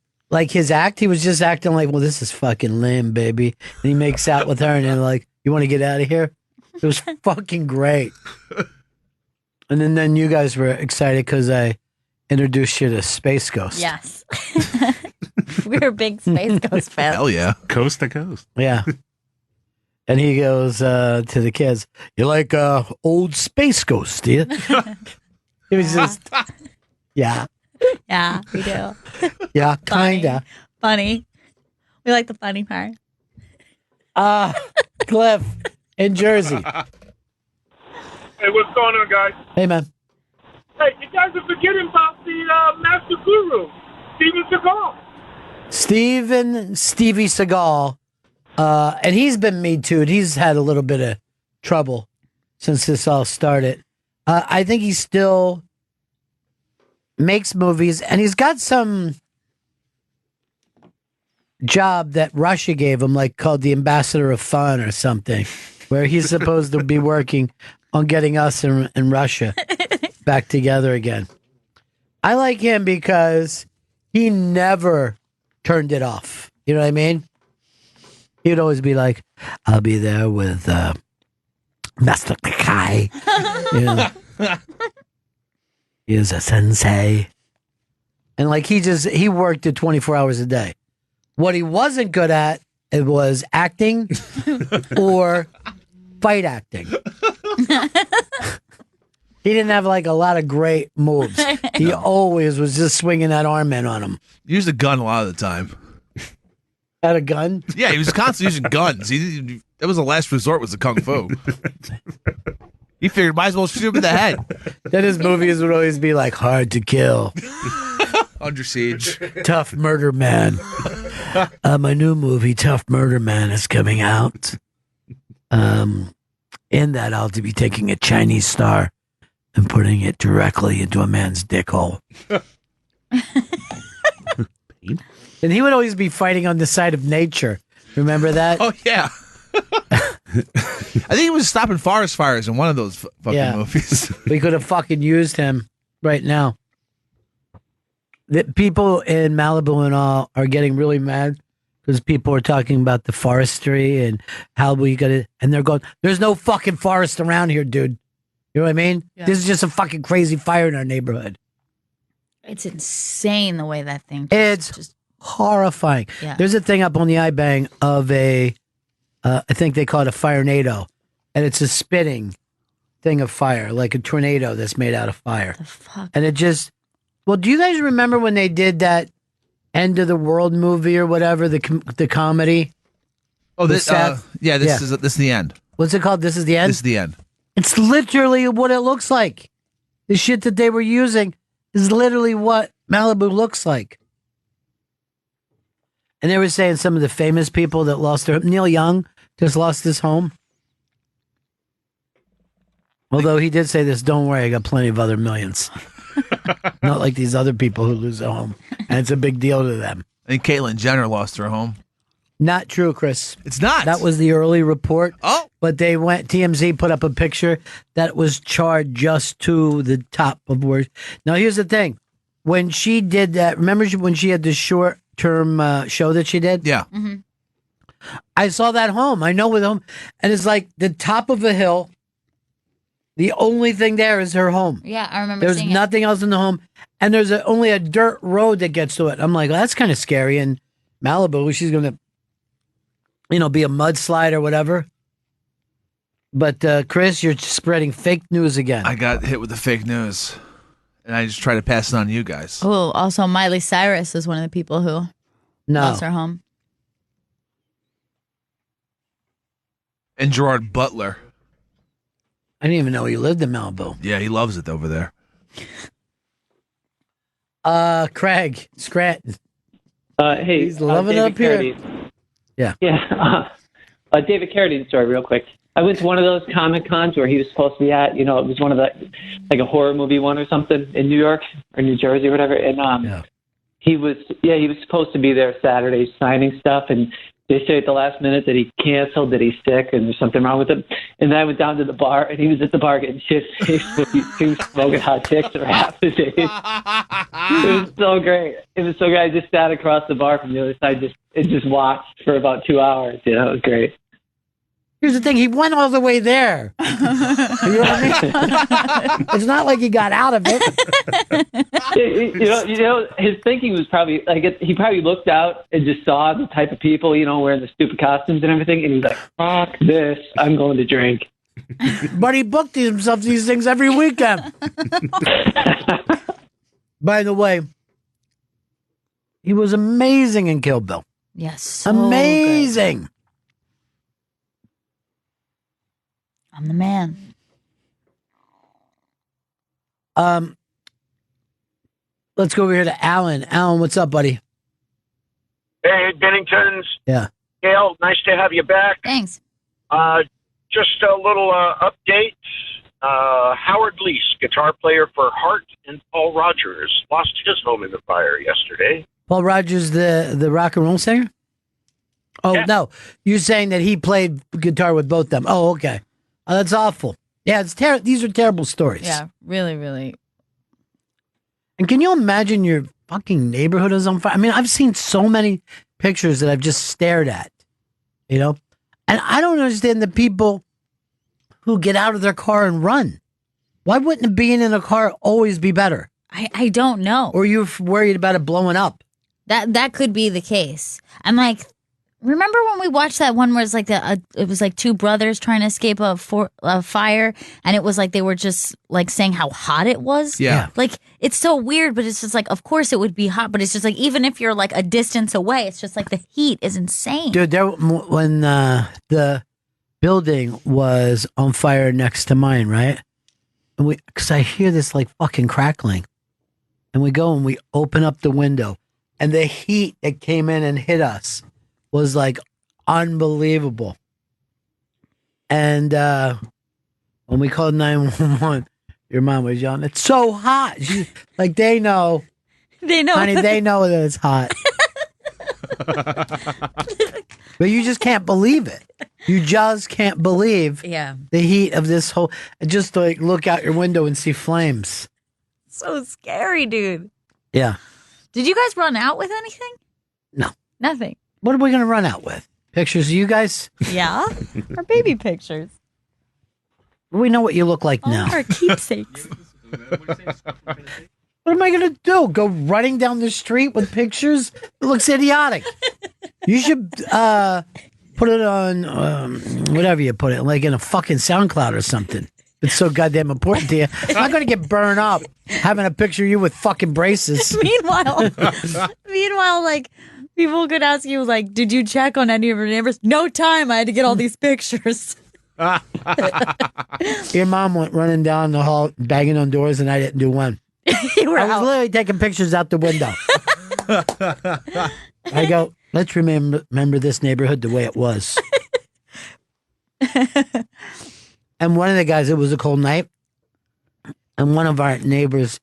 his act. He was just acting like, well, this is fucking lame, baby. And he makes out with her, and then like, you want to get out of here? It was fucking great. And then you guys were excited because I introduced you to Space Ghost. Yes. We were big Space Ghost fans. Hell yeah. Coast to coast. Yeah. And he goes to the kids, you like old Space Ghost, do you? It was just, yeah. Yeah, we do. Yeah, kind of. Funny. We like the funny part. Cliff in Jersey. Hey, what's going on, guys? Hey, man. Hey, you guys are forgetting about the master guru, Steven Seagal. Stevie Seagal. And he's been Me Too'd. He's had a little bit of trouble since this all started. I think he still makes movies, and he's got some job that Russia gave him, like called the Ambassador of Fun or something, where he's supposed to be working on getting us in Russia back together again. I like him because he never turned it off. You know what I mean? He'd always be like, I'll be there with Master Kai. You know? He is a sensei. And like he worked it 24 hours a day. What he wasn't good at, it was acting or fight acting. He didn't have like a lot of great moves. He always was just swinging that arm in on him. He used a gun a lot of the time. Had a gun? Yeah, he was constantly using guns. That was the last resort, was the kung fu. He figured might as well shoot him in the head. Then his movies would always be like hard to kill. Under Siege. Tough Murder Man. My new movie, Tough Murder Man, is coming out. In that, I'll be taking a Chinese star and putting it directly into a man's dick hole. And he would always be fighting on the side of nature. Remember that? Oh, yeah. I think he was stopping forest fires in one of those fucking movies. We could have fucking used him right now. The people in Malibu and all are getting really mad because people are talking about the forestry and how we got it. And they're going, there's no fucking forest around here, dude. You know what I mean? Yeah. This is just a fucking crazy fire in our neighborhood. It's insane the way that thing. It's horrifying. Yeah. There's a thing up on the iBang of I think they call it a firenado. And it's a spitting thing of fire, like a tornado that's made out of fire. The fuck? And it just, well, do you guys remember when they did that End of the World movie or whatever, the comedy? Oh, this This is the end. What's it called? This is the end? This is the end. It's literally what it looks like. The shit that they were using is literally what Malibu looks like. And they were saying some of the famous people that lost their... Neil Young just lost his home. Although he did say this, don't worry, I got plenty of other millions. Not like these other people who lose their home. And it's a big deal to them. I think Caitlyn Jenner lost her home. Not true, Chris. It's not. That was the early report. Oh. But TMZ put up a picture that was charred just to the top of where. Now, here's the thing. When she did that, remember when she had the short-term show that she did? Yeah. Mm-hmm. I saw that home. I know with home. And it's like the top of a hill. The only thing there is her home. Yeah, I remember There's seeing nothing else in the home. And there's only a dirt road that gets to it. I'm like, well, that's kind of scary. And Malibu, she's going to, be a mudslide or whatever. But, Chris, you're spreading fake news again. I got hit with the fake news. And I just try to pass it on to you guys. Oh, also Miley Cyrus is one of the people who lost her home. And Gerard Butler. I didn't even know he lived in Malibu. Yeah, he loves it over there. Craig Scranton. Hey, he's loving David up here. Carradine. Yeah. Yeah. David Carradine story, real quick. I went to one of those Comic Cons where he was supposed to be at. It was one of the, like a horror movie one or something in New York or New Jersey or whatever. And he was supposed to be there Saturday signing stuff. And they say at the last minute that he canceled, that he's sick, and there's something wrong with him. And then I went down to the bar, and he was at the bar getting shit-faced with these two smoking hot chicks for half the day. It was so great. It was so great. I just sat across the bar from the other side and just watched for about 2 hours. Yeah, it was great. Here's the thing. He went all the way there. You know what I mean? It's not like he got out of it. His thinking was probably like he probably looked out and just saw the type of people, wearing the stupid costumes and everything, and he's like, "Fuck this! I'm going to drink." But he booked himself these things every weekend. By the way, he was amazing in Kill Bill. Yes, so amazing. Good. I'm the man. Let's go over here to Alan. Alan, what's up, buddy? Hey, Benningtons. Yeah. Gail, nice to have you back. Thanks. Just a little update. Howard Leese, guitar player for Heart and Paul Rogers, lost his home in the fire yesterday. Paul Rogers, the rock and roll singer? Oh, yeah. No. You're saying that he played guitar with both them. Oh, okay. Oh, that's awful. Yeah, it's these are terrible stories. Yeah, really, really. And can you imagine your fucking neighborhood is on fire? I mean, I've seen so many pictures that I've just stared at, you know? And I don't understand the people who get out of their car and run. Why wouldn't being in a car always be better? I don't know. Or you're worried about it blowing up? That could be the case. I'm like, remember when we watched that one where it's like it was like two brothers trying to escape a fire, and it was like they were just like saying how hot it was. Yeah. Like it's so weird, but it's just like, of course it would be hot, but it's just like even if you're like a distance away, it's just like the heat is insane. Dude, when the building was on fire next to mine, right? And because I hear this like fucking crackling, and we go and we open up the window, and the heat that came in and hit us was like unbelievable. And when we called 911, your mom was yelling, "It's so hot!" Like they know, honey, they know that it's hot. But you just can't believe it. You just can't believe the heat of this whole. Just like look out your window and see flames. So scary, dude. Yeah. Did you guys run out with anything? No. Nothing. What are we going to run out with? Pictures of you guys? Yeah. Our baby pictures. We know what you look like now. Our keepsakes. What am I going to do? Go running down the street with pictures? It looks idiotic. You should put it on whatever you put it, like in a fucking SoundCloud or something. It's so goddamn important to you. I'm not going to get burned up having a picture of you with fucking braces. Meanwhile, like, people could ask you, like, did you check on any of your neighbors? No time. I had to get all these pictures. Your mom went running down the hall, banging on doors, and I didn't do one. You were I was literally taking pictures out the window. I go, let's remember this neighborhood the way it was. And one of the guys, it was a cold night, and one of our neighbors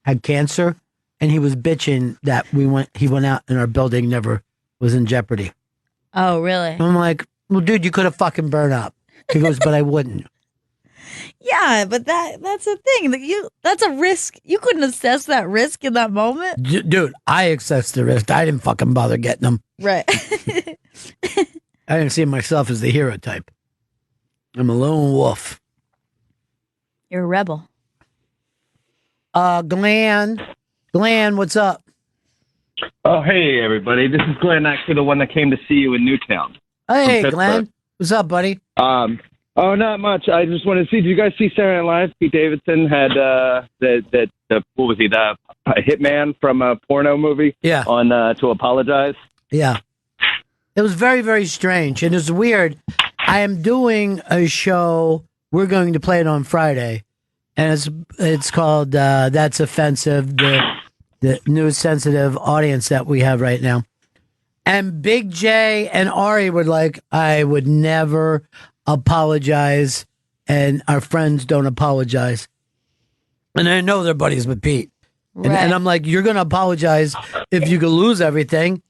had cancer, and he was bitching that he went out and our building never was in jeopardy. Oh, really? I'm like, well, dude, you could have fucking burned up. He goes, but I wouldn't. Yeah, but that's a thing. That's a risk. You couldn't assess that risk in that moment. Dude, I assessed the risk. I didn't fucking bother getting them. Right. I didn't see myself as the hero type. I'm a lone wolf. You're a rebel. Glenn, what's up? Oh, hey, everybody. This is Glenn, actually the one that came to see you in Newtown. Hey, Glenn. What's up, buddy? Oh, not much. I just wanted to see, did you guys see Saturday Night Live? Pete Davidson had what was he, the hitman from a porno movie? Yeah. On To Apologize? Yeah. It was very, very strange. And it's weird. I am doing a show. We're going to play it on Friday. And it's called That's Offensive, the new sensitive audience that we have right now. And Big J and Ari were like, I would never apologize, and our friends don't apologize. And I know they're buddies with Pete. Right. And I'm like, you're going to apologize if you could lose everything.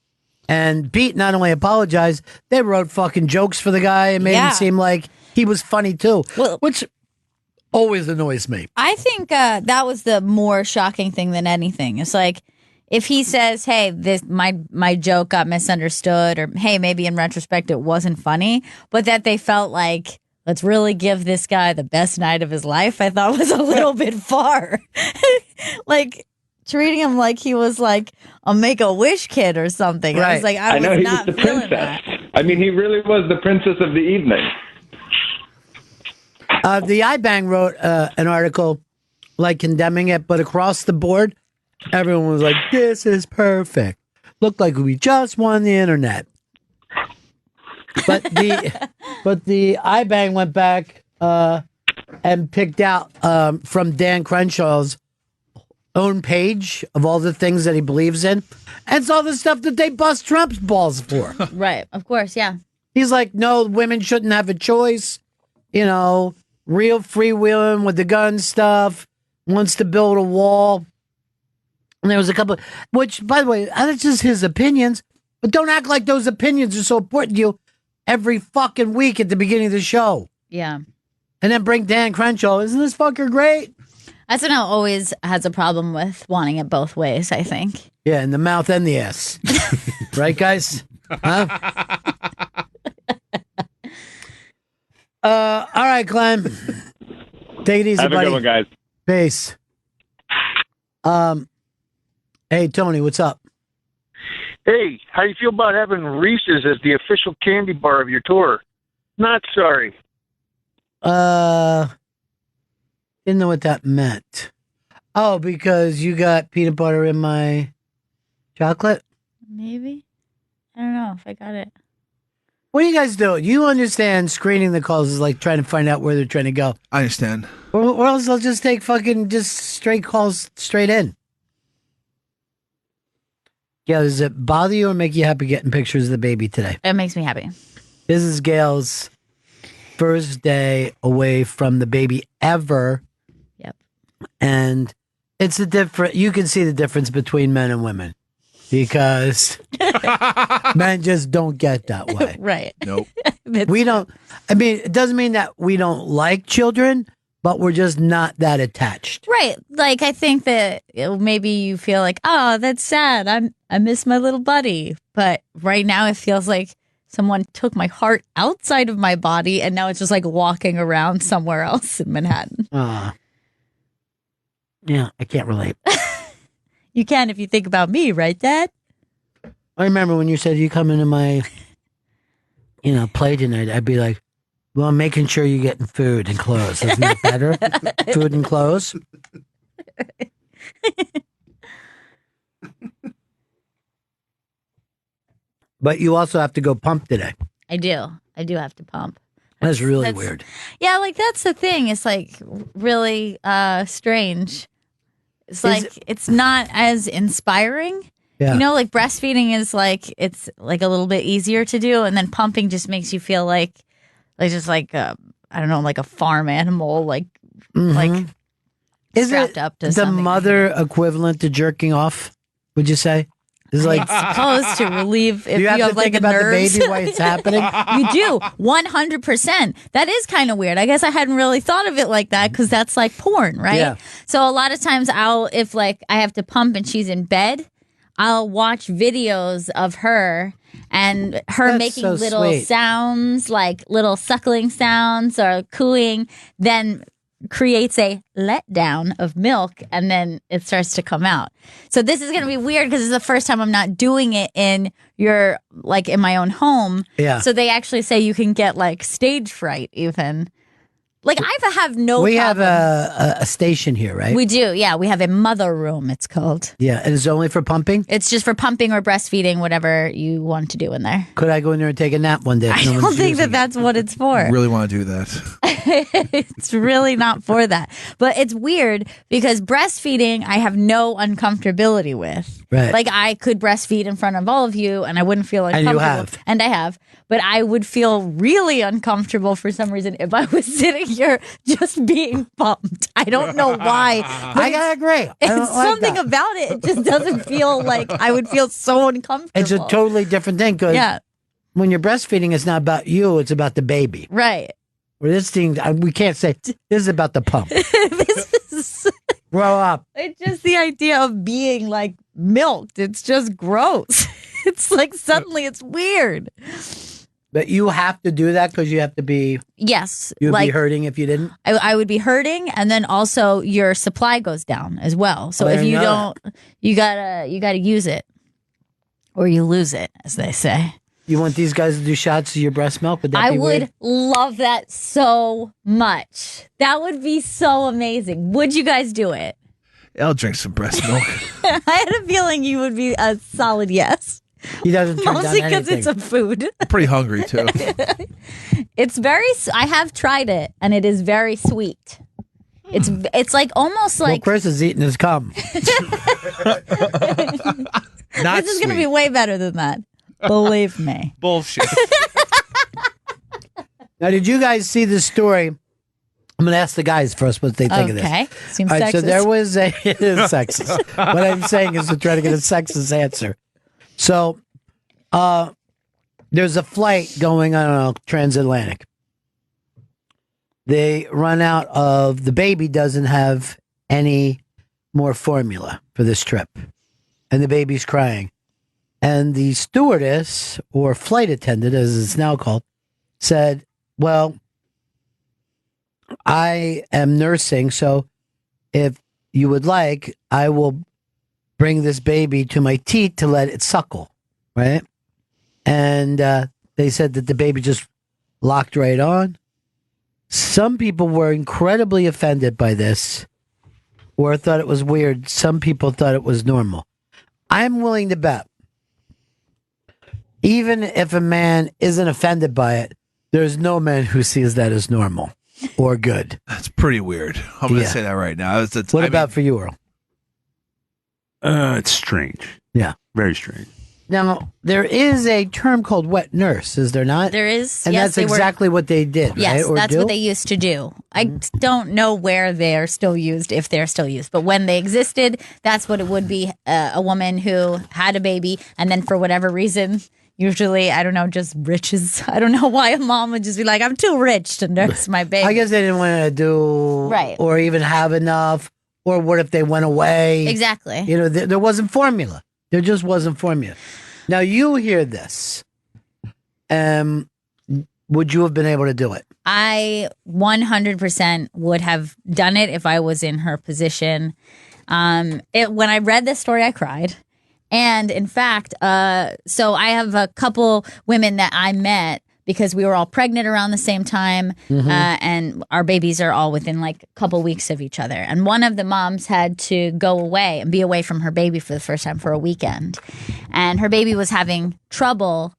And Pete not only apologized, they wrote fucking jokes for the guy and made him seem like he was funny too, which always annoys me. I think that was the more shocking thing than anything. It's like, if he says, hey, my joke got misunderstood, or hey, maybe in retrospect it wasn't funny, but that they felt like, let's really give this guy the best night of his life, I thought was a little bit far. Like, treating him like he was like a Make-A-Wish kid or something. Right. I was like, I know was he not was the feeling princess. that. I mean, he really was the princess of the evening. The iBang wrote an article like condemning it, but across the board, everyone was like, this is perfect. Looked like we just won the internet. But the iBang went back and picked out from Dan Crenshaw's own page of all the things that he believes in. And it's all the stuff that they bust Trump's balls for. Right, of course, yeah. He's like, no, women shouldn't have a choice. You know, real freewheeling with the gun stuff. Wants to build a wall. And there was a couple, which, by the way, that's just his opinions. But don't act like those opinions are so important to you every fucking week at the beginning of the show. Yeah. And then bring Dan Crenshaw. Isn't this fucker great? SNL always has a problem with wanting it both ways, I think. Yeah, in the mouth and the ass. Right, guys? Huh? All right, Glenn. Take it easy, Have a buddy. good one, guys. Peace. Hey, Tony, what's up? Hey, how you feel about having Reese's as the official candy bar of your tour? Not sorry. Didn't know what that meant. Oh, because you got peanut butter in my chocolate? Maybe. I don't know if I got it. What do you guys do? You understand screening the calls is like trying to find out where they're trying to go. I understand. Or else they'll just take fucking just straight calls straight in. Yeah, does it bother you or make you happy getting pictures of the baby today? It makes me happy. This is Gail's first day away from the baby ever. Yep. And it's you can see the difference between men and women because men just don't get that way. Right. Nope. We don't, I mean, it doesn't mean that we don't like children, but we're just not that attached. Right. Like, I think that maybe you feel like, oh, that's sad. I miss my little buddy. But right now it feels like someone took my heart outside of my body and now it's just like walking around somewhere else in Manhattan. Yeah, I can't relate. You can if you think about me, right, Dad? I remember when you said you come into my, play tonight, I'd be like, well, I'm making sure you're getting food and clothes. Isn't that better? Food and clothes? But you also have to go pump today. I do. I do have to pump. That's really weird. Yeah, like that's the thing. It's like really strange. It's like it's not as inspiring. Yeah. You know, like breastfeeding is like it's like a little bit easier to do, and then pumping just makes you feel like just like I don't know, like a farm animal, like Is strapped it up to the something. mother equivalent to jerking off? Would you say? It's like It's supposed to relieve if Do you have to like think a about nerves. the baby while it's happening? You do 100%. That is kind of weird. I guess I hadn't really thought of it like that because that's like porn, right? Yeah. So a lot of times if like I have to pump and she's in bed, I'll watch videos of her and her That's making so little sweet. sounds, like little suckling sounds or cooing, then creates a letdown of milk and then it starts to come out. So this is going to be weird because it's the first time I'm not doing it in in my own home. Yeah. So they actually say you can get like stage fright even. Like I have no we problem. have a station here, right? We do, yeah. We have a mother room, it's called. Yeah, and it's only for pumping? It's just for pumping or breastfeeding, whatever you want to do in there. Could I go in there and take a nap one day? If I no don't one's think using that's what it's for. I really want to do that. It's really not for that. But it's weird because breastfeeding, I have no uncomfortability with. Right. Like I could breastfeed in front of all of you and I wouldn't feel And you uncomfortable. have. And I have. But I would feel really uncomfortable for some reason if I was sitting here just being pumped. I don't know why. But I gotta agree. I don't it's like something that. about it. It just doesn't feel like I would feel so uncomfortable. It's a totally different thing because Yeah. when you're breastfeeding, it's not about you, it's about the baby. Right. Where this thing, we can't say, this is about the pump. This is Grow up. It's just the idea of being like milked. It's just gross. It's like suddenly it's weird. But you have to do that because you have to be, Yes. you'd like be hurting if you didn't. I would be hurting, and then also your supply goes down as well. So Oh, I if didn't you know don't, you gotta use it, or you lose it, as they say. You want these guys to do shots of your breast milk? Would that I be would weird? love that so much. That would be so amazing. Would you guys do it? I'll drink some breast milk. I had a feeling you would be a solid yes. He doesn't turn Mostly down because anything. it's a food. I'm pretty hungry too. It's I have tried it, and it is very sweet. It's like almost Well, like Chris is eating his cum. Not this is going to be sweet. way better than that. Believe me. Bullshit. Now, did you guys see the story? I'm going to ask the guys first what they think of this. Okay. Seems All right, so sexist. there was a it is sexist. What I'm saying is to try to get a sexist answer. So, there's a flight going on transatlantic. They run out of the baby doesn't have any more formula for this trip. And the baby's crying. And the stewardess, or flight attendant, as it's now called, said, well, I am nursing, so if you would like, I will bring this baby to my teat to let it suckle, right? And they said that the baby just locked right on. Some people were incredibly offended by this or thought it was weird. Some people thought it was normal. I'm willing to bet, even if a man isn't offended by it, there's no man who sees that as normal or good. That's pretty weird. I'm going to say that right now. What about for you, Earl? It's strange. Yeah. Very strange. Now, there is a term called wet nurse, is there not? There is. And yes, that's exactly what they did, Yes, right? Or that's do? what they used to do. I don't know where they're still used, if they're still used. But when they existed, that's what it would be. A woman who had a baby, and then for whatever reason, usually, I don't know, just riches. I don't know why a mom would just be like, I'm too rich to nurse my baby. I guess they didn't want to do Right. or even have enough. Or what if they went away? Exactly. You know, there wasn't formula. There just wasn't formula. Now, you hear this. Would you have been able to do it? I 100% would have done it if I was in her position. When I read this story, I cried. And in fact, so I have a couple women that I met because we were all pregnant around the same time, and our babies are all within like a couple weeks of each other. And one of the moms had to go away and be away from her baby for the first time for a weekend. And her baby was having trouble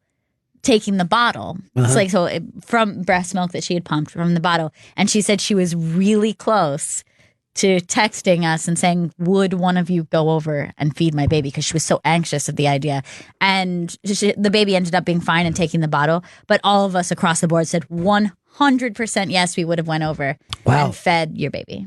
taking the bottle. It's like from breast milk that she had pumped from the bottle. And she said she was really close to texting us and saying, would one of you go over and feed my baby? Because she was so anxious at the idea. And the baby ended up being fine and taking the bottle. But all of us across the board said 100% yes, we would have went over and fed your baby.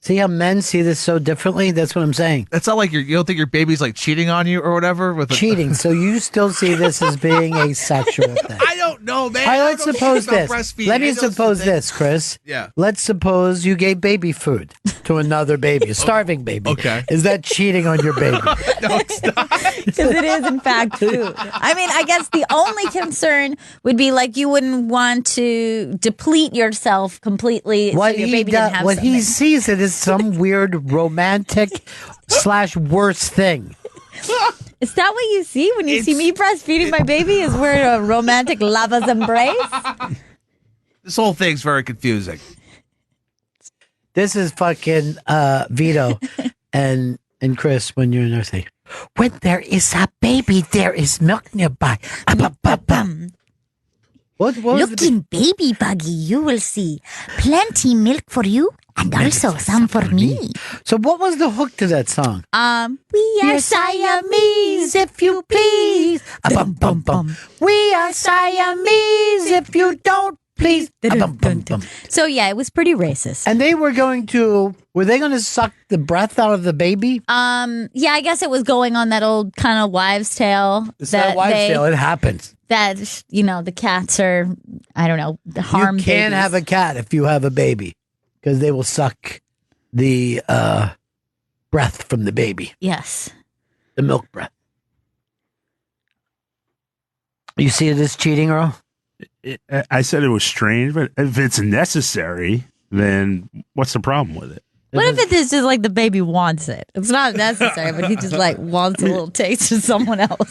See how men see this so differently? That's what I'm saying. That's not like you don't think your baby's like cheating on you or whatever? With Cheating. So you still see this as being a sexual thing. I don't know, man. All right, let's suppose this. Let me suppose this, Chris. Yeah. Let's suppose you gave baby food to another baby, a starving baby. Okay. Is that cheating on your baby? No, it's not. Because it is, in fact, food. I mean, I guess the only concern would be like you wouldn't want to deplete yourself completely so your baby didn't have what something. he sees it is some weird romantic / worse thing. Is that what you see when you see me breastfeeding my baby? Is we're a romantic lover's embrace? This whole thing's very confusing. This is fucking Vito and Chris when you're nursing. When there is a baby, there is milk nearby. What was Look in baby buggy, you will see plenty milk for you and also some for me. So what was the hook to that song? We are Siamese, if you please. We are Siamese, if you don't please. So yeah, it was pretty racist. And they were going to suck the breath out of the baby? Yeah, I guess it was going on that old kind of wives' tale. It's not wives' tale, it happens. That, you know, the cats are, I don't know, harm You can't babies. have a cat if you have a baby because they will suck the breath from the baby. Yes. The milk breath. You see it as cheating, Earl? I said it was strange, but if it's necessary, then what's the problem with it? What if it is just like the baby wants it? It's not necessary, but he just like wants a little taste of someone else.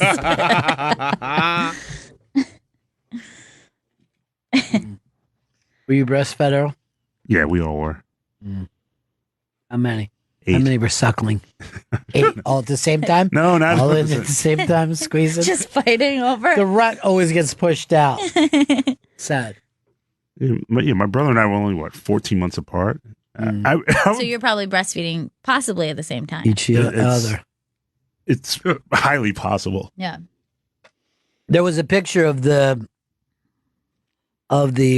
Were you breastfed, Earl? Yeah, we all were. How many? 8. How many were suckling? 8 all at the same time? No, not all in at the same time, squeezing. Just fighting over. The rut always gets pushed out. Sad. My brother and I were only 14 months apart. So you're probably breastfeeding possibly at the same time. Each other. It's highly possible. Yeah. There was a picture of the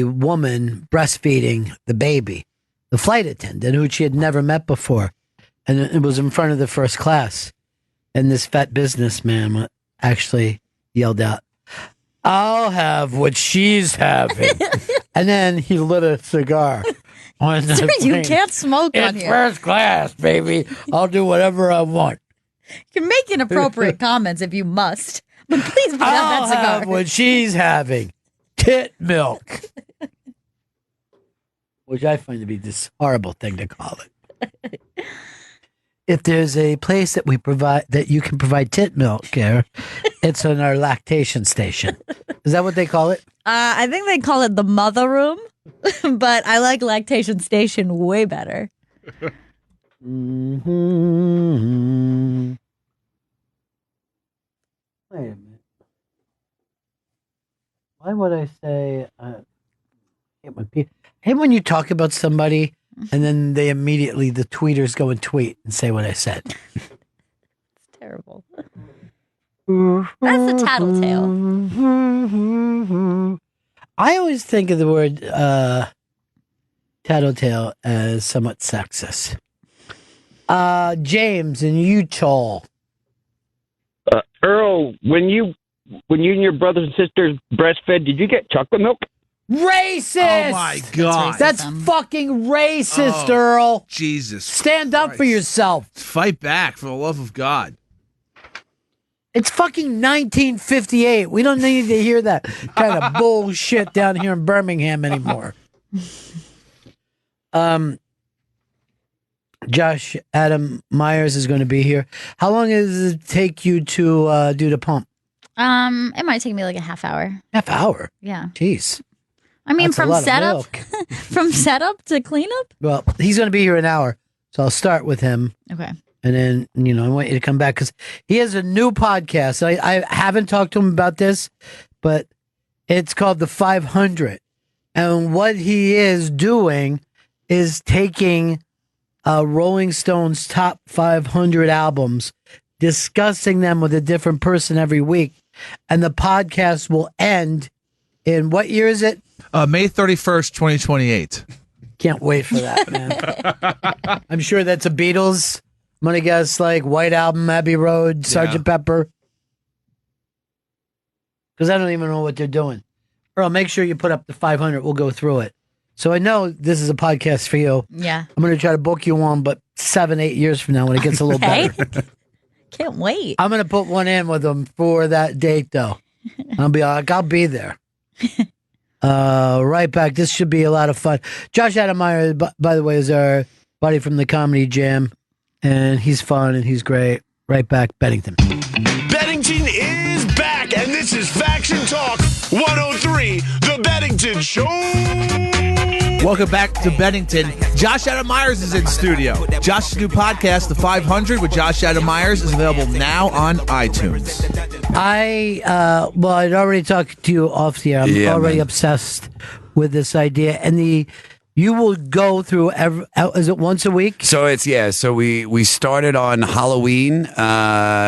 woman breastfeeding the baby, the flight attendant who she had never met before, and it was in front of the first class. And this fat businessman actually yelled out, "I'll have what she's having," and then he lit a cigar Sir, you can't smoke on it's here. first class, baby. I'll do whatever I want. You can make inappropriate comments if you must, but please put down I'll that cigar. have what she's having. Tit milk. Which I find to be this horrible thing to call it. If there's a place that we provide that you can provide tit milk care, it's in our lactation station. Is that what they call it? I think they call it the mother room, but I like lactation station way better. Mm-hmm. Wait a minute. Why would I say? Hey, when you talk about somebody and then they immediately, the tweeters go and tweet and say what I said. It's terrible. That's a tattletale. I always think of the word tattletale as somewhat sexist. James in Utah. Earl, when you and your brothers and sisters breastfed, did you get chocolate milk? Racist! Oh my God. That's fucking racist, Earl. Jesus. Stand up for yourself. Fight back for the love of God. It's fucking 1958. We don't need to hear that kind of bullshit down here in Birmingham anymore. Josh Adam Meyers is going to be here. How long does it take you to do the pump? It might take me like a half hour. Half hour? Yeah. Jeez. I mean, That's a from lot of setup, milk. from setup to cleanup. Well, he's going to be here an hour, so I'll start with him. Okay. And then, I want you to come back because he has a new podcast. I haven't talked to him about this, but it's called The 500. And what he is doing is taking Rolling Stone's top 500 albums, discussing them with a different person every week. And the podcast will end in what year is it? May 31st, 2028. Can't wait for that, man. I'm sure that's a Beatles. I'm going to guess like White Album, Abbey Road, Sgt. Pepper. Because I don't even know what they're doing. Earl, make sure you put up the 500. We'll go through it. So I know this is a podcast for you. Yeah. I'm going to try to book you one, but 7-8 years from now when it gets a little better. Can't wait. I'm going to put one in with them for that date, though. I'll be like, I'll be there. Right back. This should be a lot of fun. Josh Adam Meyer, by the way, is our buddy from the Comedy Jam, and he's fun and he's great. Right back, Bennington. Bennington is back, and this is Faction Talk 103, The Bennington Show. Welcome back to Bennington. Josh Adam Meyers is in studio. Josh's new podcast, The 500 with Josh Adam Meyers, is available now on iTunes. I'd already talked to you off the air. I'm already obsessed with this idea. And you will go through is it once a week? So so we started on Halloween.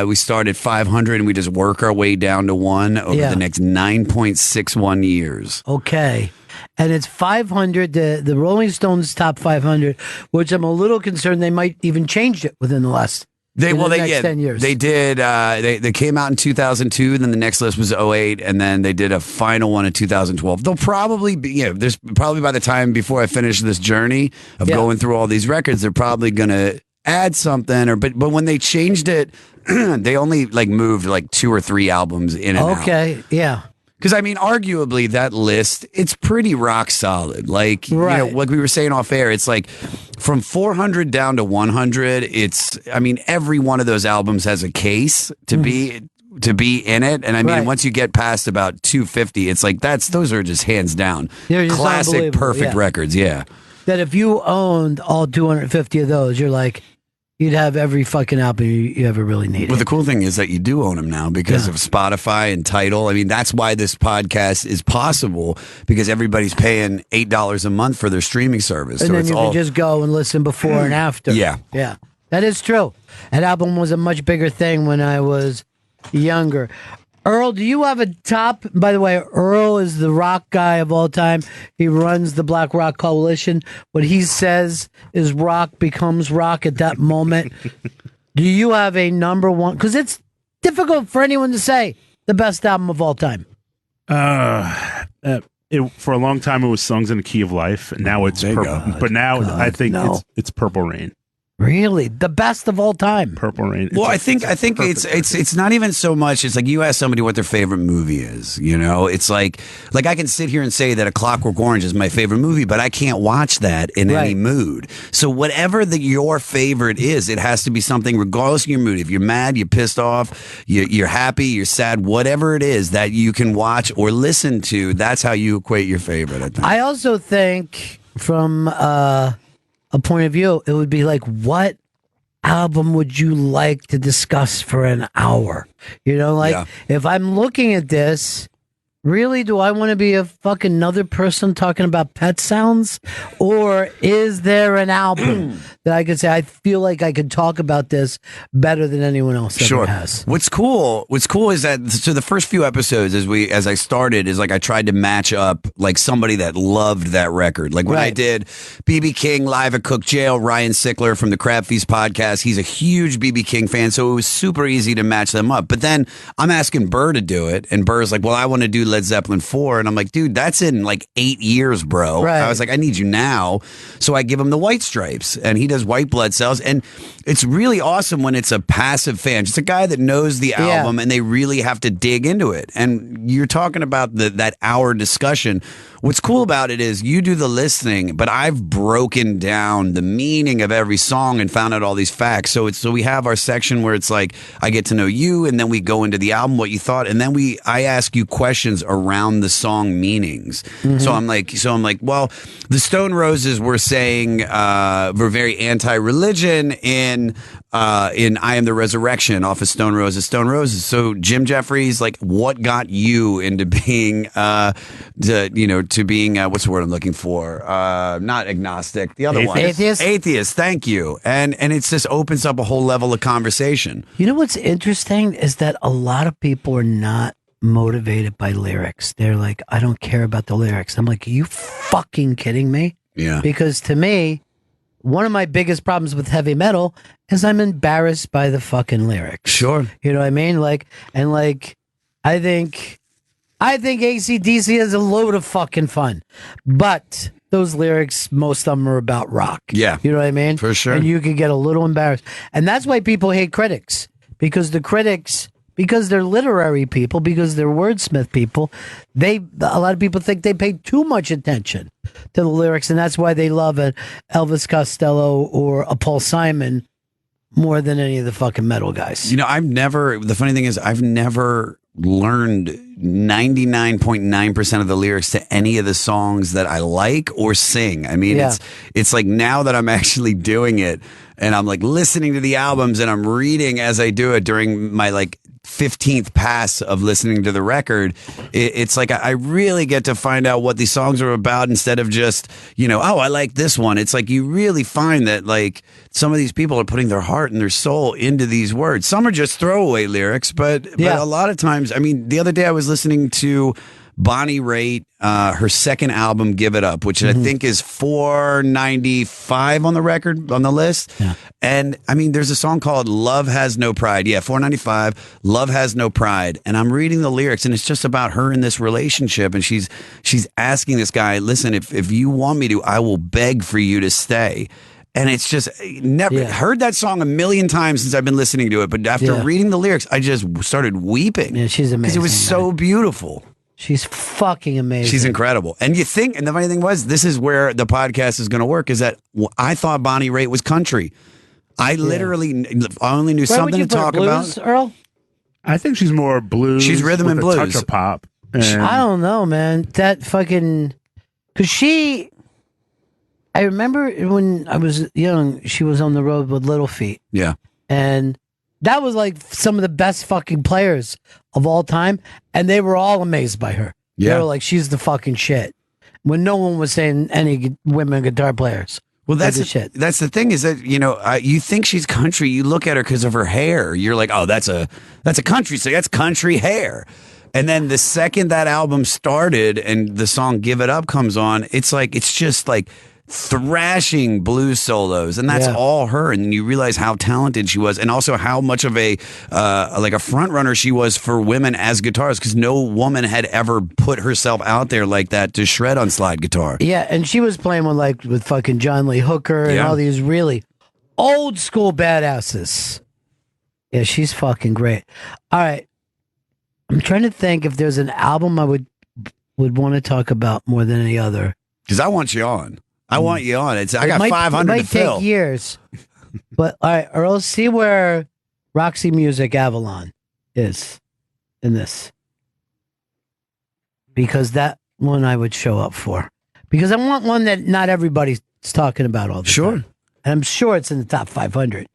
We started 500 and we just work our way down to 1 over the next 9.61 years. Okay. And it's 500, the Rolling Stones top 500, which I'm a little concerned they might even change it within the last the next 10 years. They did. They came out in 2002. Then the next list was 08, and then they did a final one in 2012. They'll probably be. There's probably by the time before I finish this journey of going through all these records, they're probably gonna add something. But when they changed it, they only moved 2 or 3 albums in and out. Okay. Yeah. Because, arguably that list, it's pretty rock solid. Like we were saying off air, it's like from 400 down to 100, every one of those albums has a case to be in it. And once you get past about 250, it's like those are just hands down. Classic, perfect records, That if you owned all 250 of those, you're like, you'd have every fucking album you ever really needed. Well, the cool thing is that you do own them now because of Spotify and Tidal. That's why this podcast is possible, because everybody's paying $8 a month for their streaming service. And then you can just go and listen before and after. Yeah. Yeah. That is true. That album was a much bigger thing when I was younger. Earl, do you have a top? By the way, Earl is the rock guy of all time. He runs the Black Rock Coalition. What he says is rock becomes rock at that moment. Do you have a number one? Because it's difficult for anyone to say the best album of all time. for a long time it was Songs in the Key of Life, and now it's Purple. But now I think it's Purple Rain. Really, the best of all time. Purple Rain. Well, I think it's not even so much. It's like you ask somebody what their favorite movie is. You know, it's like I can sit here and say that A Clockwork Orange is my favorite movie, but I can't watch that in any mood. So whatever your favorite is, it has to be something regardless of your mood. If you're mad, you're pissed off, you're happy, you're sad, whatever it is that you can watch or listen to. That's how you equate your favorite. I think. I also think from a point of view, it would be like, what album would you like to discuss for an hour? You know, like if I'm looking at this, really, do I want to be a fucking another person talking about pet sounds? Or is there an album that I could say, I feel like I could talk about this better than anyone else ever has? What's cool is that, so the first few episodes as I started is like I tried to match up like somebody that loved that record. Like when I did BB King live at Cook Jail, Ryan Sickler from the Crab Feast podcast, he's a huge BB King fan, so it was super easy to match them up. But then I'm asking Burr to do it, and Burr's like, well, I want to do Led Zeppelin 4, and I'm like, dude, that's in like 8 years, bro. I was like, I need you now. So I give him the White Stripes, and he does White Blood Cells, and it's really awesome when it's a passive fan, just a guy that knows the album, and they really have to dig into it. And you're talking about that hour discussion. What's cool about it is you do the listening, but I've broken down the meaning of every song and found out all these facts. So we have our section where it's like I get to know you, and then we go into the album, what you thought, and then I ask you questions around the song meanings. So I'm like, well, the Stone Roses were saying we're very anti-religion in I Am the Resurrection off of Stone Roses. So Jim Jeffries, like, what got you into being to being what's the word I'm looking for? Not agnostic. The other one, atheist. Thank you. And it's just opens up a whole level of conversation. You know what's interesting is that a lot of people are not motivated by lyrics. They're like, I don't care about the lyrics. I'm like, are you fucking kidding me? Yeah. Because to me, one of my biggest problems with heavy metal is I'm embarrassed by the fucking lyrics. Sure. You know what I mean? I think AC/DC is a load of fucking fun, but those lyrics, most of them are about rock. Yeah. You know what I mean? For sure. And you can get a little embarrassed. And that's why people hate critics, because they're literary people, because they're wordsmith people, a lot of people think they pay too much attention to the lyrics, and that's why they love an Elvis Costello or a Paul Simon more than any of the fucking metal guys. You know, the funny thing is, I've never learned 99.9% of the lyrics to any of the songs that I like or sing. I mean, it's like now that I'm actually doing it and I'm like listening to the albums and I'm reading as I do it during my like 15th pass of listening to the record, it's like I really get to find out what these songs are about instead of just, oh, I like this one. It's like you really find that like some of these people are putting their heart and their soul into these words. Some are just throwaway lyrics, but a lot of times, I mean, the other day I was listening to Bonnie Raitt, her second album, Give It Up, which I think is 495 on the record, on the list. Yeah. And I mean, there's a song called Love Has No Pride. Yeah, 495, Love Has No Pride. And I'm reading the lyrics and it's just about her in this relationship. And she's asking this guy, listen, if you want me to, I will beg for you to stay. And it's just never heard that song a million times since I've been listening to it. But after reading the lyrics, I just started weeping. Yeah, she's amazing. Because it was so beautiful. She's fucking amazing. She's incredible. And the funny thing was, this is where the podcast is going to work, is that I thought Bonnie Raitt was country. I literally only knew something to talk blues, about. Earl? I think she's more blues. She's rhythm and with blues. A touch of pop. I don't know, man. That fucking... Because I remember when I was young, she was on the road with Little Feat. Yeah. And that was like some of the best fucking players of all time. And they were all amazed by her. Yeah. They were like, she's the fucking shit. When no one was saying any women guitar players. Well, that's the thing is that, you think she's country. You look at her because of her hair. You're like, oh, that's a country. So that's country hair. And then the second that album started and the song Give It Up comes on, it's just like thrashing blues solos, and that's all her. And you realize how talented she was, and also how much of a like a front runner she was for women as guitarists, because no woman had ever put herself out there like that to shred on slide guitar. Yeah, and she was playing with fucking John Lee Hooker and all these really old school badasses. Yeah, she's fucking great. All right, I'm trying to think if there's an album I would want to talk about more than any other. Because I want you on. I want you on. I got 500 It might to fill. take years. But all right, Earl, see where Roxy Music Avalon is in this. Because that one I would show up for. Because I want one that not everybody's talking about all the time. And I'm sure it's in the top 500.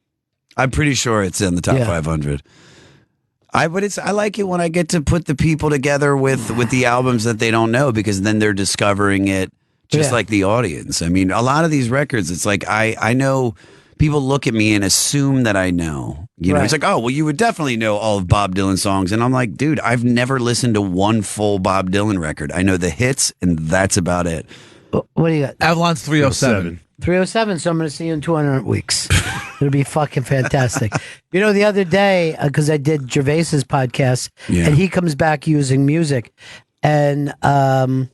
I'm pretty sure it's in the top 500. I like it when I get to put the people together with the albums that they don't know, because then they're discovering it just like the audience. I mean, a lot of these records, it's like I know people look at me and assume that I know. You know, it's like, oh, well, you would definitely know all of Bob Dylan songs. And I'm like, dude, I've never listened to one full Bob Dylan record. I know the hits, and that's about it. What do you got? Avalon's 307. 307, so I'm going to see you in 200 weeks. It'll be fucking fantastic. You know, the other day, because I did Gervais's podcast, and he comes back using music, and Seinfeld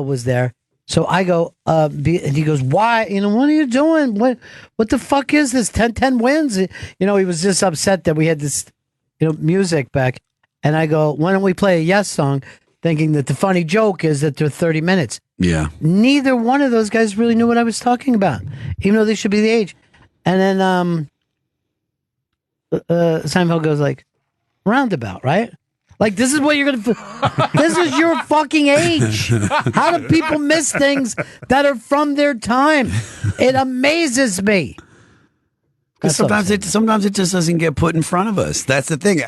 was there. So I go, and he goes, why? You know, what are you doing? What the fuck is this? 10-10 wins? You know, he was just upset that we had this, music back. And I go, why don't we play a Yes song? Thinking that the funny joke is that they're 30 minutes. Yeah. Neither one of those guys really knew what I was talking about, even though they should be the age. And then Seinfeld goes like, roundabout, right? Like, this is what you're going to... This is your fucking age. How do people miss things that are from their time? It amazes me. Because sometimes it just doesn't get put in front of us. That's the thing.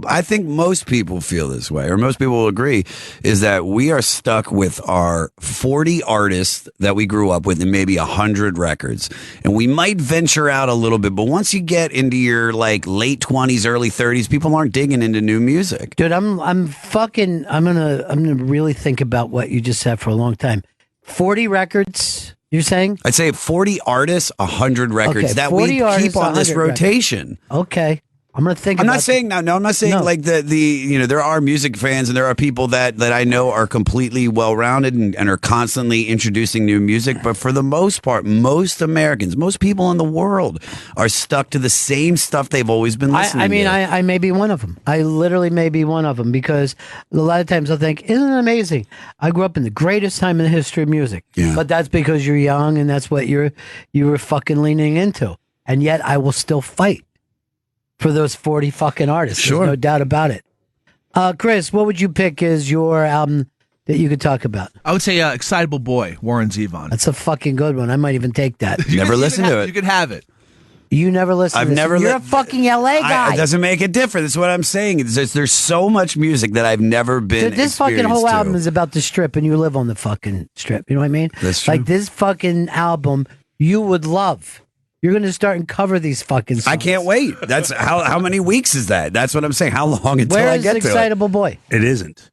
I think most people feel this way, or most people will agree, is that we are stuck with our 40 artists that we grew up with and maybe 100 records. And we might venture out a little bit, but once you get into your like late 20s, early 30s, people aren't digging into new music. Dude, I'm gonna really think about what you just said for a long time. 40 records. You're saying? I'd say 40 artists, 100 records. Okay, that we keep on this rotation. Records. Okay. I'm going to think I'm about not saying now. No, I'm not saying like there are music fans and there are people that I know are completely well-rounded and are constantly introducing new music. But for the most part, most Americans, most people in the world are stuck to the same stuff they've always been listening to. I may be one of them. I literally may be one of them, because a lot of times I'll think, isn't it amazing? I grew up in the greatest time in the history of music. Yeah. But that's because you're young and that's what you were fucking leaning into. And yet I will still fight for those 40 fucking artists. Sure. There's no doubt about it. Chris, what would you pick as your album that you could talk about? I would say Excitable Boy, Warren Zevon. That's a fucking good one. I might even take that. Never listened to it. You could have it. You never listened I've to this. never You're a fucking LA guy. It doesn't make it different. That's what I'm saying. There's so much music that I've never been Dude, this fucking whole experienced to. album is about the Strip, and you live on the fucking Strip. You know what I mean? That's true. Like, this fucking album you would love. You're going to start and cover these fucking songs. I can't wait. That's how many weeks is that? That's what I'm saying. How long until Where I is get to Excitable Boy? It isn't.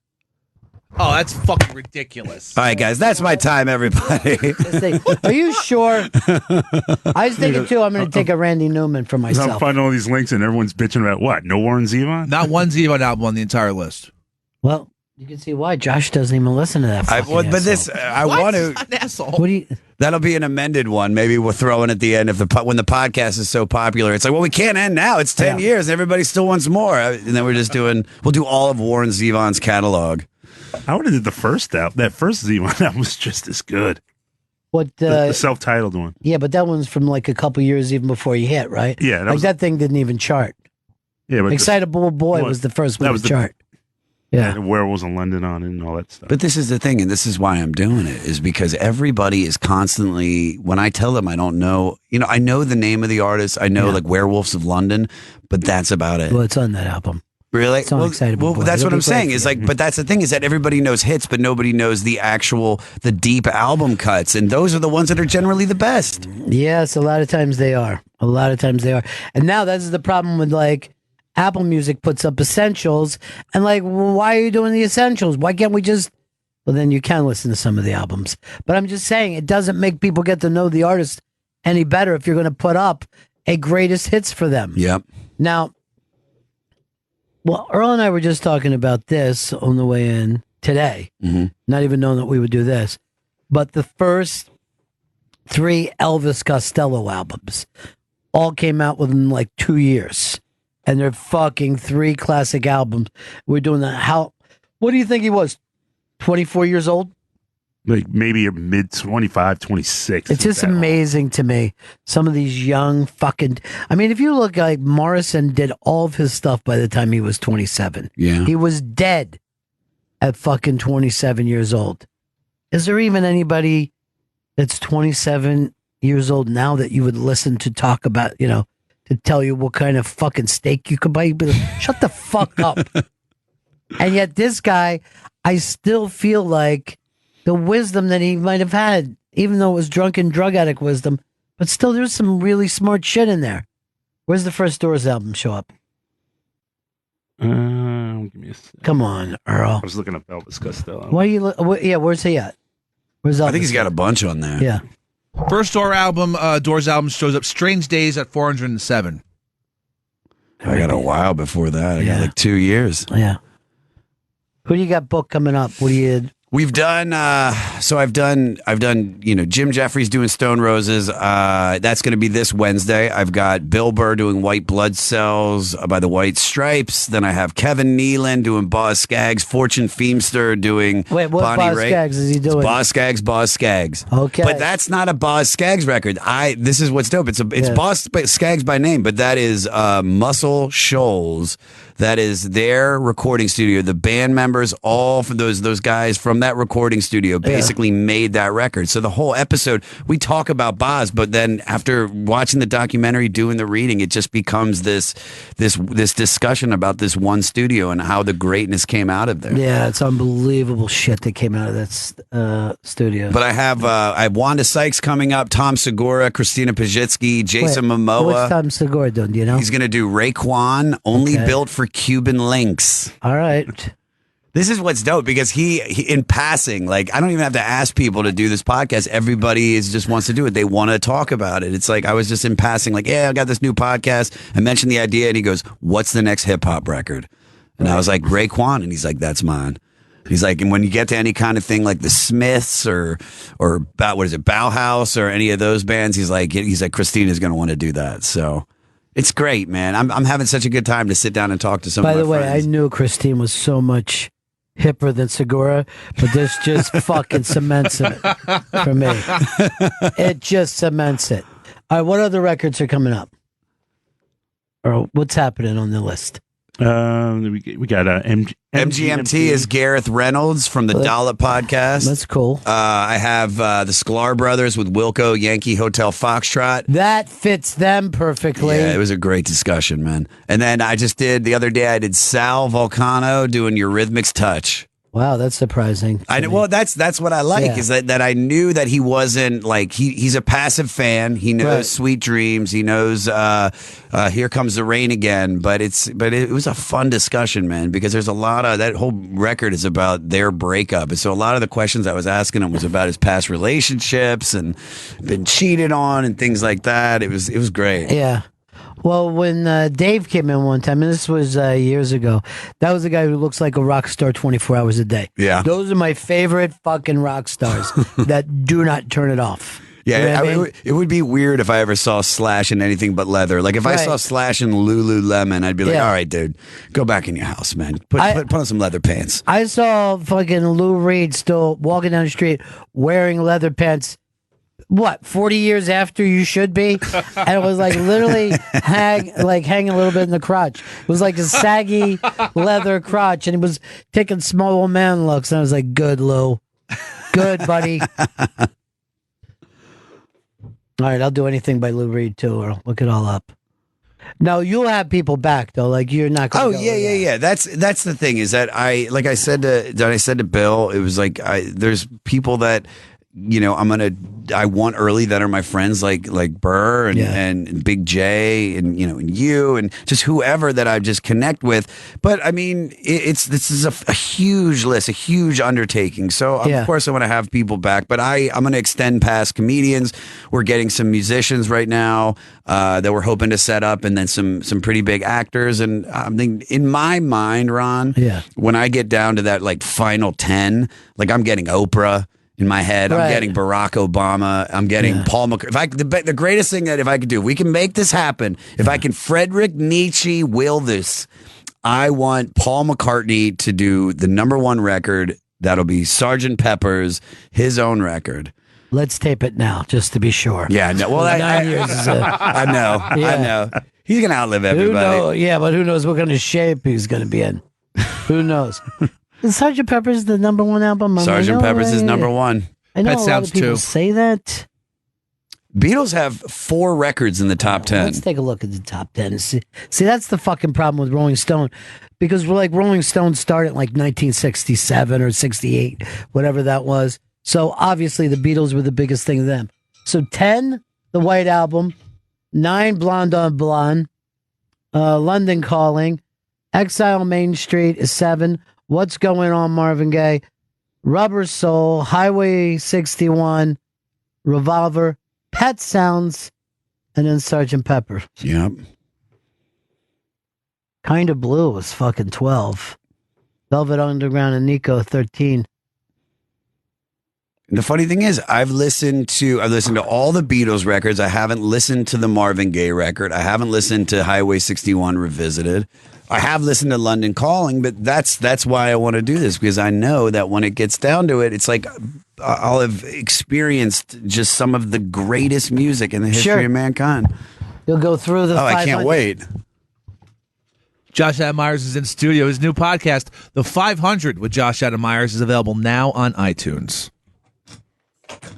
Oh, that's fucking ridiculous. All right, guys, that's my time, everybody. Are you sure? I was thinking, too, I'm going to take a Randy Newman for I'm myself. finding all these links and everyone's bitching about what? No Warren Zevon? Not one Zevon album on the entire list. Well, you can see why Josh doesn't even listen to that fucking but asshole. this, I want to. An asshole. What do you... That'll be an amended one. Maybe we'll throw in at the end when the podcast is so popular. It's like, well, we can't end now. It's 10 years. And everybody still wants more. And then we'll do all of Warren Zevon's catalog. I would have did the first album. That first Zevon album was just as good. What the self-titled one? Yeah, but that one's from like a couple years even before you hit, right? Yeah, that thing didn't even chart. Yeah, but Excitable Boy was the first one to chart. Yeah, Werewolves in London on it and all that stuff. But this is the thing, and this is why I'm doing it, is because everybody is constantly, when I tell them I don't know, I know the name of the artist, I know like Werewolves of London, but that's about it. Well, it's on that album. Really? It's on Excitable Boy. That's It'll what I'm be saying. great Is for like, you. but that's the thing, is that everybody knows hits, but nobody knows the deep album cuts, and those are the ones that are generally the best. Yes, a lot of times they are. And now that's the problem with like Apple Music puts up essentials, and like, well, why are you doing the essentials? Why can't we just well, then you can listen to some of the albums. But I'm just saying, it doesn't make people get to know the artist any better if you're going to put up a greatest hits for them. Yep. Now, well, Earl and I were just talking about this on the way in today, not even knowing that we would do this. But the first 3 Elvis Costello albums all came out within like 2 years. And they're fucking 3 classic albums. We're doing that. What do you think he was? 24 years old? Like maybe mid 25, 26. It's just amazing to me. Some of these young fucking. I mean, if you look like Morrison did all of his stuff by the time he was 27. Yeah. He was dead at fucking 27 years old. Is there even anybody that's 27 years old now that you would listen to talk about, to tell you what kind of fucking steak you could buy? You'd be like, shut the fuck up. And yet this guy, I still feel like the wisdom that he might have had, even though it was drunken drug addict wisdom, but still there's some really smart shit in there. Where's the first Doors album show up? Give me a second. Come on, Earl. I was looking up Elvis Costello. Why are you? Where's he at? Where's Elvis? I think he's got a bunch on there. Yeah. First Doors album shows up Strange Days at 407. I got a while before that. I got like 2 years. Yeah. Who do you got booked coming up? What do you? We've done, I've done, Jim Jeffries doing Stone Roses. That's going to be this Wednesday. I've got Bill Burr doing White Blood Cells by the White Stripes. Then I have Kevin Nealon doing Boz Scaggs. Fortune Feimster doing Wait, what Bonnie Boz Raitt. Scaggs is he doing? It's Boz Scaggs. Okay. But that's not a Boz Scaggs record. This is what's dope. It's Boz Scaggs by name, but that is Muscle Shoals. That is their recording studio. The band members, all for those guys from that recording studio, basically made that record. So the whole episode, we talk about Boz, but then after watching the documentary, doing the reading, it just becomes this discussion about this one studio and how the greatness came out of there. Yeah, it's unbelievable shit that came out of that studio. But I have Wanda Sykes coming up, Tom Segura, Christina Pajitsky, Jason Momoa. What's Tom Segura doing? Do you know? He's going to do Raekwon, only built for Cuban links. All right. This is what's dope because he in passing, like I don't even have to ask people to do this podcast. Everybody just wants to do it. They want to talk about it. It's like I was just in passing, like, yeah, I got this new podcast. I mentioned the idea, and he goes, "What's the next hip hop record?" And I was like, Raekwon, and he's like, "That's mine." He's like, and when you get to any kind of thing like the Smiths or Bauhaus or any of those bands, he's like, Christina's going to want to do that. So. It's great, man. I'm having such a good time to sit down and talk to some of my friends. By the way, I knew Christine was so much hipper than Segura, but this just fucking cements it for me. It just cements it. All right, what other records are coming up? Or what's happening on the list? We got MGMT is Gareth Reynolds from the Dollop podcast. That's cool. I have the Sklar Brothers with Wilco, Yankee Hotel Foxtrot. That fits them perfectly. Yeah, it was a great discussion, man. And then the other day I did Sal Volcano doing Eurythmics Touch. Wow, that's surprising. I know. Well, that's what I like is that I knew that he wasn't like he's a passive fan. He knows Sweet Dreams. He knows Here Comes the Rain Again. But it was a fun discussion, man, because there's a lot of that whole record is about their breakup, and so a lot of the questions I was asking him was about his past relationships and been cheated on and things like that. It was great. Yeah. Well, when Dave came in one time, and this was years ago, that was the guy who looks like a rock star 24 hours a day. Yeah. Those are my favorite fucking rock stars that do not turn it off. Yeah, You know what I mean? it would be weird if I ever saw Slash in anything but leather. Like if I saw Slash in Lululemon, I'd be like, all right, dude, go back in your house, man. Put on some leather pants. I saw fucking Lou Reed still walking down the street wearing leather pants. What, 40 years after you should be? And it was like literally hanging a little bit in the crotch. It was like a saggy leather crotch, and he was taking small old man looks. And I was like, good, Lou. Good, buddy. All right, I'll do anything by Lou Reed, too, or look it all up. No, you'll have people back, though. Like, you're not going to go. Yeah. That's the thing is that I said to Bill, it was like, there's people that I want early that are my friends like Burr and Big J and and you and just whoever that I just connect with. But I mean, this is a huge list, a huge undertaking. So of course I want to have people back, but I'm going to extend past comedians. We're getting some musicians right now that we're hoping to set up, and then some pretty big actors. And I think in my mind, Ron, when I get down to that like final 10, like I'm getting Oprah in my head. I'm getting Barack Obama. I'm getting Paul McCartney. The greatest thing that if I could do, we can make this happen. If I can Frederick Nietzsche will this, I want Paul McCartney to do the #1 record. That'll be Sgt. Pepper's, his own record. Let's tape it now, just to be sure. Yeah, no. Well, 9 years is I know. I know. He's gonna outlive everybody. But who knows what kind of shape he's gonna be in? Who knows? Is Sgt. Pepper's the #1 album? Sgt. Pepper's is #1. I know Pet a lot Sounds of people too. say that. Beatles have 4 records in the top 10. Let's take a look at the top 10. See, that's the fucking problem with Rolling Stone, because we're like Rolling Stone started in like 1967 or 68, whatever that was. So obviously the Beatles were the biggest thing to them. So 10, the White Album, 9, Blonde on Blonde, London Calling, Exile Main Street is 7, What's Going On Marvin Gaye, Rubber Soul, Highway 61, Revolver, Pet Sounds, and then Sgt. Pepper. Yep. Kind of Blue was fucking 12. Velvet Underground and Nico 13. The funny thing is, I've listened to all the Beatles records. I haven't listened to the Marvin Gaye record. I haven't listened to Highway 61 Revisited. I have listened to London Calling, but that's why I want to do this, because I know that when it gets down to it, it's like I'll have experienced just some of the greatest music in the history of mankind. You'll go through the 500. I can't wait. Josh Adam Meyers is in studio. His new podcast, The 500 with Josh Adam Meyers, is available now on iTunes.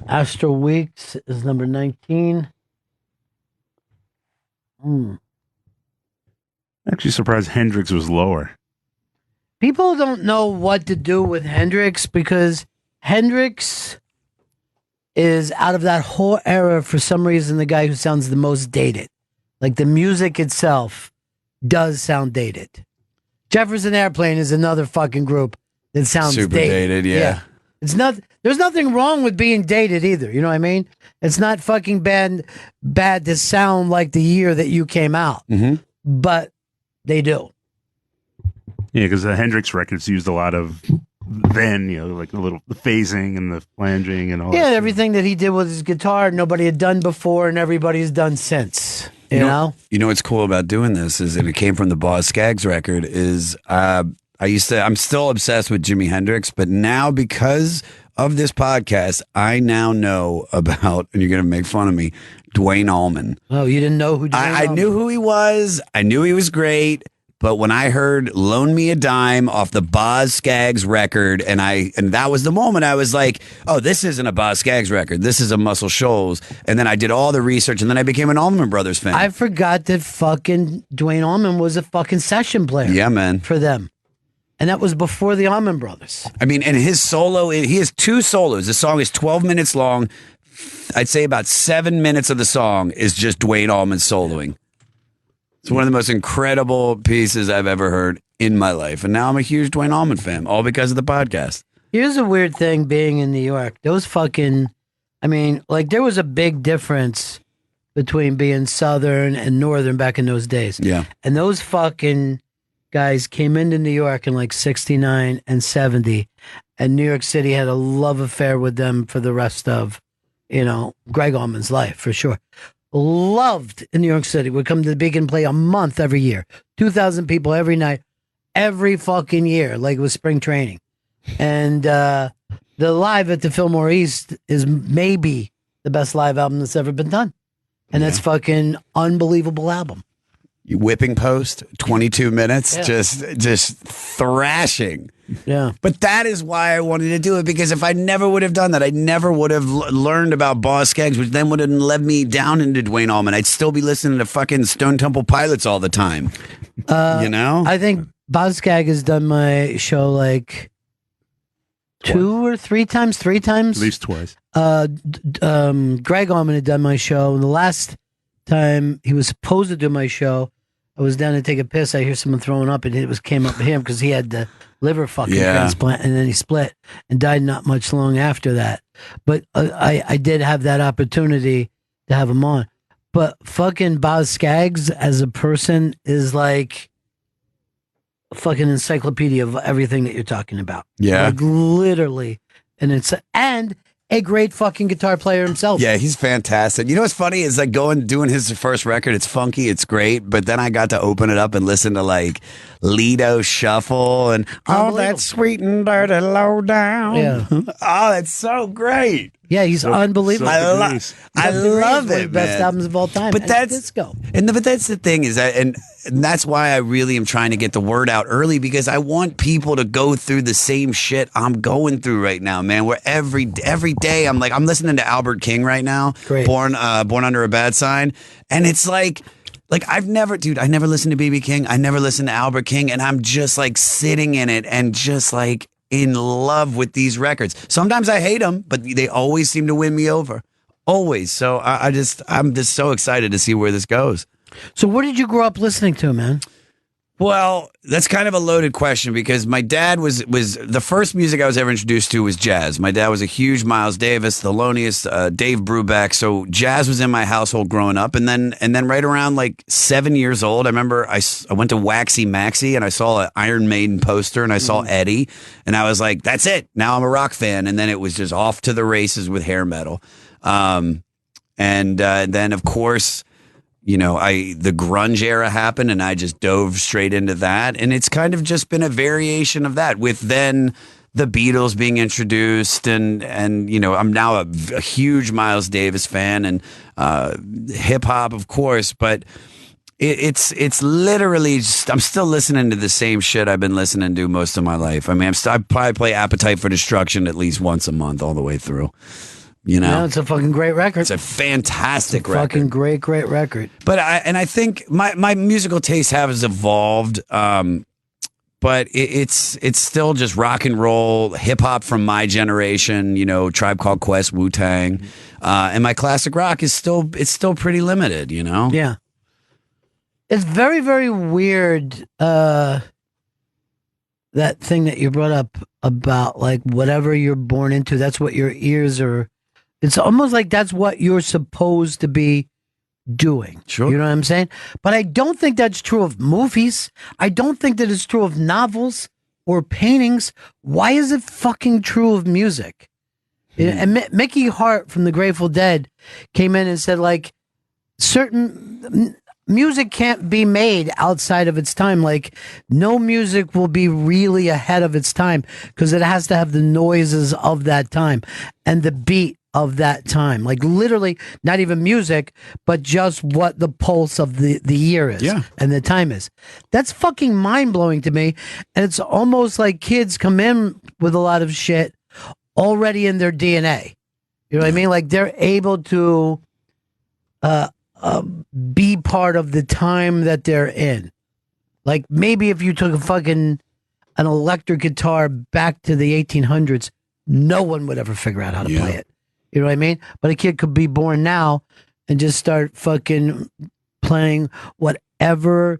Astro Weeks is number 19. Actually surprised Hendrix was lower. People don't know what to do with Hendrix, because Hendrix is out of that whole era, for some reason, the guy who sounds the most dated. Like the music itself does sound dated. Jefferson Airplane is another fucking group that sounds super dated. Yeah. It's not. There's nothing wrong with being dated either. You know what I mean? It's not fucking bad to sound like the year that you came out. Mm-hmm. But they do. Yeah, because the Hendrix records used a lot of like the phasing and the flanging and all. Yeah, everything that he did with his guitar, nobody had done before, and everybody's done since. You know? You know what's cool about doing this is, and it came from the Boz Scaggs record, is I'm still obsessed with Jimi Hendrix, but now because of this podcast, I now know about, and you're going to make fun of me, Duane Allman. Oh, you didn't know who Duane I knew who he was. I knew he was great. But when I heard Loan Me a Dime off the Boz Scaggs record, and that was the moment I was like, oh, this isn't a Boz Scaggs record. This is a Muscle Shoals. And then I did all the research, and then I became an Allman Brothers fan. I forgot that fucking Duane Allman was a fucking session player. Yeah, man. For them. And that was before the Allman Brothers. I mean, and his solo, he has 2 solos. The song is 12 minutes long. I'd say about 7 minutes of the song is just Duane Allman soloing. It's one of the most incredible pieces I've ever heard in my life. And now I'm a huge Duane Allman fan, all because of the podcast. Here's a weird thing being in New York. Those fucking, I mean, like there was a big difference between being Southern and Northern back in those days. Yeah. And those fucking guys came into New York in like 69 and 70. And New York City had a love affair with them for the rest of, Greg Allman's life, for sure. Loved in New York City. Would come to the Beacon, play a month every year. 2,000 people every night, every fucking year, like it was spring training. And the live at the Fillmore East is maybe the best live album that's ever been done. And that's fucking unbelievable album. Whipping post, 22 minutes, just thrashing. Yeah. But that is why I wanted to do it, because if I never would have done that, I never would have learned about Boz Scaggs, which then would have led me down into Duane Allman. I'd still be listening to fucking Stone Temple Pilots all the time. I think Boz Scaggs has done my show like two or three times. At least twice. Greg Allman had done my show, and the last time he was supposed to do my show, I was down to take a piss. I hear someone throwing up, and it came up to him because he had the liver fucking transplant, and then he split and died not much long after that. But I did have that opportunity to have him on. But fucking Boz Scaggs as a person is like a fucking encyclopedia of everything that you're talking about. Yeah. Like literally. And a great fucking guitar player himself. Yeah, he's fantastic. You know what's funny is like doing his first record. It's funky, it's great, but then I got to open it up and listen to like Lido Shuffle and all that sweet and dirty low down. Yeah. Oh, that's so great. Yeah, he's unbelievable. I love it, best man. albums of all time. But And that's disco. But that's the thing is that, and that's why I really am trying to get the word out early, because I want people to go through the same shit I'm going through right now, man. Where every day I'm listening to Albert King right now, Born Under a Bad Sign, and it's like I never listened to B.B. King, I never listened to Albert King, and I'm just like sitting in it and just like in love with these records. Sometimes I hate them, but they always seem to win me over. Always. So I'm just so excited to see where this goes. So what did you grow up listening to, man? Well, that's kind of a loaded question because my dad was the first music I was ever introduced to was jazz. My dad was a huge Miles Davis, Thelonious, Dave Brubeck. So jazz was in my household growing up. And then right around like 7 years old, I remember I went to Waxy Maxy and I saw an Iron Maiden poster and I saw Eddie. And I was like, that's it. Now I'm a rock fan. And then it was just off to the races with hair metal. And then, of course, you know, the grunge era happened and I just dove straight into that. And it's kind of just been a variation of that with then the Beatles being introduced and you know, I'm now a huge Miles Davis fan and hip hop, of course, but it's literally just, I'm still listening to the same shit I've been listening to most of my life. I mean, I probably play Appetite for Destruction at least once a month all the way through. You know, yeah, it's a fucking great record. It's a fantastic record. Fucking great record. But I think my musical taste has evolved. But it's still just rock and roll, hip hop from my generation. You know, Tribe Called Quest, Wu-Tang, and my classic rock is still pretty limited. You know. Yeah. It's very, very weird. That thing that you brought up about like whatever you're born into, that's what your ears are. It's almost like that's what you're supposed to be doing. Sure. You know what I'm saying? But I don't think that's true of movies. I don't think that it's true of novels or paintings. Why is it fucking true of music? And Mickey Hart from the Grateful Dead came in and said like certain music can't be made outside of its time. Like no music will be really ahead of its time because it has to have the noises of that time and the beat of that time. Like literally not even music, but just what the pulse of the year is and the time is. That's fucking mind-blowing to me. And it's almost like kids come in with a lot of shit already in their DNA. You know what I mean? Like they're able to be part of the time that they're in. Like maybe if you took an electric guitar back to the 1800s, no one would ever figure out how to play it. You know what I mean? But a kid could be born now and just start fucking playing whatever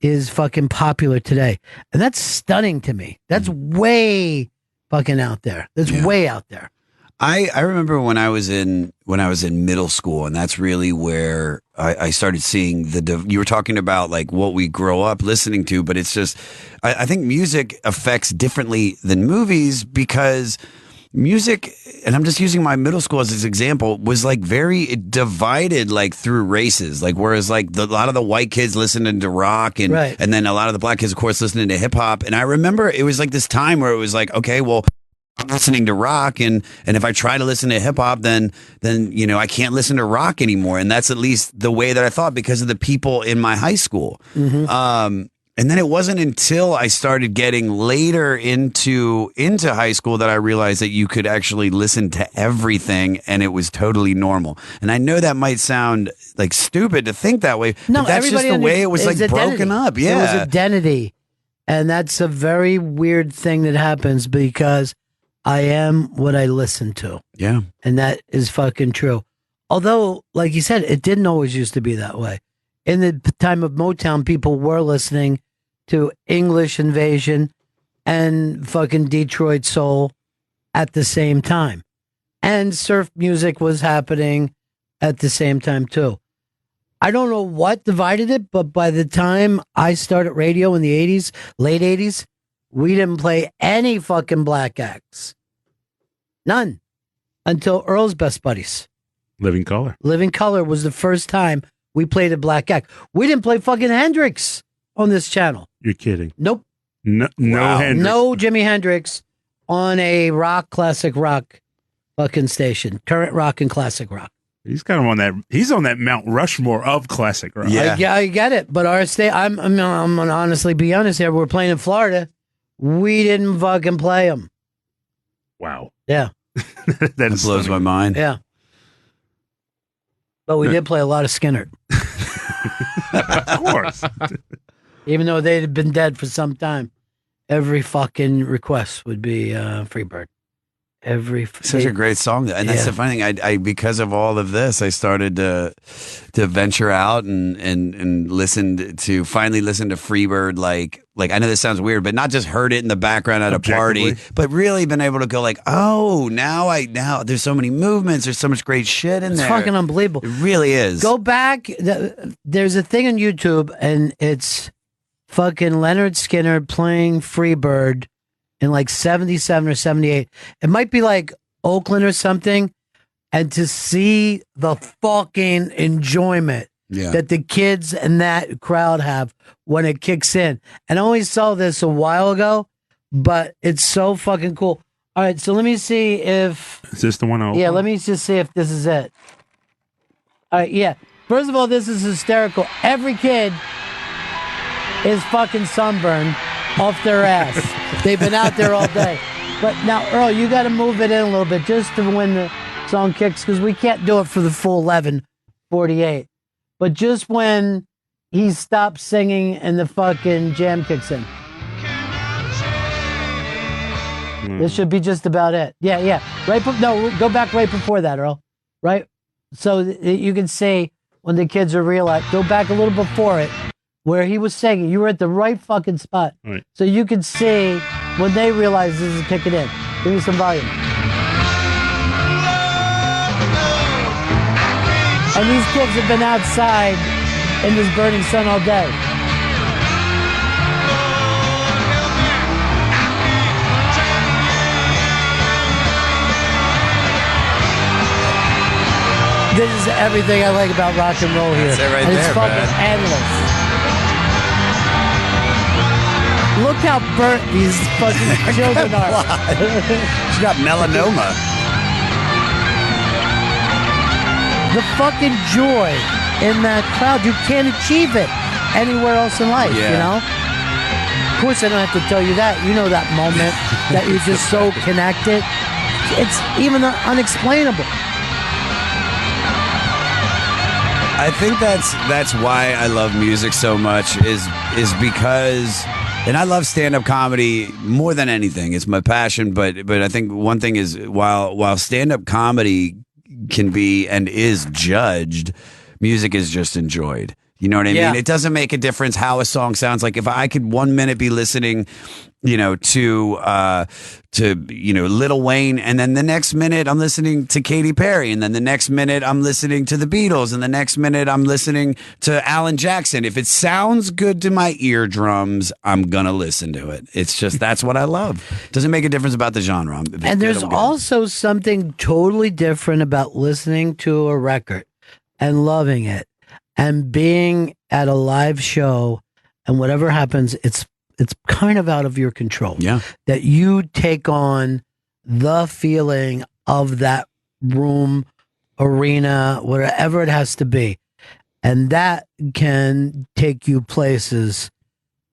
is fucking popular today. And that's stunning to me. That's way fucking out there. That's way out there. I remember when I was in middle school, and that's really where I started seeing you were talking about like what we grow up listening to, but it's just, I think music affects differently than movies because music, and I'm just using my middle school as an example, was like very divided like through races. Like whereas like a lot of the white kids listening to rock and then a lot of the black kids, of course, listening to hip hop. And I remember it was like this time where it was like, okay, well, I'm listening to rock and if I try to listen to hip hop, then you know I can't listen to rock anymore. And that's at least the way that I thought because of the people in my high school. Mm-hmm. And then it wasn't until I started getting later into high school that I realized that you could actually listen to everything and it was totally normal. And I know that might sound like stupid to think that way, no, but that's just the way it was like broken up. Yeah. It was identity. And that's a very weird thing that happens because I am what I listen to. Yeah. And that is fucking true. Although, like you said, it didn't always used to be that way. In the time of Motown, people were listening to English Invasion and fucking Detroit Soul at the same time. And surf music was happening at the same time, too. I don't know what divided it, but by the time I started radio in the 80s, late 80s, we didn't play any fucking black acts. None. Until Earl's Best Buddies. Living Color. Living Color was the first time we played a black act. We didn't play fucking Hendrix on this channel. You're kidding. Nope. No Hendrix. No Jimi Hendrix on a classic rock fucking station. Current rock and classic rock. He's kind of on that. He's on that Mount Rushmore of classic rock. I get it. But our state, I'm gonna honestly be honest here. We're playing in Florida. We didn't fucking play them. Wow. Yeah. That blows my mind. Yeah. But we did play a lot of Skinner. Of course. Even though they'd been dead for some time, every fucking request would be Freebird. Such a great song, and that's the funny thing. I because of all of this, I started to venture out and finally listen to Freebird. Like I know this sounds weird, but not just heard it in the background at a party, but really been able to go like, oh, now there's so many movements, there's so much great shit in there. It's fucking unbelievable. It really is. Go back. There's a thing on YouTube, and it's fucking Leonard Skinner playing Freebird in like 77 or 78. It might be like Oakland or something. And to see the fucking enjoyment that the kids and that crowd have when it kicks in. And I only saw this a while ago, but it's so fucking cool. All right, so let me see if... Is this the one? Yeah, let me just see if this is it. All right, yeah. First of all, this is hysterical. Every kid is fucking sunburned off their ass. They've been out there all day. But now, Earl, you got to move it in a little bit just to when the song kicks, because we can't do it for the full 11:48. But just when he stops singing and the fucking jam kicks in. This should be just about it. Yeah. Go back right before that, Earl. Right? So you can see when the kids are realized, go back a little before it, where he was singing. You were at the right fucking spot. Right. So you can see when they realize this is kicking in. Give me some volume. And these kids have been outside in this burning sun all day. This is everything I like about rock and roll here. That's it right and there, it's fucking man. endless. Look how burnt these fucking children are. She's got melanoma. The fucking joy in that crowd, you can't achieve it anywhere else in life, you know? Of course, I don't have to tell you that. You know that moment that you're just so connected. It's even unexplainable. I think that's why I love music so much is because, and I love stand-up comedy more than anything. It's my passion, but I think one thing is while stand-up comedy can be and is judged, music is just enjoyed. You know what I mean? It doesn't make a difference how a song sounds. Like if I could 1 minute be listening, to Lil Wayne, and then the next minute I'm listening to Katy Perry, and then the next minute I'm listening to the Beatles, and the next minute I'm listening to Alan Jackson. If it sounds good to my eardrums, I'm gonna listen to it. It's just that's what I love. Doesn't make a difference about the genre. And there's also something totally different about listening to a record and loving it and being at a live show, and whatever happens, it's kind of out of your control. Yeah. That you take on the feeling of that room, arena, whatever it has to be. And that can take you places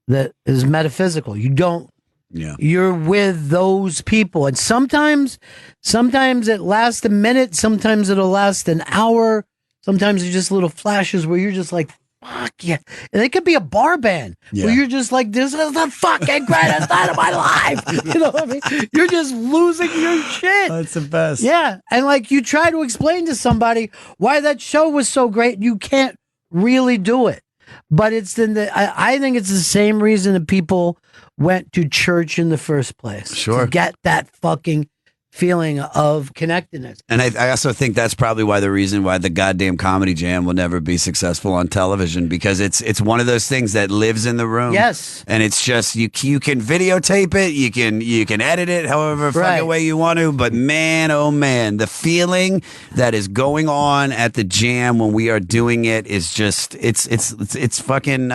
that is metaphysical. You're with those people. And sometimes it lasts a minute, sometimes it'll last an hour. Sometimes it's just little flashes where you're just like, fuck yeah. And it could be a bar band where you're just like, this is the fucking greatest night of my life. You know what I mean? You're just losing your shit. That's the best. Yeah. And like you try to explain to somebody why that show was so great, you can't really do it. But it's I think it's the same reason that people went to church in the first place. Sure. To get that fucking feeling of connectedness. And I also think that's probably the reason why the goddamn Comedy Jam will never be successful on television, because it's one of those things that lives in the room. Yes. And it's just you can videotape it, you can edit it however fucking way you want to, but man, oh man, the feeling that is going on at the Jam when we are doing it is just it's fucking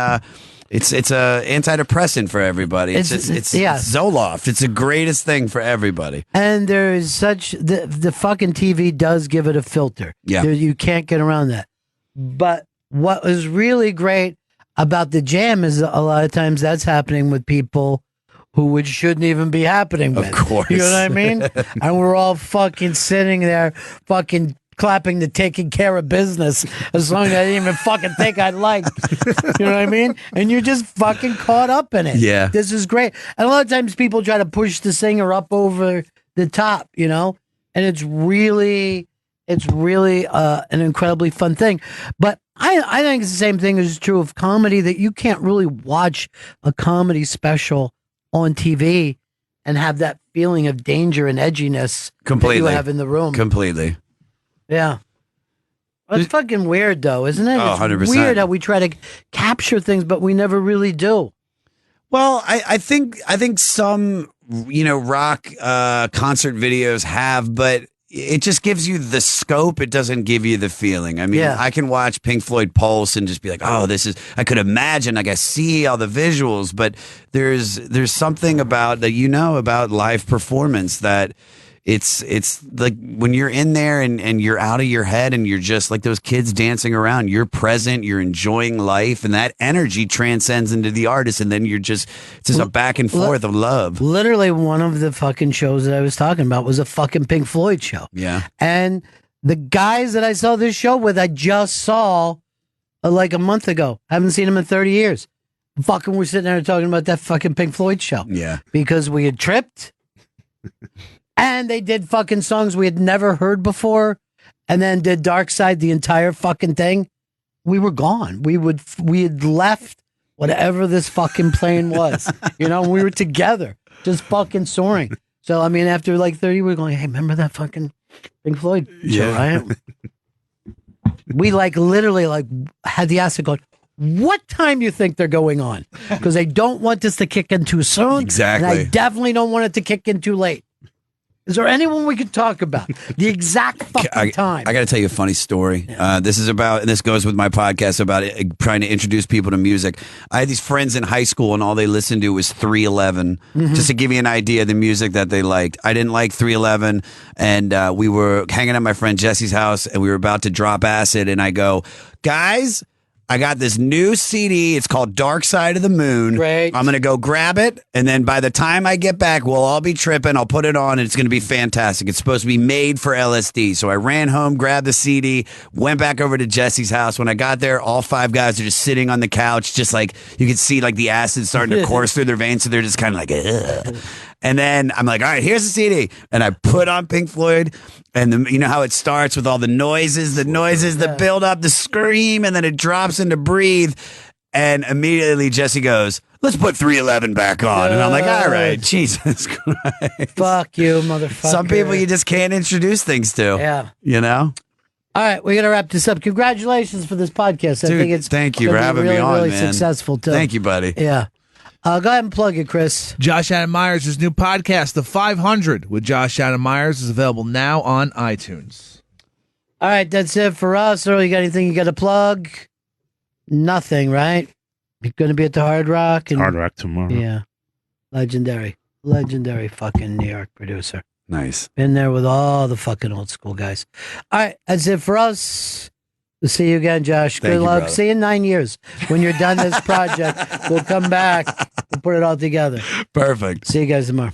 it's a antidepressant for everybody. It's Zoloft. It's the greatest thing for everybody. And there is such the fucking TV does give it a filter. Yeah. You can't get around that. But what was really great about the Jam is a lot of times that's happening with people who it shouldn't even be happening with. Of course. You know what I mean? And we're all fucking sitting there fucking clapping the taking care of business, a song I didn't even fucking think I'd like. You know what I mean? And you're just fucking caught up in it. Yeah. This is great. And a lot of times people try to push the singer up over the top, you know? And it's really an incredibly fun thing. But I think it's the same thing is true of comedy, that you can't really watch a comedy special on TV and have that feeling of danger and edginess Completely. that you have in the room. Completely. Yeah. It's fucking weird, though, isn't it? Oh, It's 100%. weird how we try to capture things, but we never really do. Well, I think some rock concert videos have, but it just gives you the scope. It doesn't give you the feeling. I mean, I can watch Pink Floyd Pulse and just be like, oh, I could imagine, like I see all the visuals, but there's something about that, about live performance that it's like when you're in there and you're out of your head and you're just like those kids dancing around, you're present, you're enjoying life, and that energy transcends into the artist, and then it's just a back and forth of love. Literally, one of the fucking shows that I was talking about was a fucking Pink Floyd show. Yeah. And the guys that I saw this show with, I just saw like a month ago. Haven't seen them in 30 years. Fucking, we're sitting there talking about that fucking Pink Floyd show. Yeah. Because we had tripped. And they did fucking songs we had never heard before, and then did Dark Side, the entire fucking thing. We were gone. We had left whatever this fucking plane was. We were together, just fucking soaring. So, I mean, after like 30, we were going, hey, remember that fucking Pink Floyd show, right? We literally had the acid going, what time you think they're going on? Because they don't want this to kick in too soon. Exactly. And I definitely don't want it to kick in too late. Is there anyone we could talk about? The exact fucking time. I got to tell you a funny story. This is about, and this goes with my podcast about trying to introduce people to music. I had these friends in high school, and all they listened to was 311. Just to give you an idea of the music that they liked. I didn't like 311, and we were hanging at my friend Jesse's house, and we were about to drop acid, and I go, guys, I got this new CD. It's called Dark Side of the Moon. Right. I'm going to go grab it. And then by the time I get back, we'll all be tripping. I'll put it on and it's going to be fantastic. It's supposed to be made for LSD. So I ran home, grabbed the CD, went back over to Jesse's house. When I got there, all five guys are just sitting on the couch, just like you could see like the acid starting to course through their veins. So they're just kind of like, ugh. And then I'm like, all right, here's the CD. And I put on Pink Floyd. And you know how it starts with all the noises, the build up, the scream, and then it drops into breathe. And immediately Jesse goes, let's put 311 back on. And I'm like, all right, Jesus Christ. Fuck you, motherfucker. Some people you just can't introduce things to. Yeah. You know? All right, we're going to wrap this up. Congratulations for this podcast. I Dude, think it's thank you for having really, me on, really man. successful, too. Thank you, buddy. Yeah. Go ahead and plug it, Chris. Josh Adam Meyers' new podcast, The 500 with Josh Adam Meyers, is available now on iTunes. All right, that's it for us. Earl, you got anything you got to plug? Nothing, right? You're going to be at the Hard Rock? Hard Rock tomorrow. Yeah. Legendary fucking New York producer. Nice. Been there with all the fucking old school guys. All right, that's it for us. We'll see you again, Josh. Thank Good you, luck. brother. See you in 9 years. When you're done this project, we'll come back. We'll put it all together. Perfect. See you guys tomorrow.